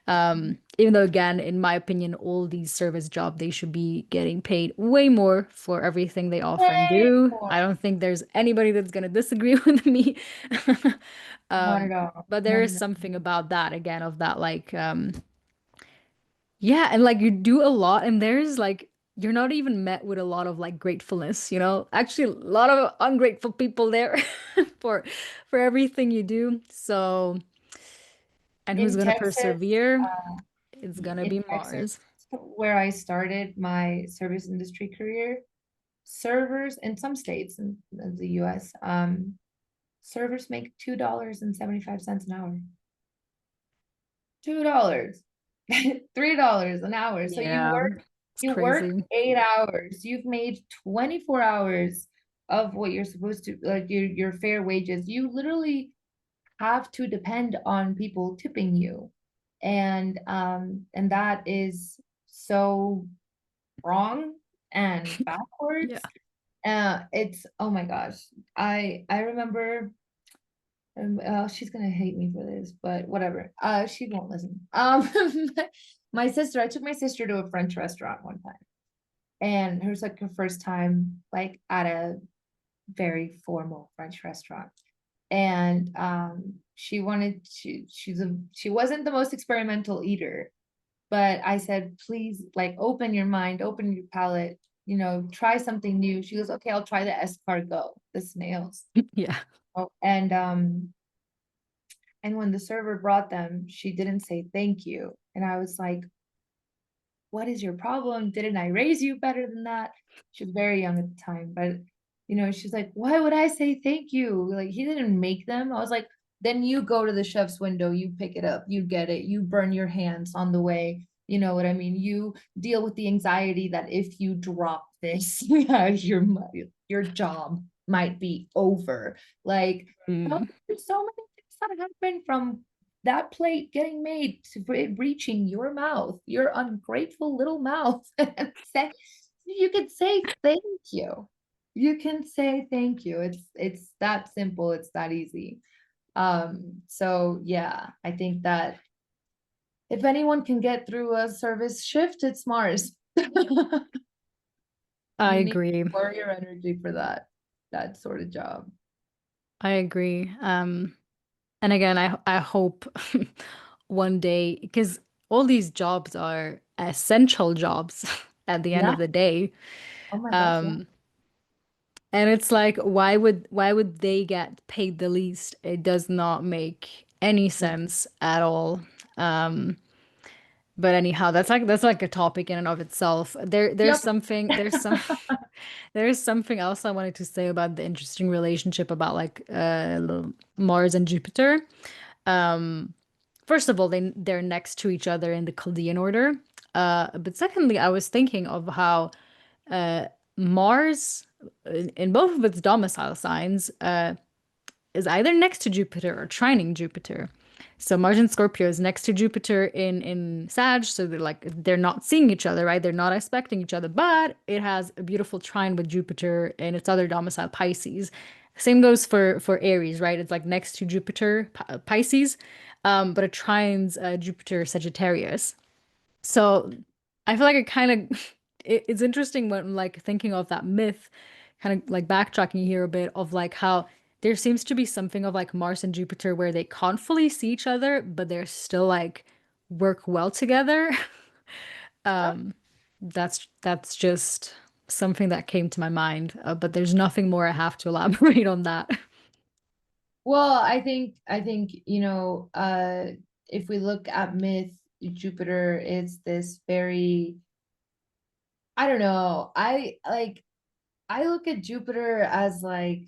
Even though again, in my opinion, all these service jobs they should be getting paid way more for everything they offer and Way do. I more. don't think there's anybody that's gonna disagree with me. Not Um, at all. but there Not is at all. something about that again of that like yeah, and like you do a lot, and there's like you're not even met with a lot of like gratefulness, you know? Actually, a lot of ungrateful people there for for everything you do. So, and who's In gonna Texas, persevere? uh, It's gonna in be Texas, Mars. where I started my service industry career, servers in some states in the US, servers make $2.75 an hour. $2, $3 an hour. So Yeah, it's you work crazy. 8 hours. You've made 24 hours of what you're supposed to, like your fair wages. You literally have to depend on people tipping you. And that is so wrong and Yeah. backwards. It's, oh my gosh. I remember, she's gonna hate me for this, but whatever. She won't listen. My sister, I took my sister to a French restaurant one time, and it was like her first time, like at a very formal French restaurant. And she wasn't the most experimental eater, but I said, please, like, open your mind, open your palate, try something new. She goes, okay, I'll try the escargot, the snails. Yeah. Oh, and when the server brought them, she didn't say thank you. And I was like, what is your problem? Didn't I raise you better than that? She was very young at the time, but she's like, why would I say thank you? Like, he didn't make them. I was like, then you go to the chef's window, you pick it up, you get it, you burn your hands on the way. You know what I mean? You deal with the anxiety that if you drop this, yeah, your job might be over. Like, Mm. there's so many things that happen from that plate getting made to it reaching your mouth, your ungrateful little mouth, and say, you can say thank you. You can say thank you. It's that simple. It's that easy. So yeah, I think that if anyone can get through a service shift, it's Mars. I You need agree. warrior energy for that sort of job. I agree. And again, I hope one day, because all these jobs are essential jobs at the end Yeah. of the day. Oh my gosh, yeah. Um, and it's like, why would they get paid the least? It does not make any sense at all. Um, but anyhow, that's like a topic in and of itself. There's Yep. something there's some there's something else I wanted to say about the interesting relationship about like Mars and Jupiter. Um, First of all, they're next to each other in the Chaldean order. But secondly, I was thinking of how uh, Mars, in both of its domicile signs, is either next to Jupiter or trining Jupiter. So Mars in Scorpio is next to Jupiter in Sag, so they're not seeing each other, right? They're not expecting each other, but it has a beautiful trine with Jupiter in its other domicile, Pisces. Same goes for Aries, right? It's like next to Jupiter, Pisces, but it trines Jupiter, Sagittarius. So I feel like it kind of it's interesting when like thinking of that myth, kind of like backtracking here a bit of like how there seems to be something of like Mars and Jupiter where they can't fully see each other, but they're still like work well together. Um, that's just something that came to my mind, but there's nothing more I have to elaborate on that. Well, I think, if we look at myth, Jupiter is this very, I don't know. I look at Jupiter as like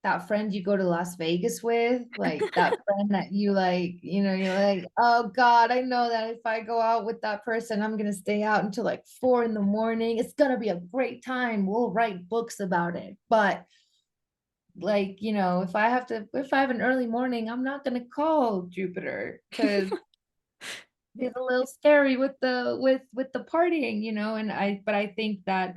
that friend you go to Las Vegas with, like that friend that you like, you're like, oh God, I know that if I go out with that person, I'm gonna stay out until like 4 in the morning. It's gonna be a great time. We'll write books about it. But like, if I have an early morning, I'm not gonna call Jupiter because is a little scary with the with the partying, you know, and I think that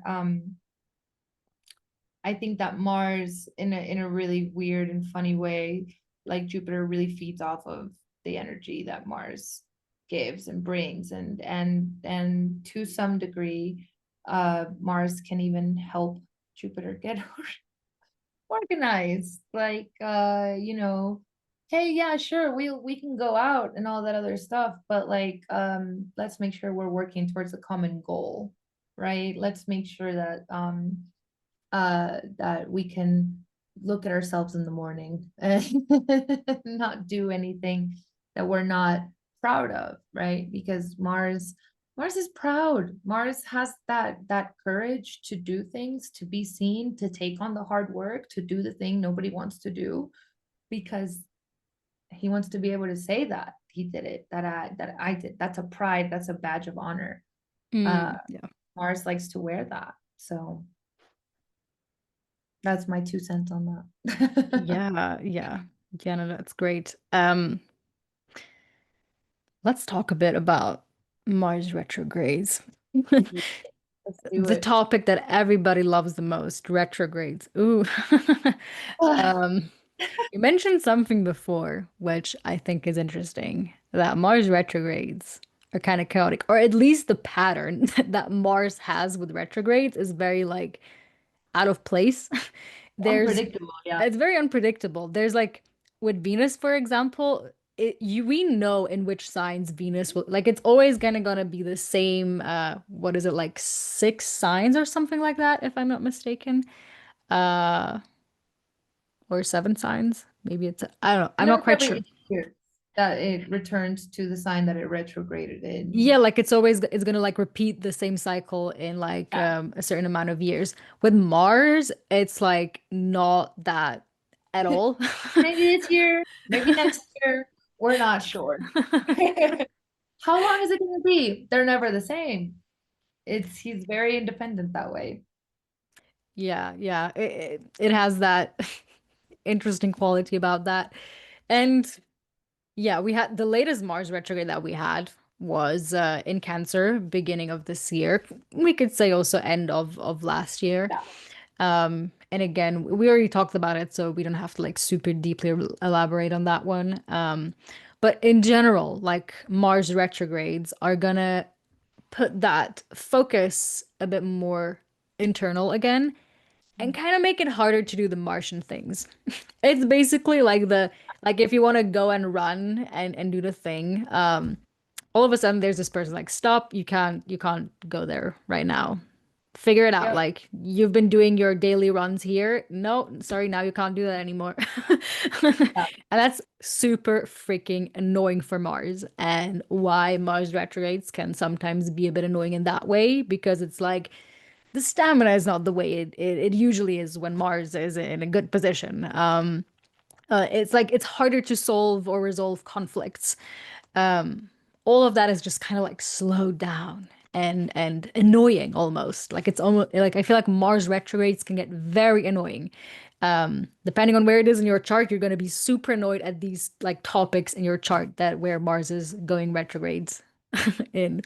I think that Mars in a really weird and funny way, like Jupiter really feeds off of the energy that Mars gives and brings, and to some degree, Mars can even help Jupiter get organized. Like you know, hey, yeah, sure, we can go out and all that other stuff, but like let's make sure we're working towards a common goal, right? Let's make sure that that we can look at ourselves in the morning and not do anything that we're not proud of, right? Because Mars is proud. Mars has that courage to do things, to be seen, to take on the hard work, to do the thing nobody wants to do, because he wants to be able to say that he did it, that I did. That's a pride, that's a badge of honor. Yeah. Mars likes to wear that. So that's my 2 cents on that. Yeah, yeah. Yeah, no, that's great. Let's talk a bit about Mars retrogrades. Let's do The it. topic that everybody loves the most, retrogrades. Ooh. Um, you mentioned something before, which I think is interesting, that Mars retrogrades are kind of chaotic, or at least the pattern that Mars has with retrogrades is very like out of place. There's Unpredictable, yeah. It's very unpredictable. There's like with Venus, for example, we know in which signs Venus will like it's always gonna be the same what is it like 6 signs or something like that, if I'm not mistaken. Uh or 7 signs. Maybe it's I don't know. I'm And then not it's quite every sure. 8 years that it returns to the sign that it retrograded Yeah, in. like it's gonna like repeat the same cycle in like Yeah. a certain amount of years. With Mars, it's like not that at all. Maybe this year, maybe next year. We're not sure. How long is it going to be? They're never the same. He's very independent that way. Yeah, yeah. It has that interesting quality about that. And yeah, we had the latest Mars retrograde that we had was in Cancer, beginning of this year. We could say also end of last year. Yeah. And again, we already talked about it, so we don't have to like super deeply elaborate on that one. But in general, like Mars retrogrades are gonna put that focus a bit more internal again and kind of make it harder to do the Martian things. It's basically like the like if you want to go and run and do the thing, all of a sudden there's this person like stop, you can't go there right now. Figure it out. Yep. Like you've been doing your daily runs here. No, sorry, now you can't do that anymore. Yeah. And that's super freaking annoying for Mars and why Mars retrogrades can sometimes be a bit annoying in that way because it's like the stamina is not the way it usually is when Mars is in a good position. It's like it's harder to solve or resolve conflicts. Um, all of that is just kind of like slowed down and annoying almost. Like it's almost like I feel like Mars retrogrades can get very annoying. Depending on where it is in your chart, you're going to be super annoyed at these like topics in your chart that where Mars is going retrogrades in.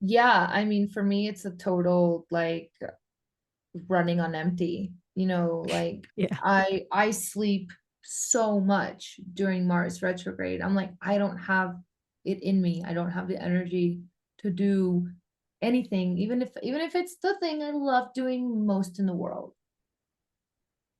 Yeah. I mean, for me, it's a total like running on empty. You know, like Yeah. I sleep so much during Mars retrograde. I'm like, I don't have it in me. I don't have the energy to do anything, even if it's the thing I love doing most in the world.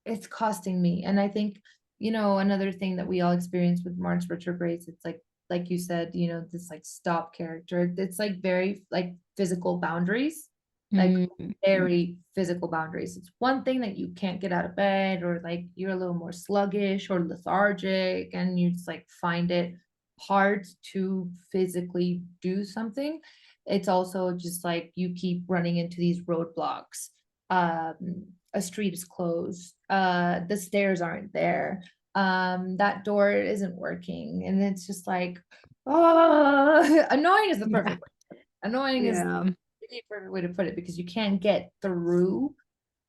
It's costing me. And I think, you know, another thing that we all experience with Mars retrogrades, it's like you said, you know, this like stop character. It's like very like physical boundaries, like Mm, very physical boundaries. It's one thing that you can't get out of bed, or like you're a little more sluggish or lethargic, and you just like find it hard to physically do something. It's also just like you keep running into these roadblocks. A street is closed, the stairs aren't there, that door isn't working, and it's just like, oh, annoying is the yeah. perfect word. Annoying is Yeah. the perfect way to put it, because you can't get through,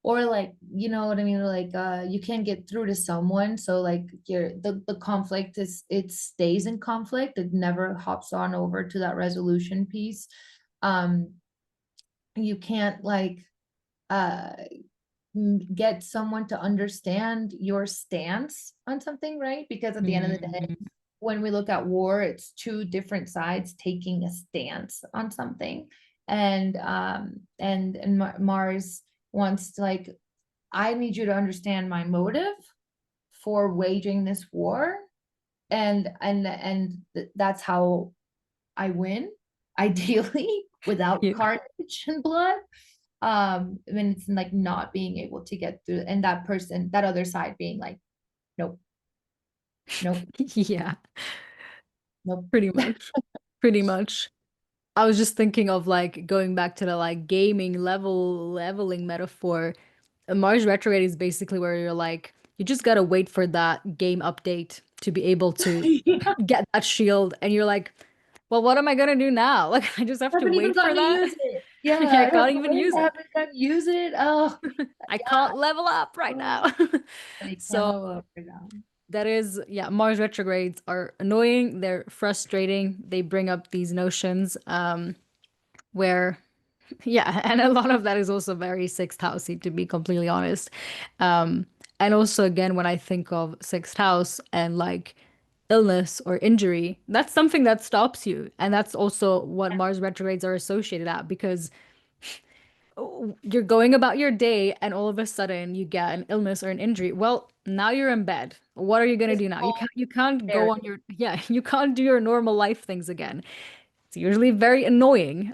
or like, you know what I mean, like you can't get through to someone, so like the conflict is, it stays in conflict, it never hops on over to that resolution piece. um you can't like uh get someone to understand your stance on something, right? Because at the end of the day, Mm. when we look at war, it's two different sides taking a stance on something. And Mars wants to like, I need you to understand my motive for waging this war, and that's how I win, ideally, without Yeah. carnage and blood. When it's like not being able to get through, and that person, that other side being like, nope, nope, Yeah, nope. pretty much. Pretty much. I was just thinking of like going back to the like gaming leveling metaphor. Mars retrograde is basically where you're like, you just gotta wait for that game update to be able to Yeah, get that shield, and you're like, well, what am I gonna do now? Like, I just have I to haven't even wait for gotten to that. use it. Yeah, Yeah, I I have can't to even wait. use I it. haven't gotten to use it. Oh, I yeah. can't level up right Oh, now. I can't So level up right now. that is, yeah, Mars retrogrades are annoying. They're frustrating. They bring up these notions, where, yeah, and a lot of that is also very sixth housey, to be completely honest. Um, and also, again, when I think of sixth house and like illness or injury, that's something that stops you. And that's also what Mars retrogrades are associated at, because you're going about your day and all of a sudden you get an illness or an injury. Well, now you're in bed. What are you gonna It's do now? all You can't go there. on your, yeah, you can't do your normal life things again. It's usually very annoying.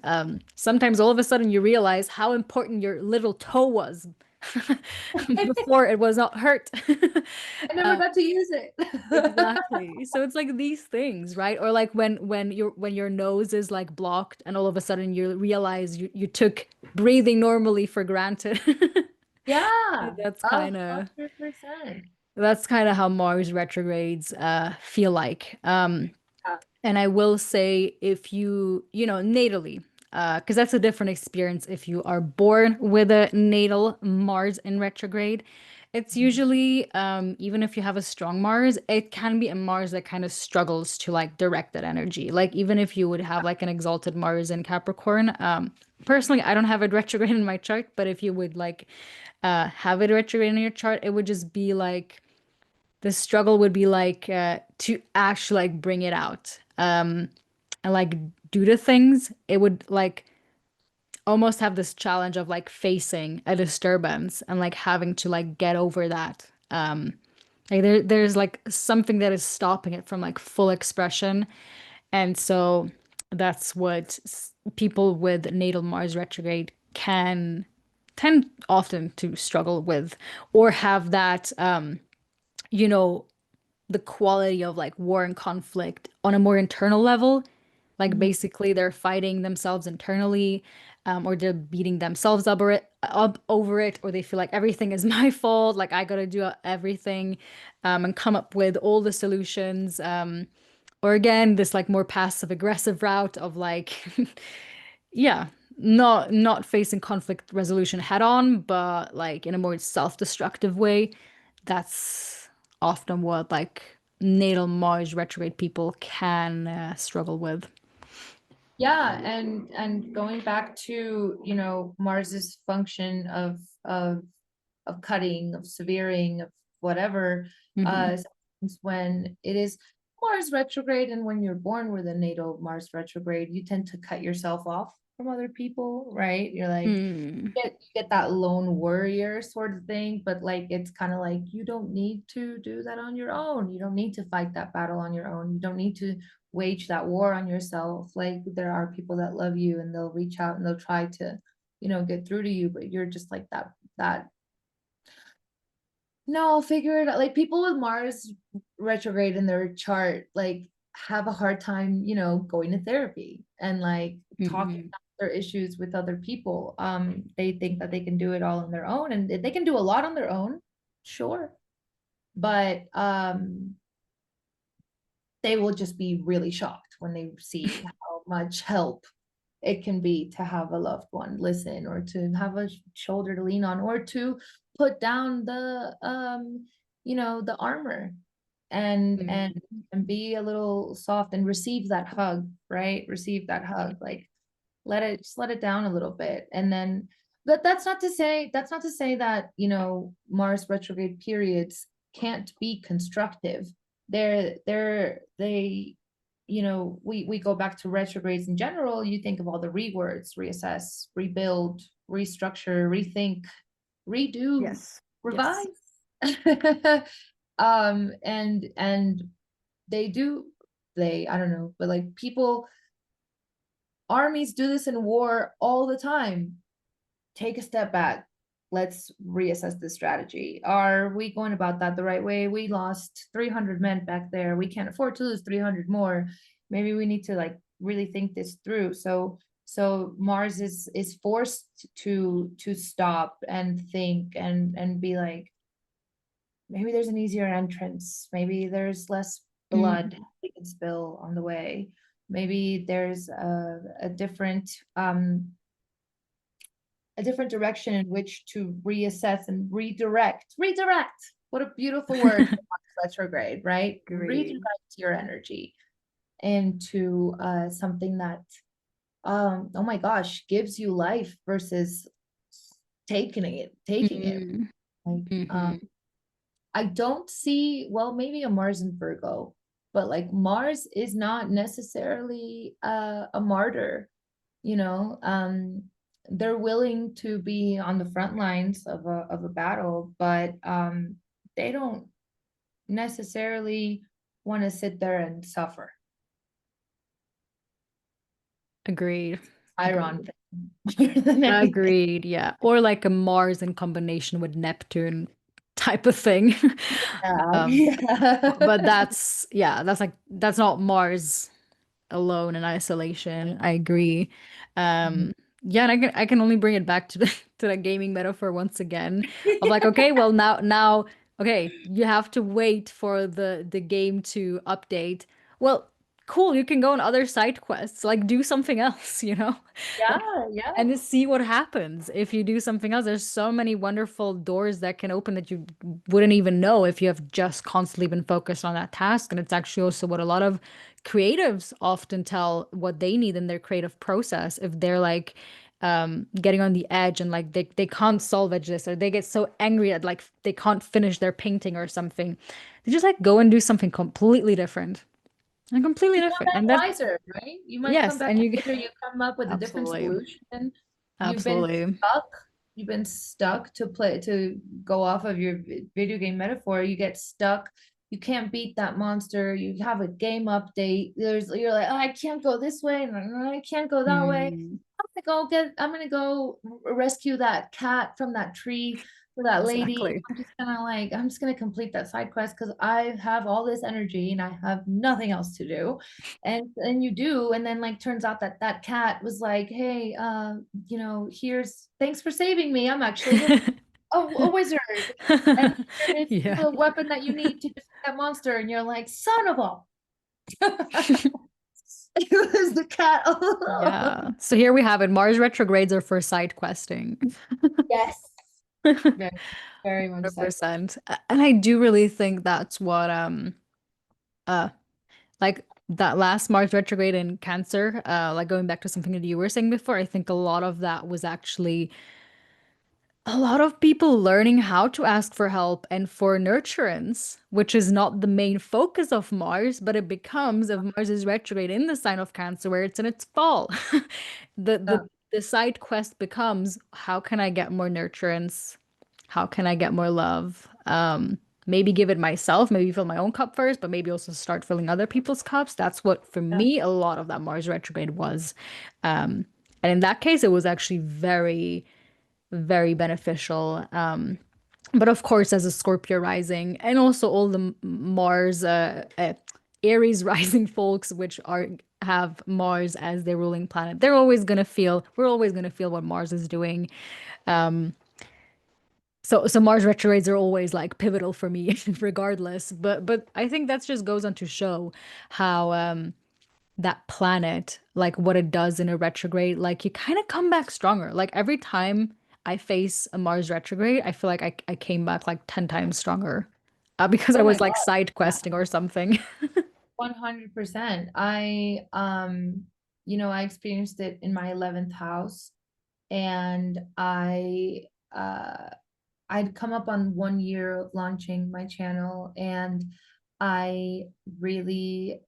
Sometimes all of a sudden you realize how important your little toe was before it was not hurt. I never got to use it. Exactly. So it's like these things, right? Or like when your nose is like blocked and all of a sudden you realize you took breathing normally for granted. Yeah, That's a kind of hundred percent. that's kind of how Mars retrogrades feel like. And I will say, if you know, natally, because that's a different experience if you are born with a natal Mars in retrograde. It's usually, even if you have a strong Mars, it can be a Mars that kind of struggles to like direct that energy. Like even if you would have like an exalted Mars in Capricorn, personally, I don't have a retrograde in my chart, but if you would like have it retrograde in your chart, it would just be like the struggle would be like to actually like bring it out, and like do the things. It would like almost have this challenge of like facing a disturbance and like having to like get over that. Like there's like something that is stopping it from like full expression. And so that's what people with natal Mars retrograde can tend often to struggle with, or have that you know, the quality of like war and conflict on a more internal level. Like Mhm. basically they're fighting themselves internally, or they're beating themselves up over it, or they feel like everything is my fault, like I gotta do everything, and come up with all the solutions. Or again, this like more passive aggressive route of like, yeah, not facing conflict resolution head on, but like in a more self-destructive way. That's often what like natal Mars retrograde people can struggle with. Yeah, and going back to, you know, Mars's function of cutting, of severing, of whatever, Hmm. sometimes when it is Mars retrograde, and when you're born with a natal Mars retrograde, you tend to cut yourself off from other people, right? You're like, Mm. get that lone warrior sort of thing, but like it's kind of like you don't need to do that on your own. You don't need to fight that battle on your own. You don't need to wage that war on yourself. Like there are people that love you and they'll reach out and they'll try to, you know, get through to you, but you're just like that no, I'll figure it out. Like people with Mars retrograde in their chart, like have a hard time, you know, going to therapy and like talking Hmm. about their issues with other people. They think that they can do it all on their own, and they can do a lot on their own, sure. But they will just be really shocked when they see how much help it can be to have a loved one listen, or to have a shoulder to lean on, or to put down the the armor, and and Mm. and be a little soft and receive that hug, right? Receive that hug, like let it down a little bit. And then, but that's not to say that, Mars retrograde periods can't be constructive. They, we go back to retrogrades in general. You think of all the rewords: reassess, rebuild, restructure, rethink, redo, Yes. Yes. revise. And they do, I don't know, but like people, armies do this in war all the time. Take a step back. Let's reassess the strategy. Are we going about that the right way? We lost 300 men back there. We can't afford to lose 300 more. Maybe we need to like really think this through. So Mars is forced to stop and think and be like, maybe there's an easier entrance. Maybe there's less blood Mm. we can spill on the way. Maybe there's a different direction in which to reassess and redirect. Redirect. What a beautiful word for retrograde, right? Redirect Agreed. your energy into something that, oh my gosh, gives you life versus taking it. Mm. Like, Hmm. I don't see, well, maybe a Mars in Virgo, but like Mars is not necessarily a martyr, you know. They're willing to be on the front lines of a battle, but they don't necessarily want to sit there and suffer. Agreed. Chiron Agreed. thing more than anything. Agreed. Yeah. Or like a Mars in combination with Neptune type of thing. Yeah, Um, but yeah. yeah, that's not Mars alone in isolation. I agree. Yeah, and I can only bring it back to the to the gaming metaphor once again of like, okay, well now okay, you have to wait for the game to update. Well, cool, you can go on other side quests, like do something else, you know? Like Yeah, yeah. and just see what happens if you do something else. There's so many wonderful doors that can open that you wouldn't even know if you have just constantly been focused on that task. And it's actually also what a lot of creatives often tell what they need in their creative process if they're like getting on the edge and like they can't salvage this, or they get so angry at like they can't finish their painting or something. They just like go and do something completely different and completely You come different. back And that, wiser, right? You might come yes, back and you later, you come up with a different absolutely, solution. You've been absolutely. stuck. You've been stuck to go off of your video game metaphor. You get stuck. You can't beat that monster. You have a game update. You're like, oh, I can't go this way, and I can't go that way. Mm, I'm gonna go rescue that cat from that tree for that lady. exactly. I'm just gonna complete that side quest because I have all this energy and I have nothing else to do. And you do, and then like turns out that that cat was like, hey, here's, thanks for saving me. I'm actually a wizard, and here is Yeah. the weapon that you need to defeat that monster. And you're like, son of a. It was the cat. Yeah. So here we have it. Mars retrogrades are for side questing. Yes. Very, very much so. 100%. And I do really think that's what uh like that last Mars retrograde in Cancer, like going back to something that you were saying before, I think a lot of that was actually a lot of people learning how to ask for help and for nurturance, which is not the main focus of Mars, but it becomes if Mars is retrograde in the sign of Cancer where it's in its fall. The Yeah. the the side quest becomes how can I get more nurturance? How can I get more love? Maybe give it myself, maybe fill my own cup first, but maybe also start filling other people's cups. That's what for Yeah. me a lot of that Mars retrograde was. And in that case, it was actually very very beneficial. But of course, as a Scorpio rising, and also all the Mars, Aries rising folks, which are have Mars as their ruling planet, we're always gonna feel what Mars is doing. Um, so Mars retrogrades are always like pivotal for me, regardless. But I think that just goes on to show how that planet, like what it does in a retrograde, like you kind of come back stronger. Like every time I face a Mars retrograde, I feel like I came back like 10 times stronger because I Oh my was like God. side Yeah. questing or something. 100%. I experienced it in my 11th house, and uh I'd come up on 1 year of launching my channel, and I really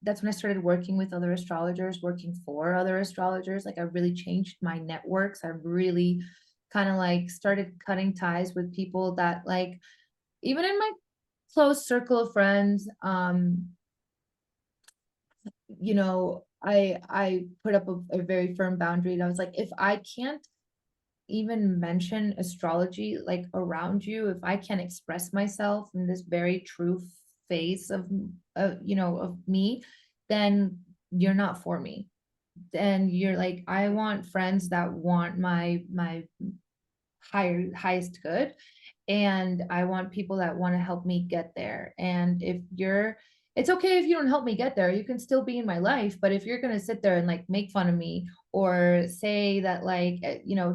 that's when I started working with other astrologers, working for other astrologers. Like I really changed my networks. I really kind of like started cutting ties with people that like even in my close circle of friends, I put up a very firm boundary, and I was like, if I can't even mention astrology like around you, if I can't express myself in this very true face of me, then you're not for me. And you're like, I want friends that want my highest good, and I want people that want to help me get there. And if you're it's okay if you don't help me get there, you can still be in my life, but if you're going to sit there and like make fun of me or say that like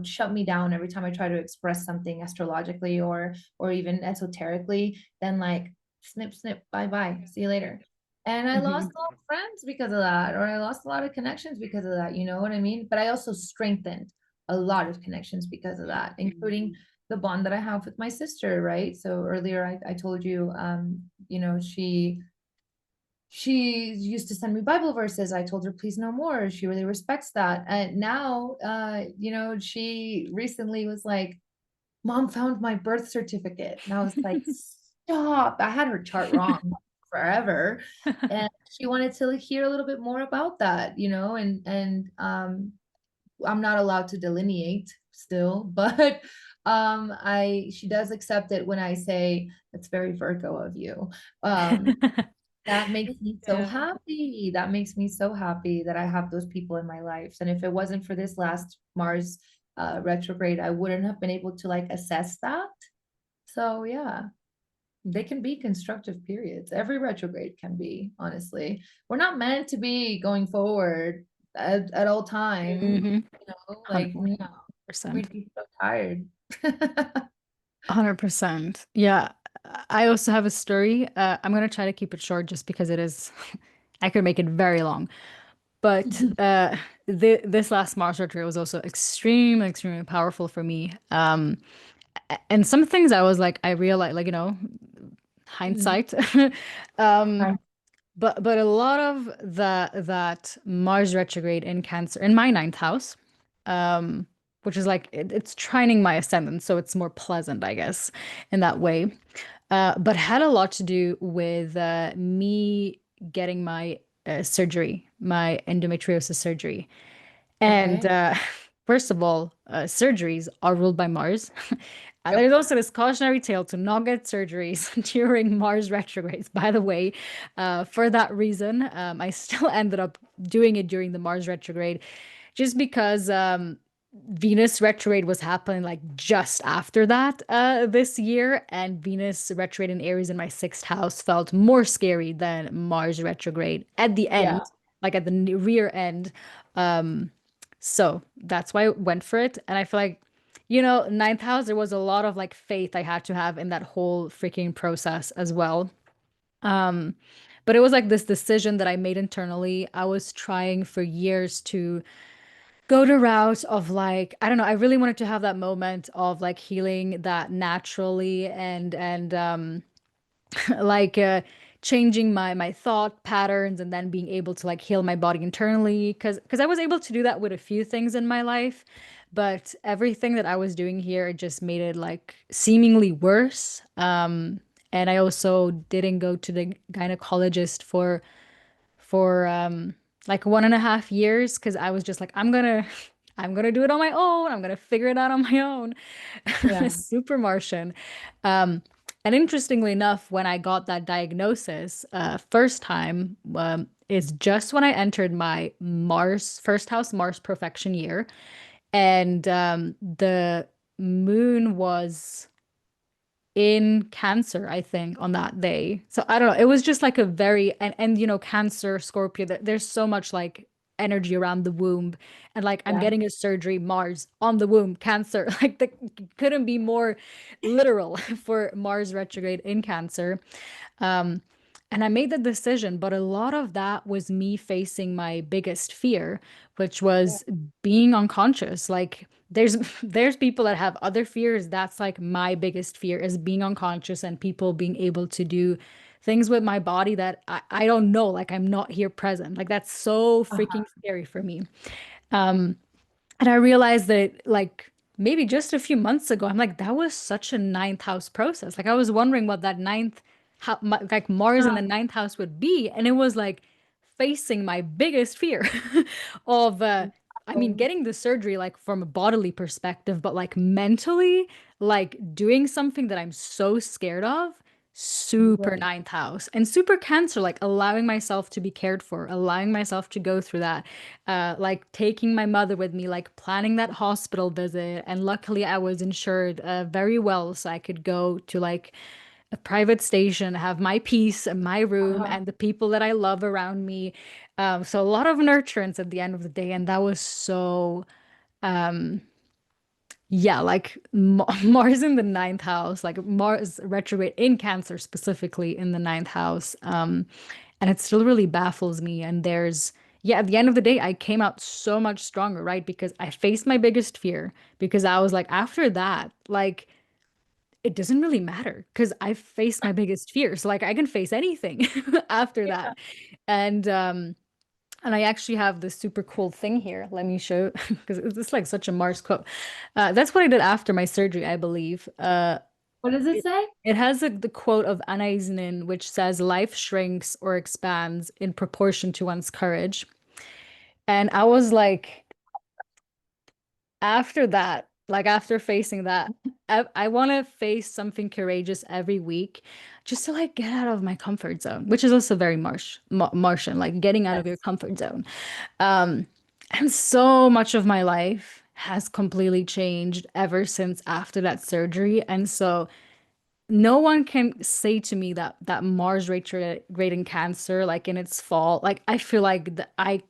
shut me down every time I try to express something astrologically or even esoterically, then like snip snip, bye bye, see you later. And I lost Mhm. a lot of friends because of that, or I lost a lot of connections because of that, you know what I mean? But I also strengthened a lot of connections because of that, including the bond that I have with my sister, right? So earlier I told you, she used to send me Bible verses. I told her, please no more. She really respects that. And now, she recently was like, Mom found my birth certificate. And I was like, stop. I had her chart wrong forever. And she wanted to hear a little bit more about that, and I'm not allowed to delineate still, but she does accept it when I say it's very Virgo of you. That makes me so Yeah. happy. That makes me so happy that I have those people in my life. And if it wasn't for this last Mars retrograde, I wouldn't have been able to like assess that. So yeah, they can be constructive periods. Every retrograde can be, honestly. We're not meant to be going forward at all time. Mhm. Like, no, 100%. we'd be so tired. 100%. Yeah. I also have a story. I'm gonna try to keep it short just because it is, I could make it very long. But this last Mars retrograde was also extremely, extremely powerful for me. And some things I was like, I realized, like, Mhm. hindsight. Um, Right. but a lot of that Mars retrograde in Cancer in my ninth house, um, which is like it's trining my ascendant, so it's more pleasant, I guess, in that way. But had a lot to do with me getting my surgery, my endometriosis surgery. And Okay. first of all, surgeries are ruled by Mars. And Yep. there's also this cautionary tale to not get surgeries during Mars retrogrades, by the way. For that reason, I still ended up doing it during the Mars retrograde just because Venus retrograde was happening like just after that this year, and Venus retrograde in Aries in my sixth house felt more scary than Mars retrograde at the Yeah. end, like at the rear end. Um, so that's why I went for it. And I feel like, ninth house, there was a lot of like faith I had to have in that whole freaking process as well. Um, but it was like this decision that I made internally. I was trying for years to go the route of like, I don't know, I really wanted to have that moment of like healing that naturally and like changing my thought patterns and then being able to like heal my body internally because I was able to do that with a few things in my life, but everything that I was doing here it just made it like seemingly worse. And I also didn't go to the gynecologist for like 1.5 years because I was just like I'm gonna do it on my own. I'm gonna figure it out on my own. Yeah. Super Martian. Um, and interestingly enough, when I got that diagnosis first time, is just when I entered my Mars first house Mars perfection year, and the moon was in Cancer, I think, on that day. So I don't know. It was just like a very and you know, Cancer, Scorpio, there's so much like energy around the womb. And like I'm Yeah. getting a surgery, Mars on the womb, Cancer. Like the couldn't be more literal for Mars retrograde in Cancer. Um, and I made the decision, but a lot of that was me facing my biggest fear, which Yeah. was being unconscious. Like there's people that have other fears. That's like my biggest fear is being unconscious and people being able to do things with my body that I don't know, like I'm not here present. Like that's so freaking Uh-huh. scary for me. Um, and I realized that like maybe just a few months ago, I'm like, that was such a ninth house process. Like I was wondering what that ninth, how, like Mars in the ninth house would be. And it was like facing my biggest fear of, I mean, Oh, getting the surgery, like from a bodily perspective, but like mentally, like doing something that I'm so scared of, super right. ninth house and super Cancer, like allowing myself to be cared for, allowing myself to go through that, like taking my mother with me, like planning that hospital visit. And luckily, I was insured very well, so I could go to like a private station, have my peace and my room Uh-huh. and the people that I love around me. So a lot of nurturance at the end of the day, and that was so. Um, yeah, like Mars in the ninth house, like Mars retrograde in Cancer, specifically in the ninth house. And it still really baffles me. And yeah, at the end of the day, I came out so much stronger, right? Because I faced my biggest fear, because I was like, after that, like, it doesn't really matter because I faced my biggest fear. So, like, I can face anything after Yeah. that. And I actually have this super cool thing here. Let me show because it's like such a Mars quote. That's what I did after my surgery, I believe. What does it It, say? it has the quote of Anna, which says, "Life shrinks or expands in proportion to one's courage." And I was like, after that, like after facing that, I want to face something courageous every week just to like get out of my comfort zone, which is also very Martian, like getting out of your Yes. comfort zone. Um, and so much of my life has completely changed ever since after that surgery. And so no one can say to me that Mars retrograde in Cancer, like in its fall, like I feel like I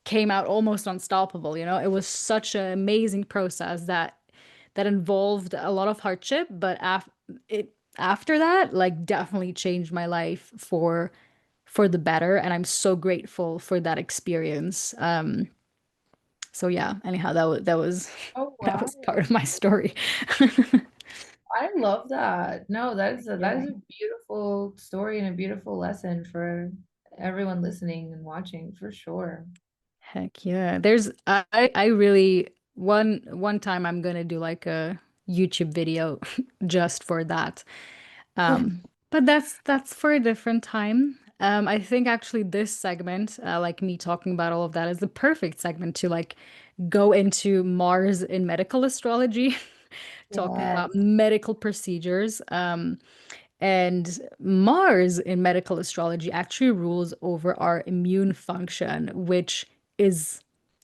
came out almost unstoppable. You know, it was such an amazing process that involved a lot of hardship, but after that, like definitely changed my life for the better, and I'm so grateful for that experience. So yeah, anyhow, that was Oh, that wow. was part of my story. I love that. No, that Yeah. is a beautiful story and a beautiful lesson for everyone listening and watching for sure. Heck yeah. I really one time I'm gonna do like a YouTube video just for that. But that's for a different time. I think actually this segment, like me talking about all of that, is the perfect segment to like go into Mars in medical astrology, talking about Yes. medical procedures. And Mars in medical astrology actually rules over our immune function, which is,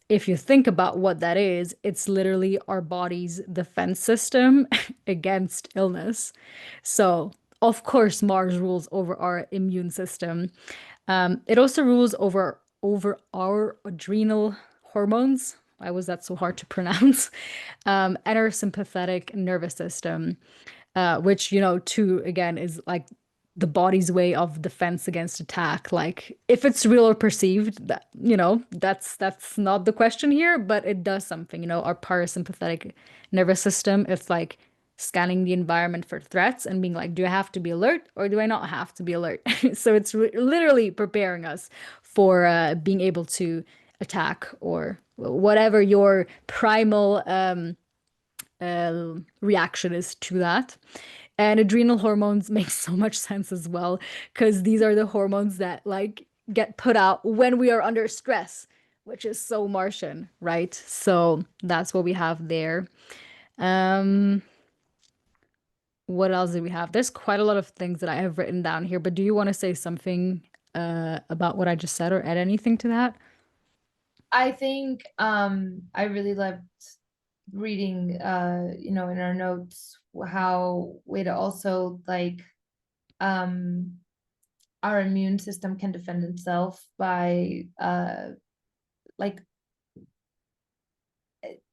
if you think about what that is, it's literally our body's defense system against illness. So, of course, Mars rules over our immune system. It also rules over our adrenal hormones. Why was that so hard to pronounce? And our sympathetic nervous system, which, you know, too, again, is like the body's way of defense against attack. Like if it's real or perceived, that, you know, that's not the question here, but it does something. You know, our parasympathetic nervous system, it's like scanning the environment for threats and being like, do I have to be alert or do I not have to be alert? So it's literally preparing us for being able to attack or whatever your primal reaction is to that. And adrenal hormones make so much sense as well, because these are the hormones that like get put out when we are under stress, which is so Martian, right? So that's what we have there. Um, what else do we have? There's quite a lot of things that I have written down here, but do you want to say something about what I just said or add anything to that? I think I really loved reading, in our notes, how it also like, um our immune system can defend itself by like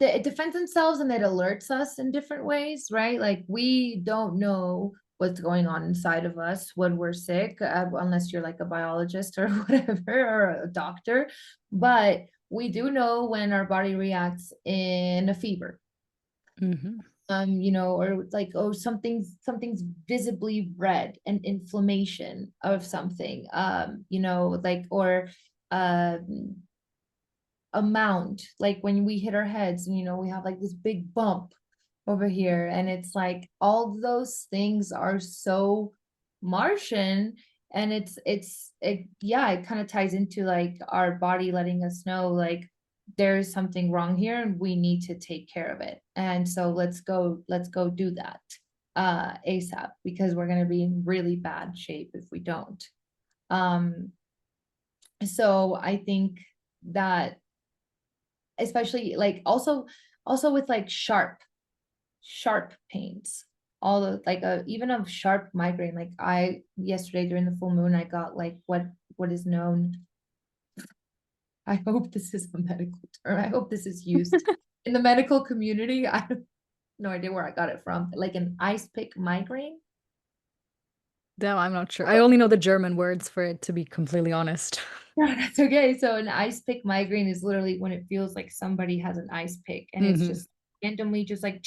it defends themselves and it alerts us in different ways, right? Like we don't know what's going on inside of us when we're sick, unless you're like a biologist or whatever, or a doctor. But we do know when our body reacts in a fever, Hmm. or like, oh, something's visibly red, an inflammation of something, like, or um a mound, like when we hit our heads and we have like this big bump over here, and it's like all those things are so Martian. And yeah, it kind of ties into like our body letting us know like there's something wrong here and we need to take care of it. And so let's go do that ASAP, because we're going to be in really bad shape if we don't. um so I think that, especially like, also with like sharp pains, all the like, even of sharp migraine, like I yesterday during the full moon I got like what is known, I hope this is a medical term, I hope this is used in the medical community. I have no idea where I got it from, like an ice pick migraine. No, I'm not sure. I only know the German words for it, to be completely honest. Yeah, that's okay. So an ice pick migraine is literally when it feels like somebody has an ice pick and it's Hmm. just randomly just like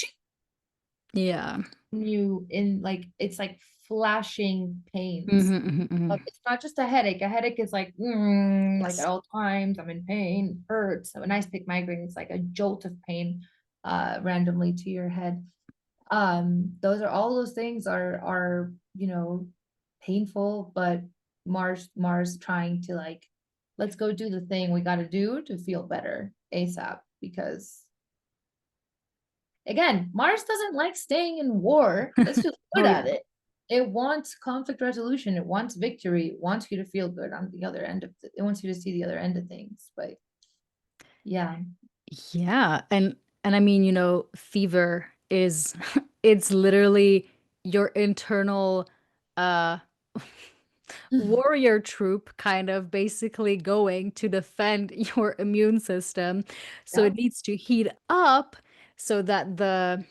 Yeah. you in, like it's like flashing pains. Hmm. Hmm. It's not just a headache. A headache is like, like at Yes. all times I'm in pain, hurts. So a nice pick migraine is like a jolt of pain randomly to your head. Those are, all those things are painful, but Mars trying to like, let's go do the thing we got to do to feel better ASAP, because again, Mars doesn't like staying in war. Let's feel good Oh at yeah. it. It wants conflict resolution. It wants victory. It wants you to feel good on the other end of it wants you to see the other end of things. But yeah. Yeah, and I mean, fever is it's literally your internal uh warrior troop kind of basically going to defend your immune system. So Yeah. it needs to heat up so that the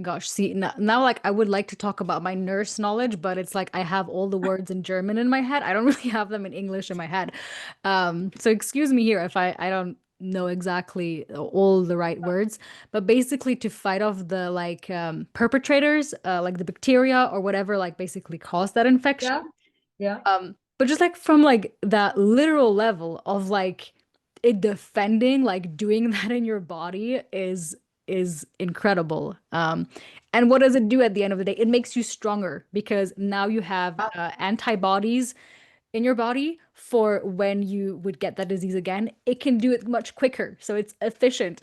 gosh, see, now, like I would like to talk about my nurse knowledge, but it's like I have all the words in German in my head. I don't really have them in English in my head. So excuse me here if I don't know exactly all the right words, but basically to fight off the like perpetrators, like the bacteria or whatever, like basically caused that infection. Yeah. Yeah. But just like from like that literal level of like it defending, like doing that in your body is incredible. And what does it do at the end of the day? It makes you stronger because now you have antibodies in your body for when you would get that disease again. It can do it much quicker, so it's efficient.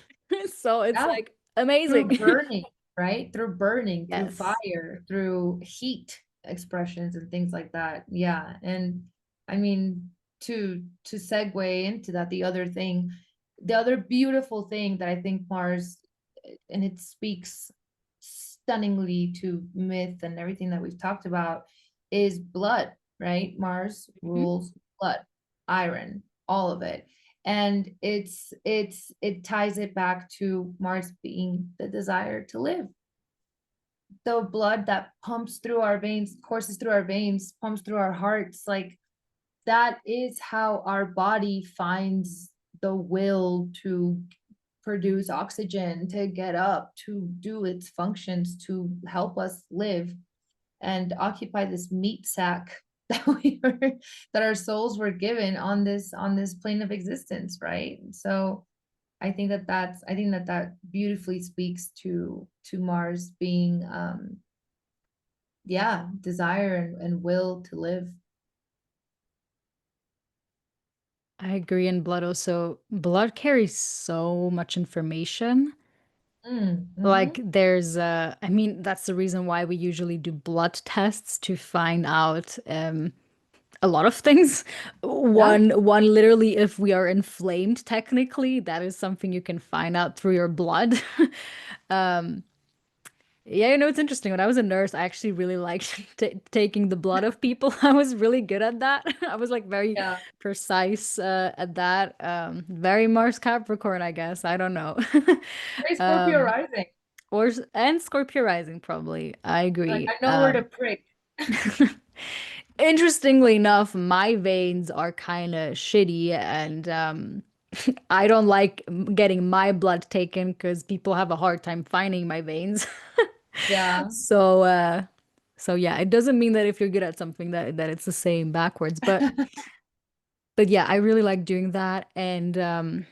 So it's Yeah. like Through amazing. burning, right? Through burning, through Yes. fire, through heat expressions and things like that. Yeah. And I mean, to segue into that, the other beautiful thing that I think Mars, and it speaks stunningly to myth and everything that we've talked about, is blood, right? Mars Mhm. rules blood, iron, all of it. And it ties it back to Mars being the desire to live. The blood that pumps through our veins, courses through our veins, pumps through our hearts, like that is how our body finds the will to produce oxygen, to get up, to do its functions, to help us live and occupy this meat sack that we were, that our souls were given on this plane of existence, right? So I think that that beautifully speaks to Mars being yeah, desire and will to live. I agree. And blood also, blood carries so much information. Like Mm-hmm. I mean, that's the reason why we usually do blood tests to find out a lot of things. Yeah. One literally, if we are inflamed, technically, that is something you can find out through your blood. Um, yeah, you know, it's interesting. When I was a nurse, I actually really liked t taking the blood of people. I was really good at that. I was like very Yeah. precise at that. Very Mars Capricorn, I guess. I don't know. Very Scorpio Um, rising. and Scorpio rising, probably. I Like agree. I know where to prick. Interestingly enough, my veins are kind of shitty, and I don't like getting my blood taken because people have a hard time finding my veins. Yeah. So, so yeah, it doesn't mean that if you're good at something that it's the same backwards, but yeah, I really like doing that. And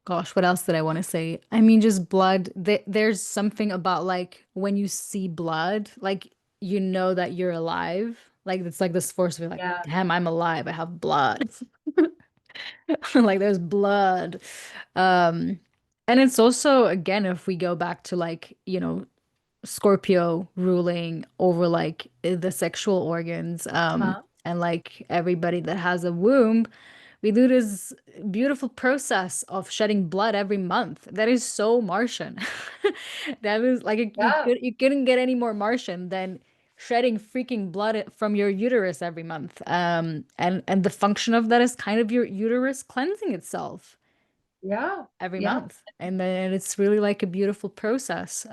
gosh, what else did I want to say? I mean, just blood. There's something about like when you see blood, like you know that you're alive. Like it's like this force of like, Yeah. damn, I'm alive. I have blood. Like there's blood. Um, and it's also again, if we go back to like, you know, Scorpio ruling over like the sexual organs, Uh-huh. and like everybody that has a womb, we do this beautiful process of shedding blood every month. That is so Martian. That is like Yeah. you couldn't get any more Martian than shedding freaking blood from your uterus every month. And the function of that is kind of your uterus cleansing itself Yeah. every Yeah. month. And then it's really like a beautiful process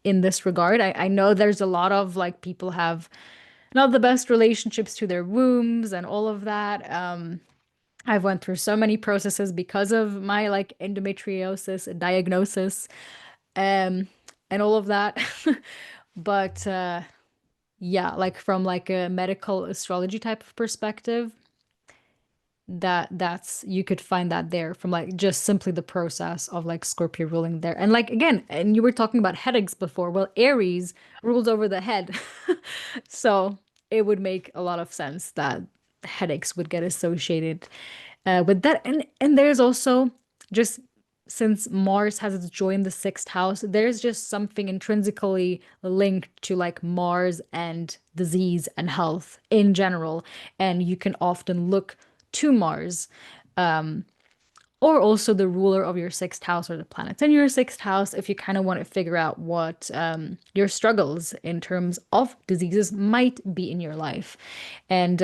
in this regard. I know there's a lot of like people have not the best relationships to their wombs and all of that. I've went through so many processes because of my like endometriosis diagnosis, um, and all of that. But yeah, like from like a medical astrology type of perspective, that's you could find that there from like just simply the process of like Scorpio ruling there. And like again, and you were talking about headaches before. Well, Aries rules over the head. So it would make a lot of sense that headaches would get associated with that. And there's also just since Mars has its joy in the sixth house, there's just something intrinsically linked to like Mars and disease and health in general. And you can often look to Mars, or also the ruler of your sixth house or the planets in your sixth house if you kind of want to figure out what your struggles in terms of diseases might be in your life. And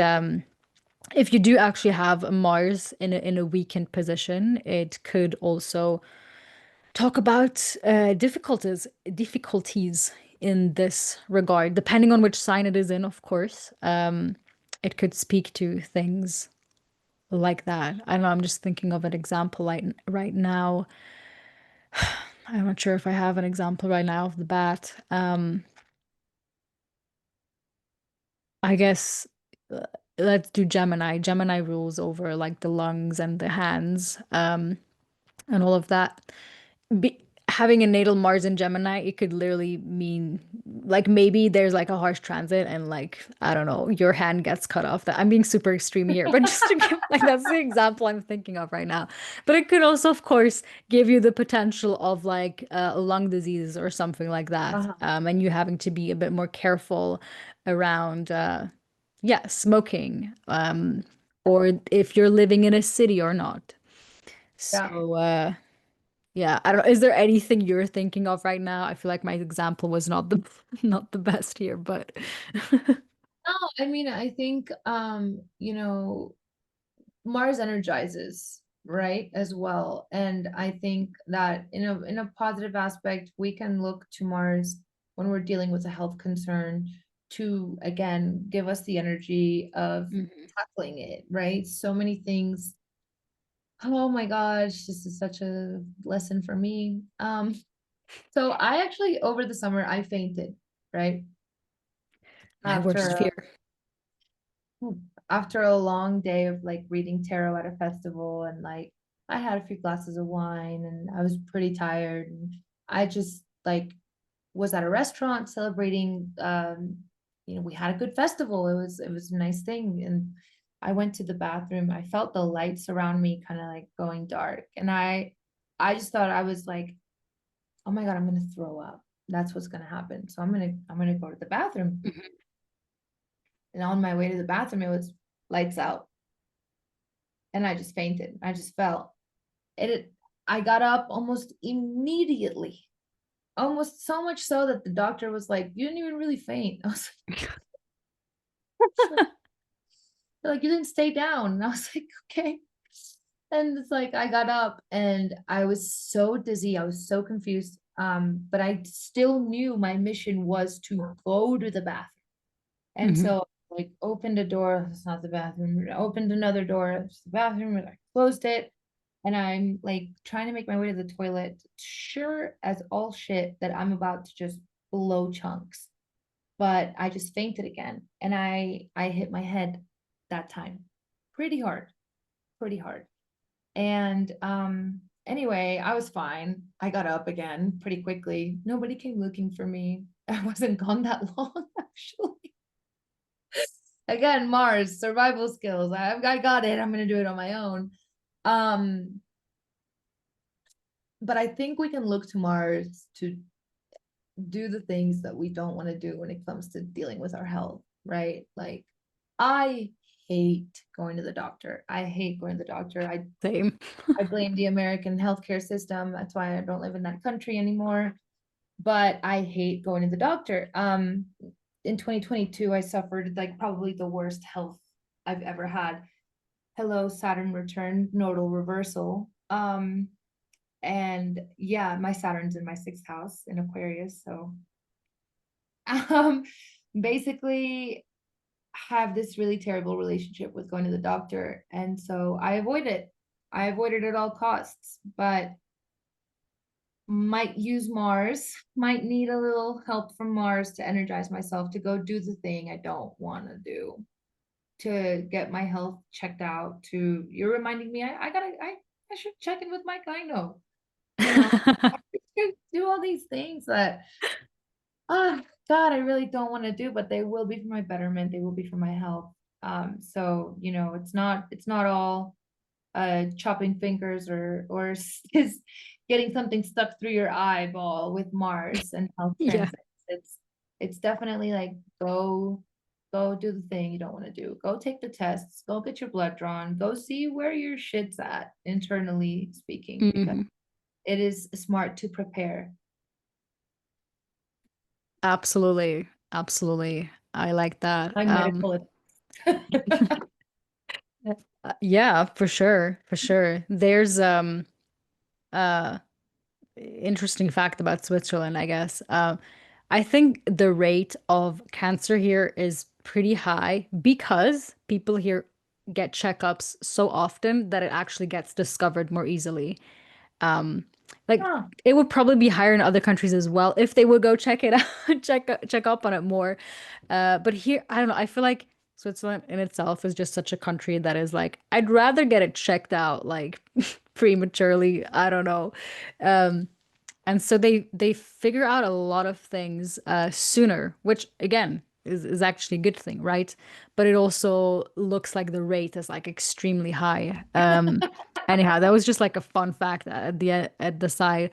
if you do actually have Mars in a weakened position, it could also talk about difficulties in this regard, depending on which sign it is in, of course. It could speak to things like that. I don't know, I'm just thinking of an example like right now. I'm not sure if I have an example right now off the bat. I guess uh, let's do Gemini. Gemini rules over like the lungs and the hands, and all of that. Having a natal Mars in Gemini, it could literally mean like maybe there's like a harsh transit and like I don't know, your hand gets cut off. That I'm being super extreme here, but just to give like that's the example I'm thinking of right now. But it could also, of course, give you the potential of like lung disease or something like that, Uh-huh. and you having to be a bit more careful around yeah, smoking, or if you're living in a city or not. Yeah. So yeah, I don't know. Is there anything you're thinking of right now? I feel like my example was not the not the best here, but No, I mean, I think Mars energizes, right, as well. And I think that in a positive aspect, we can look to Mars when we're dealing with a health concern to again give us the energy of Mhm. tackling it, right? So many things. Oh my gosh, this is such a lesson for me. So I actually over the summer I fainted, right? My worst After fear. after a long day of like reading tarot at a festival and like I had a few glasses of wine and I was pretty tired and I just like was at a restaurant celebrating we had a good festival. It was a nice thing and I went to the bathroom. I felt the lights around me kind of like going dark and I just thought I was like, "Oh my God, I'm going to throw up. That's what's going to happen." So I'm going to go to the bathroom. Mhm. And on my way to the bathroom, it was lights out. And I just fainted. I just fell. I got up almost immediately, almost so much so that the doctor was like, "You didn't even really faint." I was like, "They're like, you didn't stay down." And I was like, "Okay." And it's like I got up and I was so dizzy. I was so confused. But I still knew my mission was to go to the bathroom. And Hmm. so like opened a door, it's not the bathroom, opened another door, it's the bathroom, and I closed it. And I'm like trying to make my way to the toilet, sure as all shit that I'm about to just blow chunks. But I just fainted again. And I hit my head that time pretty hard, pretty hard. And anyway, I was fine. I got up again pretty quickly. Nobody came looking for me. I wasn't gone that long, actually. Again, Mars, survival skills. I got it. I'm gonna do it on my own. Um, but I think we can look to Mars to do the things that we don't want to do when it comes to dealing with our health, right? Like, I hate going to the doctor. I hate going to the doctor. Same. I blame the American healthcare system. That's why I don't live in that country anymore. But I hate going to the doctor. In 2022, I suffered like probably the worst health I've ever had. Hello, Saturn return, nodal reversal. And yeah, my Saturn's in my sixth house in Aquarius. So um basically have this really terrible relationship with going to the doctor. And so I avoid it. I avoid it at all costs, but might use Mars, might need a little help from Mars to energize myself to go do the thing I don't want to do, to get my health checked out. To you're reminding me, I should check in with my gyno. You know, I should do all these things that God, I really don't want to do, but they will be for my betterment. They will be for my health. So it's not all chopping fingers or is getting something stuck through your eyeball with Mars and health Yeah. transits. It's definitely like go do the thing you don't want to do. Go take the tests, go get your blood drawn, go see where your shit's at, internally speaking, because Hmm. it is smart to prepare. Absolutely. Absolutely. I like that. My medical Yeah, for sure. For sure. There's uh interesting fact about Switzerland, I guess. I think the rate of cancer here is pretty high because people here get checkups so often that it actually gets discovered more easily. Um, like Huh. it would probably be higher in other countries as well if they would go check it out, check up on it more. But here, I don't know. I feel like Switzerland in itself is just such a country that is like, I'd rather get it checked out like prematurely. I don't know. Um, and so they figure out a lot of things sooner, which again is actually a good thing, right? But it also looks like the rate is like extremely high. Anyhow, that was just like a fun fact at the side.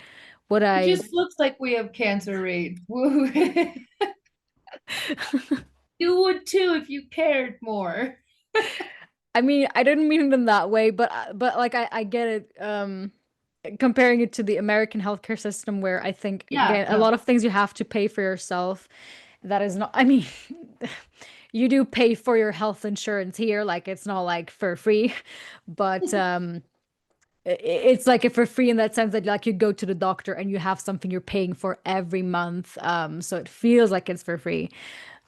What It I just looks like we have cancer rates. Woo. You would too if you cared more. I mean, I didn't mean it in that way, but like I get it. Comparing it to the American healthcare system, where I think Yeah, again a no. lot of things you have to pay for yourself. That is not. I mean, you do pay for your health insurance here, like it's not like for free, but it's like if for free in that sense that like you go to the doctor and you have something you're paying for every month. So it feels like it's for free.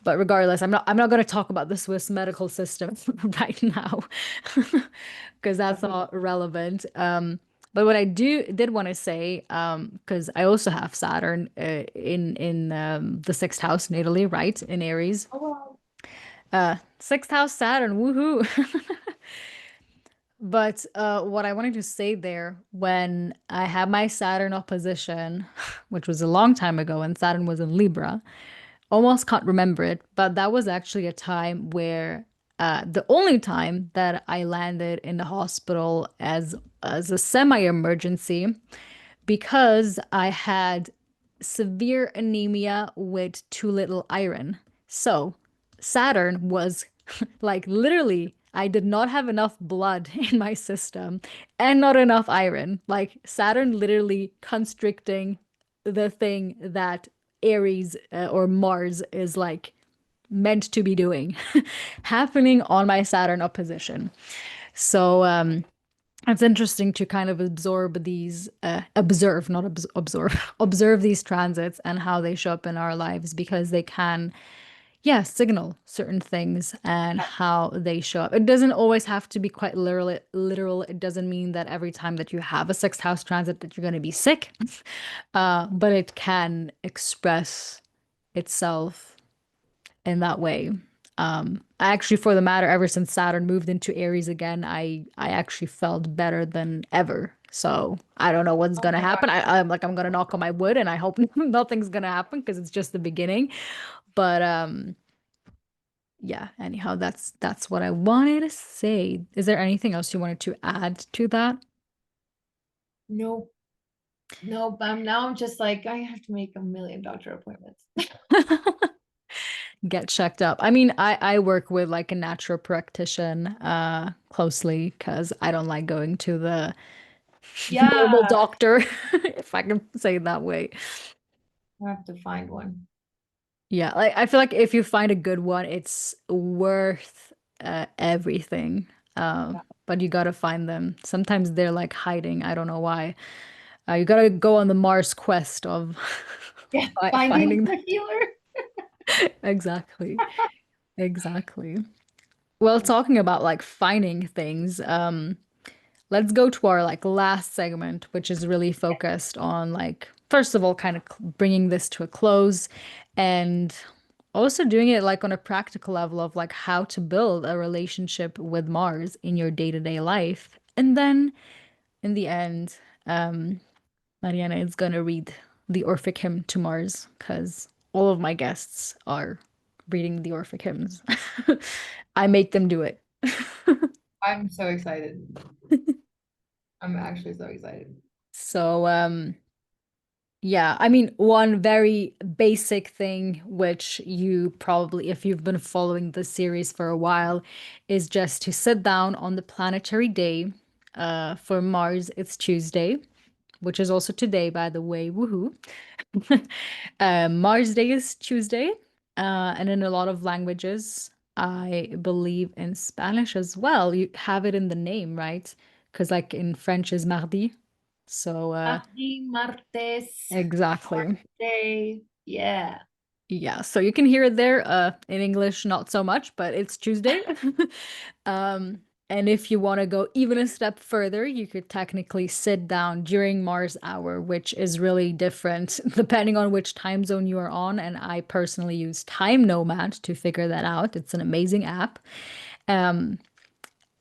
But regardless, I'm not going to talk about the Swiss medical system right now because that's not relevant. But what I did want to say, because I also have Saturn in the sixth house natally, right, in Aries. Oh, well. Sixth house Saturn, woohoo! But what I wanted to say there, when I had my Saturn opposition, which was a long time ago, and Saturn was in Libra, almost can't remember it, but that was actually a time where the only time that I landed in the hospital as a semi-emergency because I had severe anemia with too little iron. So Saturn was like literally I did not have enough blood in my system and not enough iron. Like Saturn literally constricting the thing that Aries or Mars is like meant to be doing, happening on my Saturn opposition. So it's interesting to kind of absorb these, observe, not absorb, observe these transits and how they show up in our lives because they can, yeah, signal certain things and how they show up. It doesn't always have to be quite literal. It doesn't mean that every time that you have a sixth house transit that you're going to be sick, but it can express itself in that way. I actually, for the matter, ever since Saturn moved into Aries again, I actually felt better than ever. So I don't know what's Oh gonna my God. happen. I'm gonna knock on my wood, and I hope nothing's gonna happen because it's just the beginning. But yeah. Anyhow, that's what I wanted to say. Is there anything else you wanted to add to that? No, no, now I'm just like, I have to make a million doctor appointments. Get checked up. I mean, I work with like a natural practitioner closely because I don't like going to the normal Yeah, doctor, if I can say it that way. I have to find one. Yeah, like I feel like if you find a good one, it's worth everything. But you gotta find them. Sometimes they're like hiding. I don't know why. You gotta go on the Mars quest of Yeah, finding finding them. the healer. Exactly. Exactly. Well, talking about like finding things, let's go to our like last segment, which is really focused on like first of all kind of bringing this to a close and also doing it like on a practical level of like how to build a relationship with Mars in your day-to-day life. And then in the end, um Mariana is going to read the Orphic hymn to Mars because all of my guests are reading the Orphic hymns. I make them do it. I'm so excited. I'm actually so excited. So, yeah, I mean, one very basic thing, which you probably, if you've been following the series for a while, is just to sit down on the planetary day. For Mars, it's Tuesday, which is also today, by the way. Woohoo. Mars Day is Tuesday, and in a lot of languages, I believe in Spanish as well. You have it in the name, right? Because, like in French, is mardi. So, Mardi, martes, exactly. Day. Yeah. Yeah, so you can hear it there. In English, not so much, but it's Tuesday. Um, and if you want to go even a step further, you could technically sit down during Mars hour, which is really different depending on which time zone you are on. And I personally use Time Nomad to figure that out. It's an amazing app. Um,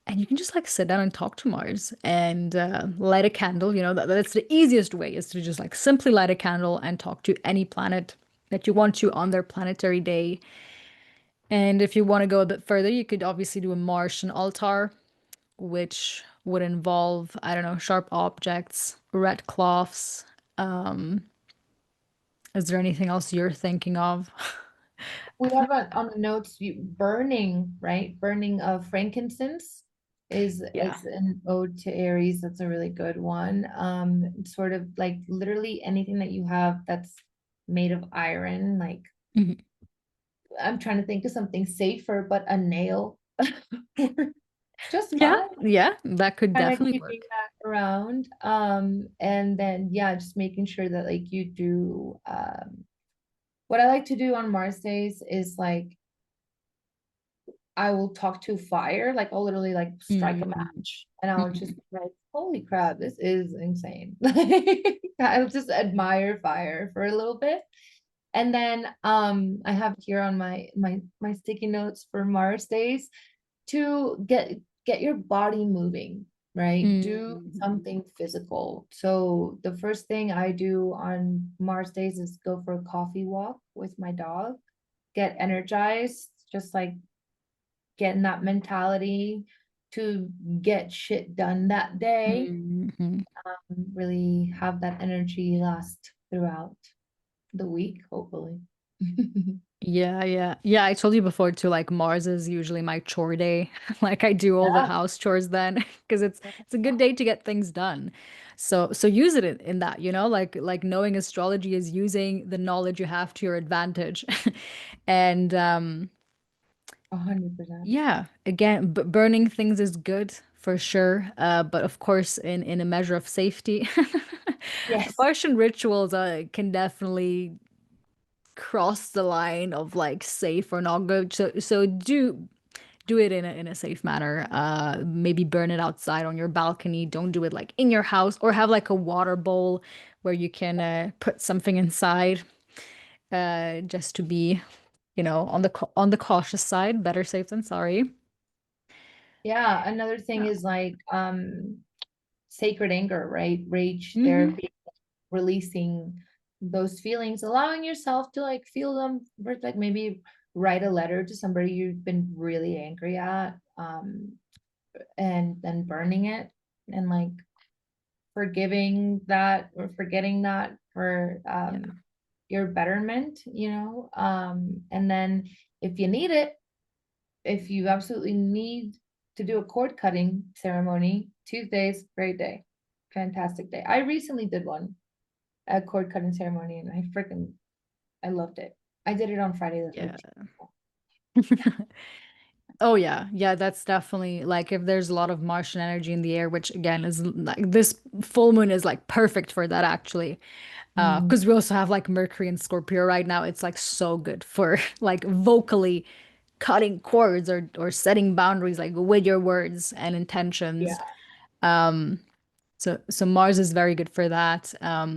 and you can just like sit down and talk to Mars and light a candle. You know, that's the easiest way is to just like simply light a candle and talk to any planet that you want to on their planetary day. And if you want to go a bit further, you could obviously do a Martian altar, which would involve, I don't know, sharp objects, red cloths. Um, is there anything else you're thinking of? We have on the notes burning, right? Burning of frankincense Yeah. is an ode to Aries. That's a really good one. Sort of like literally anything that you have that's made of iron, like Mhm. I'm trying to think of something safer, but a nail just Yeah, fine. yeah, that could Kind of definitely keeping work. that around. And then yeah, just making sure that like you do what I like to do on Mars days is like I will talk to fire, like I'll literally like strike a Mm, match and I'll just mhm, be like, holy crap, this is insane. Like I'll just admire fire for a little bit. And then I have here on my sticky notes for Mars days to get your body moving, right? Do mhm, something physical. So the first thing I do on Mars days is go for a coffee walk with my dog, get energized, just like getting that mentality to get shit done that day, mhm. really have that energy last throughout the week, hopefully. Yeah, yeah. Yeah, I told you before too, like Mars is usually my chore day. Like I do all the Yeah, house chores then because it's a good day to get things done. So use it in that, like knowing astrology is using the knowledge you have to your advantage. And 100%. yeah, again, b burning things is good for sure. But of course in a measure of safety. Yes. Martian rituals can definitely cross the line of like safe or not good. So do it in a safe manner. Maybe burn it outside on your balcony. Don't do it like in your house or have like a water bowl where you can put something inside. Just to be, on the cautious side. Better safe than sorry. Yeah, another thing Yeah. is like sacred anger, right? Rage Hmm. therapy, releasing those feelings, allowing yourself to like feel them, like maybe write a letter to somebody you've been really angry at, and then burning it and like forgiving that or forgetting that for Yeah. your betterment, and then if you need it, if you absolutely need to do a cord cutting ceremony, Tuesdays, great day, fantastic day. I recently did one, a cord cutting ceremony, and I loved it. I did it on Friday the Yeah. 13th. Yeah. Oh yeah. Yeah, that's definitely like if there's a lot of Martian energy in the air, which again is like this full moon is like perfect for that actually. Mm, Because we also have like Mercury and Scorpio right now. It's like so good for like vocally cutting cords or setting boundaries like with your words and intentions. yeah. So Mars is very good for that.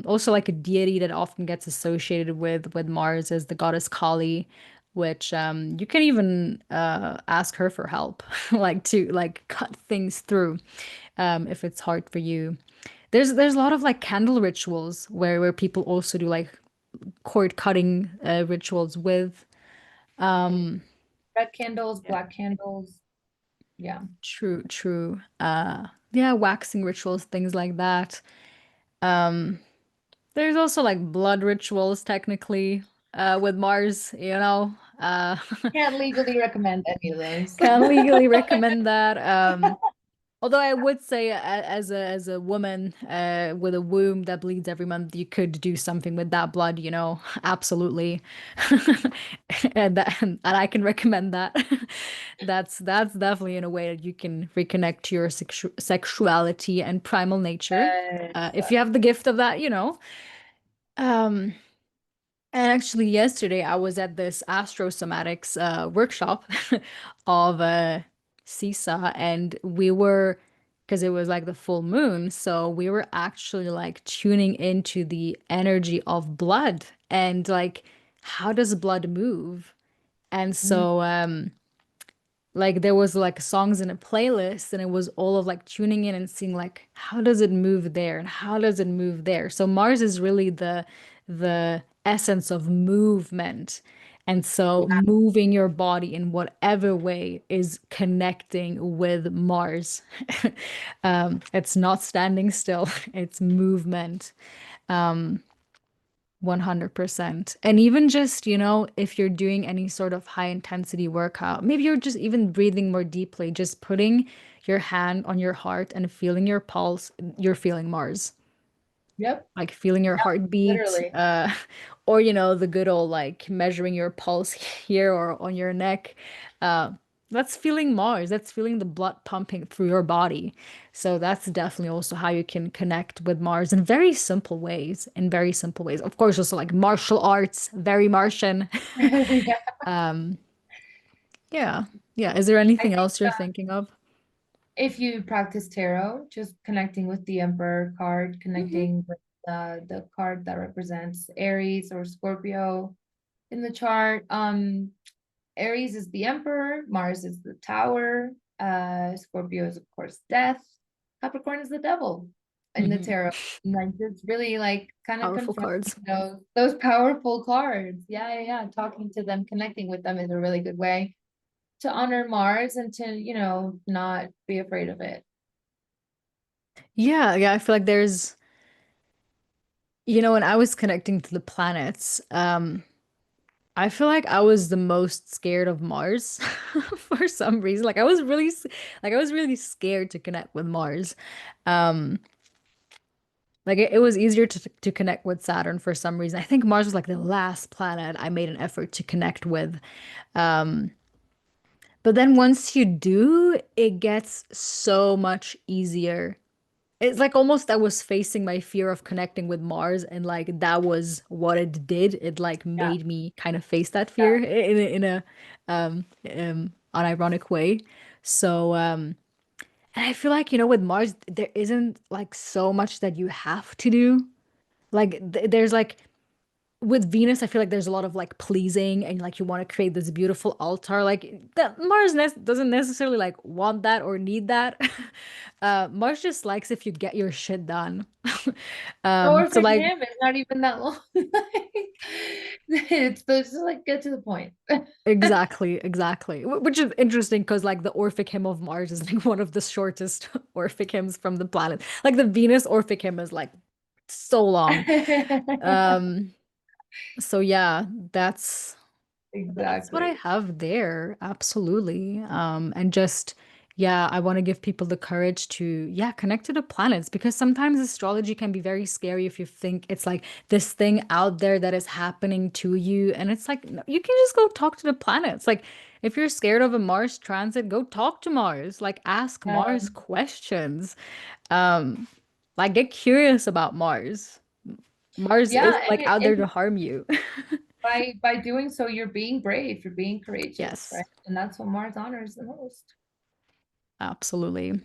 Also like a deity that often gets associated with Mars is the goddess Kali, which you can even ask her for help, like to like cut things through if it's hard for you. There's a lot of like candle rituals where people also do like cord cutting rituals with. Red candles, Yeah. black candles. Yeah. True, true. Yeah, waxing rituals, things like that. Um, there's also like blood rituals technically with Mars, Can't legally recommend any of those. Can't legally recommend that. Although I would say as a woman with a womb that bleeds every month, you could do something with that blood, absolutely. And I can recommend that. That's definitely in a way that you can reconnect to your sexuality and primal nature. Yes. If you have the gift of that. Um, and actually, yesterday I was at this astrosomatics workshop of CISA, and because it was like the full moon, so we were actually like tuning into the energy of blood and like how does blood move? And Mm, so like there was like songs in a playlist and it was all of like tuning in and seeing like how does it move there and how does it move there. So Mars is really the essence of movement. And so yeah. moving your body in whatever way is connecting with Mars. It's not standing still, it's movement. 100%. And even just, if you're doing any sort of high intensity workout, maybe you're just even breathing more deeply, just putting your hand on your heart and feeling your pulse, you're feeling Mars, Yep. like feeling your Yep. heartbeat, Literally. or the good old like measuring your pulse here or on your neck. Uh, that's feeling Mars. That's feeling the blood pumping through your body. So that's definitely also how you can connect with Mars in very simple ways. In very simple ways. Of course, also like martial arts, very Martian. Yeah. Yeah. Yeah. Is there I anything think else you're thinking of? if you practice tarot, just connecting with the Emperor card, Hmm. connecting with the card that represents Aries or Scorpio in the chart. Aries is the Emperor, Mars is the Tower, Scorpio is of course death, Capricorn is the devil in the Hmm. tarot. Like it's really like kind of Powerful confronting cards. those powerful cards. Yeah, yeah, yeah. Talking to them, connecting with them is a really good way to honor Mars and to, not be afraid of it. Yeah. Yeah. I feel like when I was connecting to the planets, I feel like I was the most scared of Mars for some reason. Like I was really scared to connect with Mars. Um, like it was easier to connect with Saturn for some reason. I think Mars was like the last planet I made an effort to connect with. Um, but then once you do, it gets so much easier. It's like almost I was facing my fear of connecting with Mars, and like that was what it did. It like Yeah. made me kind of face that fear in a unironic way. So and I feel like, with Mars, there isn't like so much that you have to do. Like there's like with Venus, I feel like there's a lot of like pleasing and like you want to create this beautiful altar. Like that Mars doesn't necessarily like want that or need that. Mars just likes if you get your shit done. Or So for like him, it's not even that long. It's just like get to the point. exactly. Which is interesting because like the Orphic hymn of Mars is like one of the shortest Orphic hymns from the planet. Like the Venus Orphic hymn is like so long. Um, so yeah, that's what I Exactly. have there. Absolutely. And just, yeah, I want to give people the courage to, yeah, connect to the planets because sometimes astrology can be very scary if you think it's like this thing out there that is happening to you. And it's like, no, you can just go talk to the planets. Like, if you're scared of a Mars transit, go talk to Mars. Like, ask Mars Um, questions. Um, like, get curious about Mars. Mars yeah, isn't like out there to harm you. by doing so, you're being brave, you're being courageous, Yes, right? And that's what Mars honors the most. absolutely.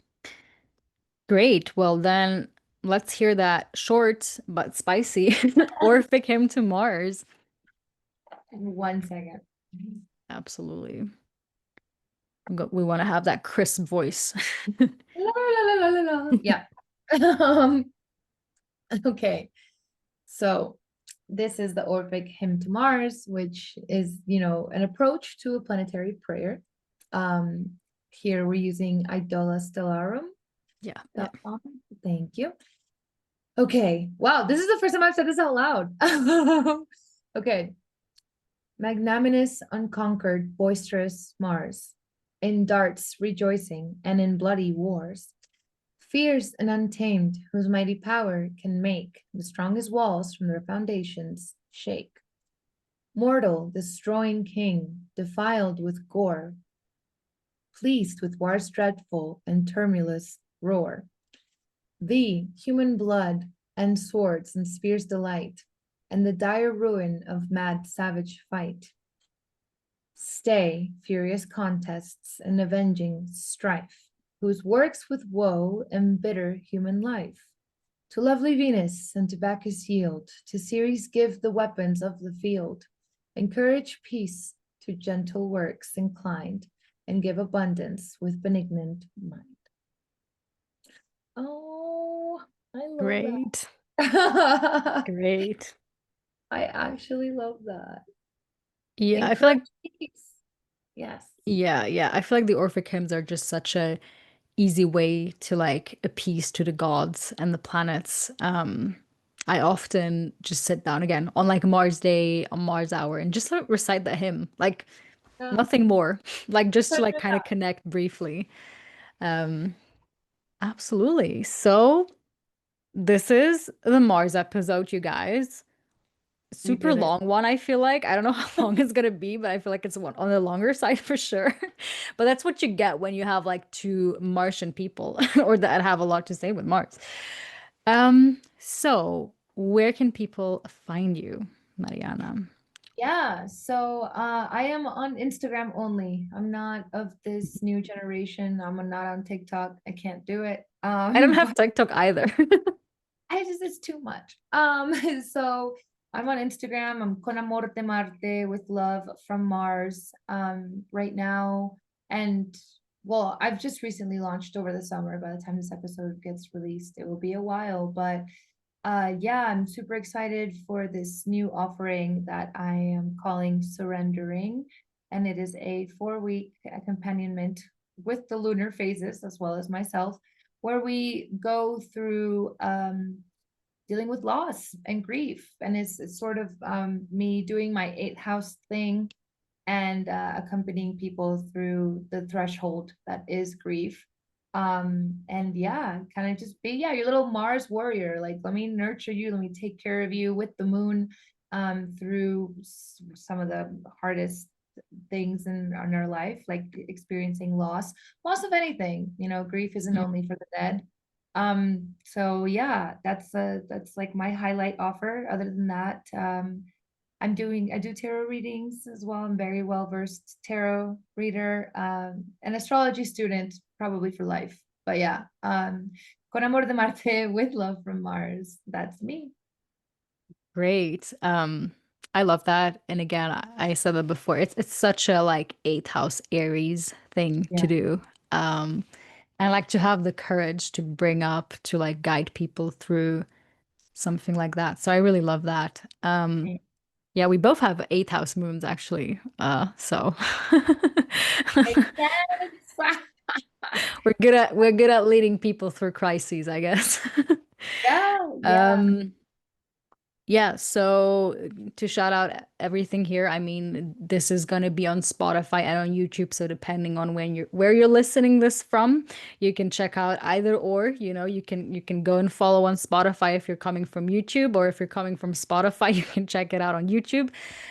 Great. Well, then let's hear that short but spicy Orphic hymn to Mars. 1 second. Absolutely. We want to have that crisp voice. La, la, la, la, la, la. Yeah. Um, okay. So this is the Orphic Hymn to Mars, which is, an approach to a planetary prayer. Um, Here we're using idolastellarum.com. Yeah, yeah. Thank you. Okay. Wow, this is the first time I've said this out loud. Okay. Magnanimous, unconquered, boisterous Mars, in darts rejoicing and in bloody wars, fierce and untamed, whose mighty power can make the strongest walls from their foundations shake. Mortal, destroying king, defiled with gore, pleased with war's dreadful and tumultuous roar. Thee, human blood and swords and spears delight, and the dire ruin of mad savage fight. Stay furious contests and avenging strife, whose works with woe embitter human life. To lovely Venus and to Bacchus yield, to Ceres give the weapons of the field, encourage peace to gentle works inclined, and give abundance with benignant mind. Oh, I love Great. that. Great. I actually love that. Yeah, I feel like Encourage peace. Yes. yeah. I feel like the Orphic hymns are just such a easy way to like appease to the gods and the planets. I often just sit down again on like Mars Day, on Mars Hour, and just like, recite the hymn. Like Yeah. nothing more. Like just to like kind of connect briefly. Um, absolutely. So this is the Mars episode, you guys. We Super did it. long one, I feel like. I don't know how long it's gonna be, but I feel like it's one on the longer side for sure. But that's what you get when you have like two Martian people or that have a lot to say with Mars. So where can people find you, Mariana? Yeah, so I am on Instagram only. I'm not of this new generation. I'm not on TikTok. I can't do it. I don't have But TikTok either. it's too much. So I'm on Instagram. I'm conamordemarte with love from Mars right now. And well, I've just recently launched over the summer. By the time this episode gets released, it will be a while, but yeah, I'm super excited for this new offering that I am calling Surrendering. And it is a 4-week accompaniment with the lunar phases as well as myself, where we go through dealing with loss and grief. And it's sort of me doing my eighth house thing and accompanying people through the threshold that is grief. And yeah, kind of just be, yeah, your little Mars warrior. Like, let me nurture you, let me take care of you with the moon through some of the hardest things in our life, like experiencing loss of anything. You know, grief isn't Mm. only for the dead. So yeah, that's like my highlight offer. Other than that, I do tarot readings as well. I'm very well versed tarot reader, an astrology student, probably for life. But yeah, con amor de Marte, with love from Mars. That's me. Great. I love that. And again, I said that before. It's such a like eighth house Aries thing to Yeah. do. And like to have the courage to bring up to like guide people through something like that. So I really love that. Yeah, we both have eighth house moons actually. So Makes sense. we're good at leading people through crises, I guess. Yeah, yeah. Um, Yeah, so to shout out everything here, I mean, this is going to be on Spotify and on YouTube, so depending on when you're where you're listening this from, you can check out either or, you can go and follow on Spotify if you're coming from YouTube, or if you're coming from Spotify, you can check it out on YouTube.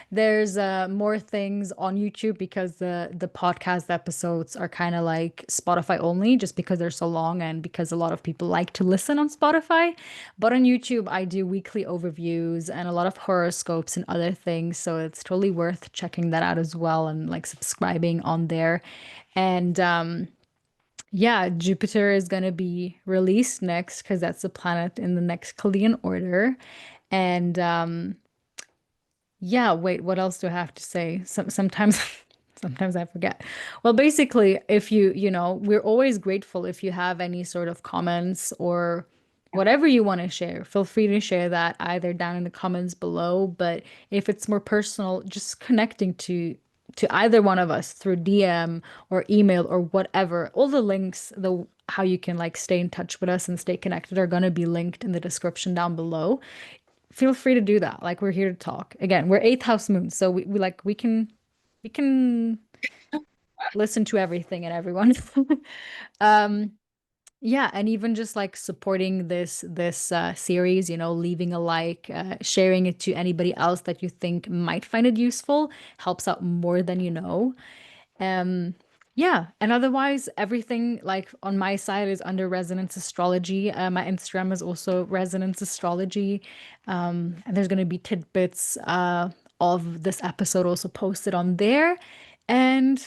There's more things on YouTube because the podcast episodes are kind of like Spotify only, just because they're so long and because a lot of people like to listen on Spotify. But on YouTube, I do weekly overviews and a lot of horoscopes and other things, so it's totally worth checking that out as well and like subscribing on there. And yeah, Jupiter is going to be released next because that's the planet in the next Chaldean order. And yeah, wait, what else do I have to say? Sometimes sometimes I forget. Well, basically, if we're always grateful if you have any sort of comments or Yeah. whatever you want to share. Feel free to share that either down in the comments below, but if it's more personal, just connecting to either one of us through DM or email or whatever. All the links, the how you can like stay in touch with us and stay connected are going to be linked in the description down below. Feel free to do that. Like we're here to talk. Again, we're eighth house moon, so we can listen to everything and everyone. um yeah, and even just like supporting this series, leaving a like, sharing it to anybody else that you think might find it useful helps out more than you know. Um, yeah, and otherwise, everything like on my side is under Resonance Astrology. My Instagram is also Resonance Astrology. And there's gonna be tidbits of this episode also posted on there. And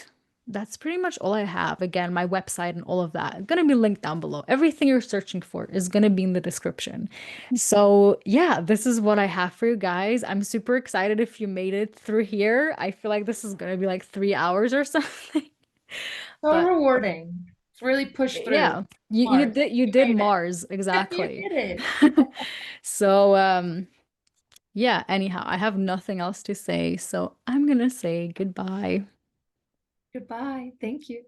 that's pretty much all I have. Again, my website and all of that gonna be linked down below. Everything you're searching for is gonna be in the description. So, yeah, this is what I have for you guys. I'm super excited if you made it through here. I feel like this is going to be like 3 hours or something. So But rewarding. It's really pushed through. yeah, you Mars. you You did made Mars it. You exactly. did it. So, yeah, anyhow, I have nothing else to say, so I'm gonna say goodbye. Goodbye. Thank you.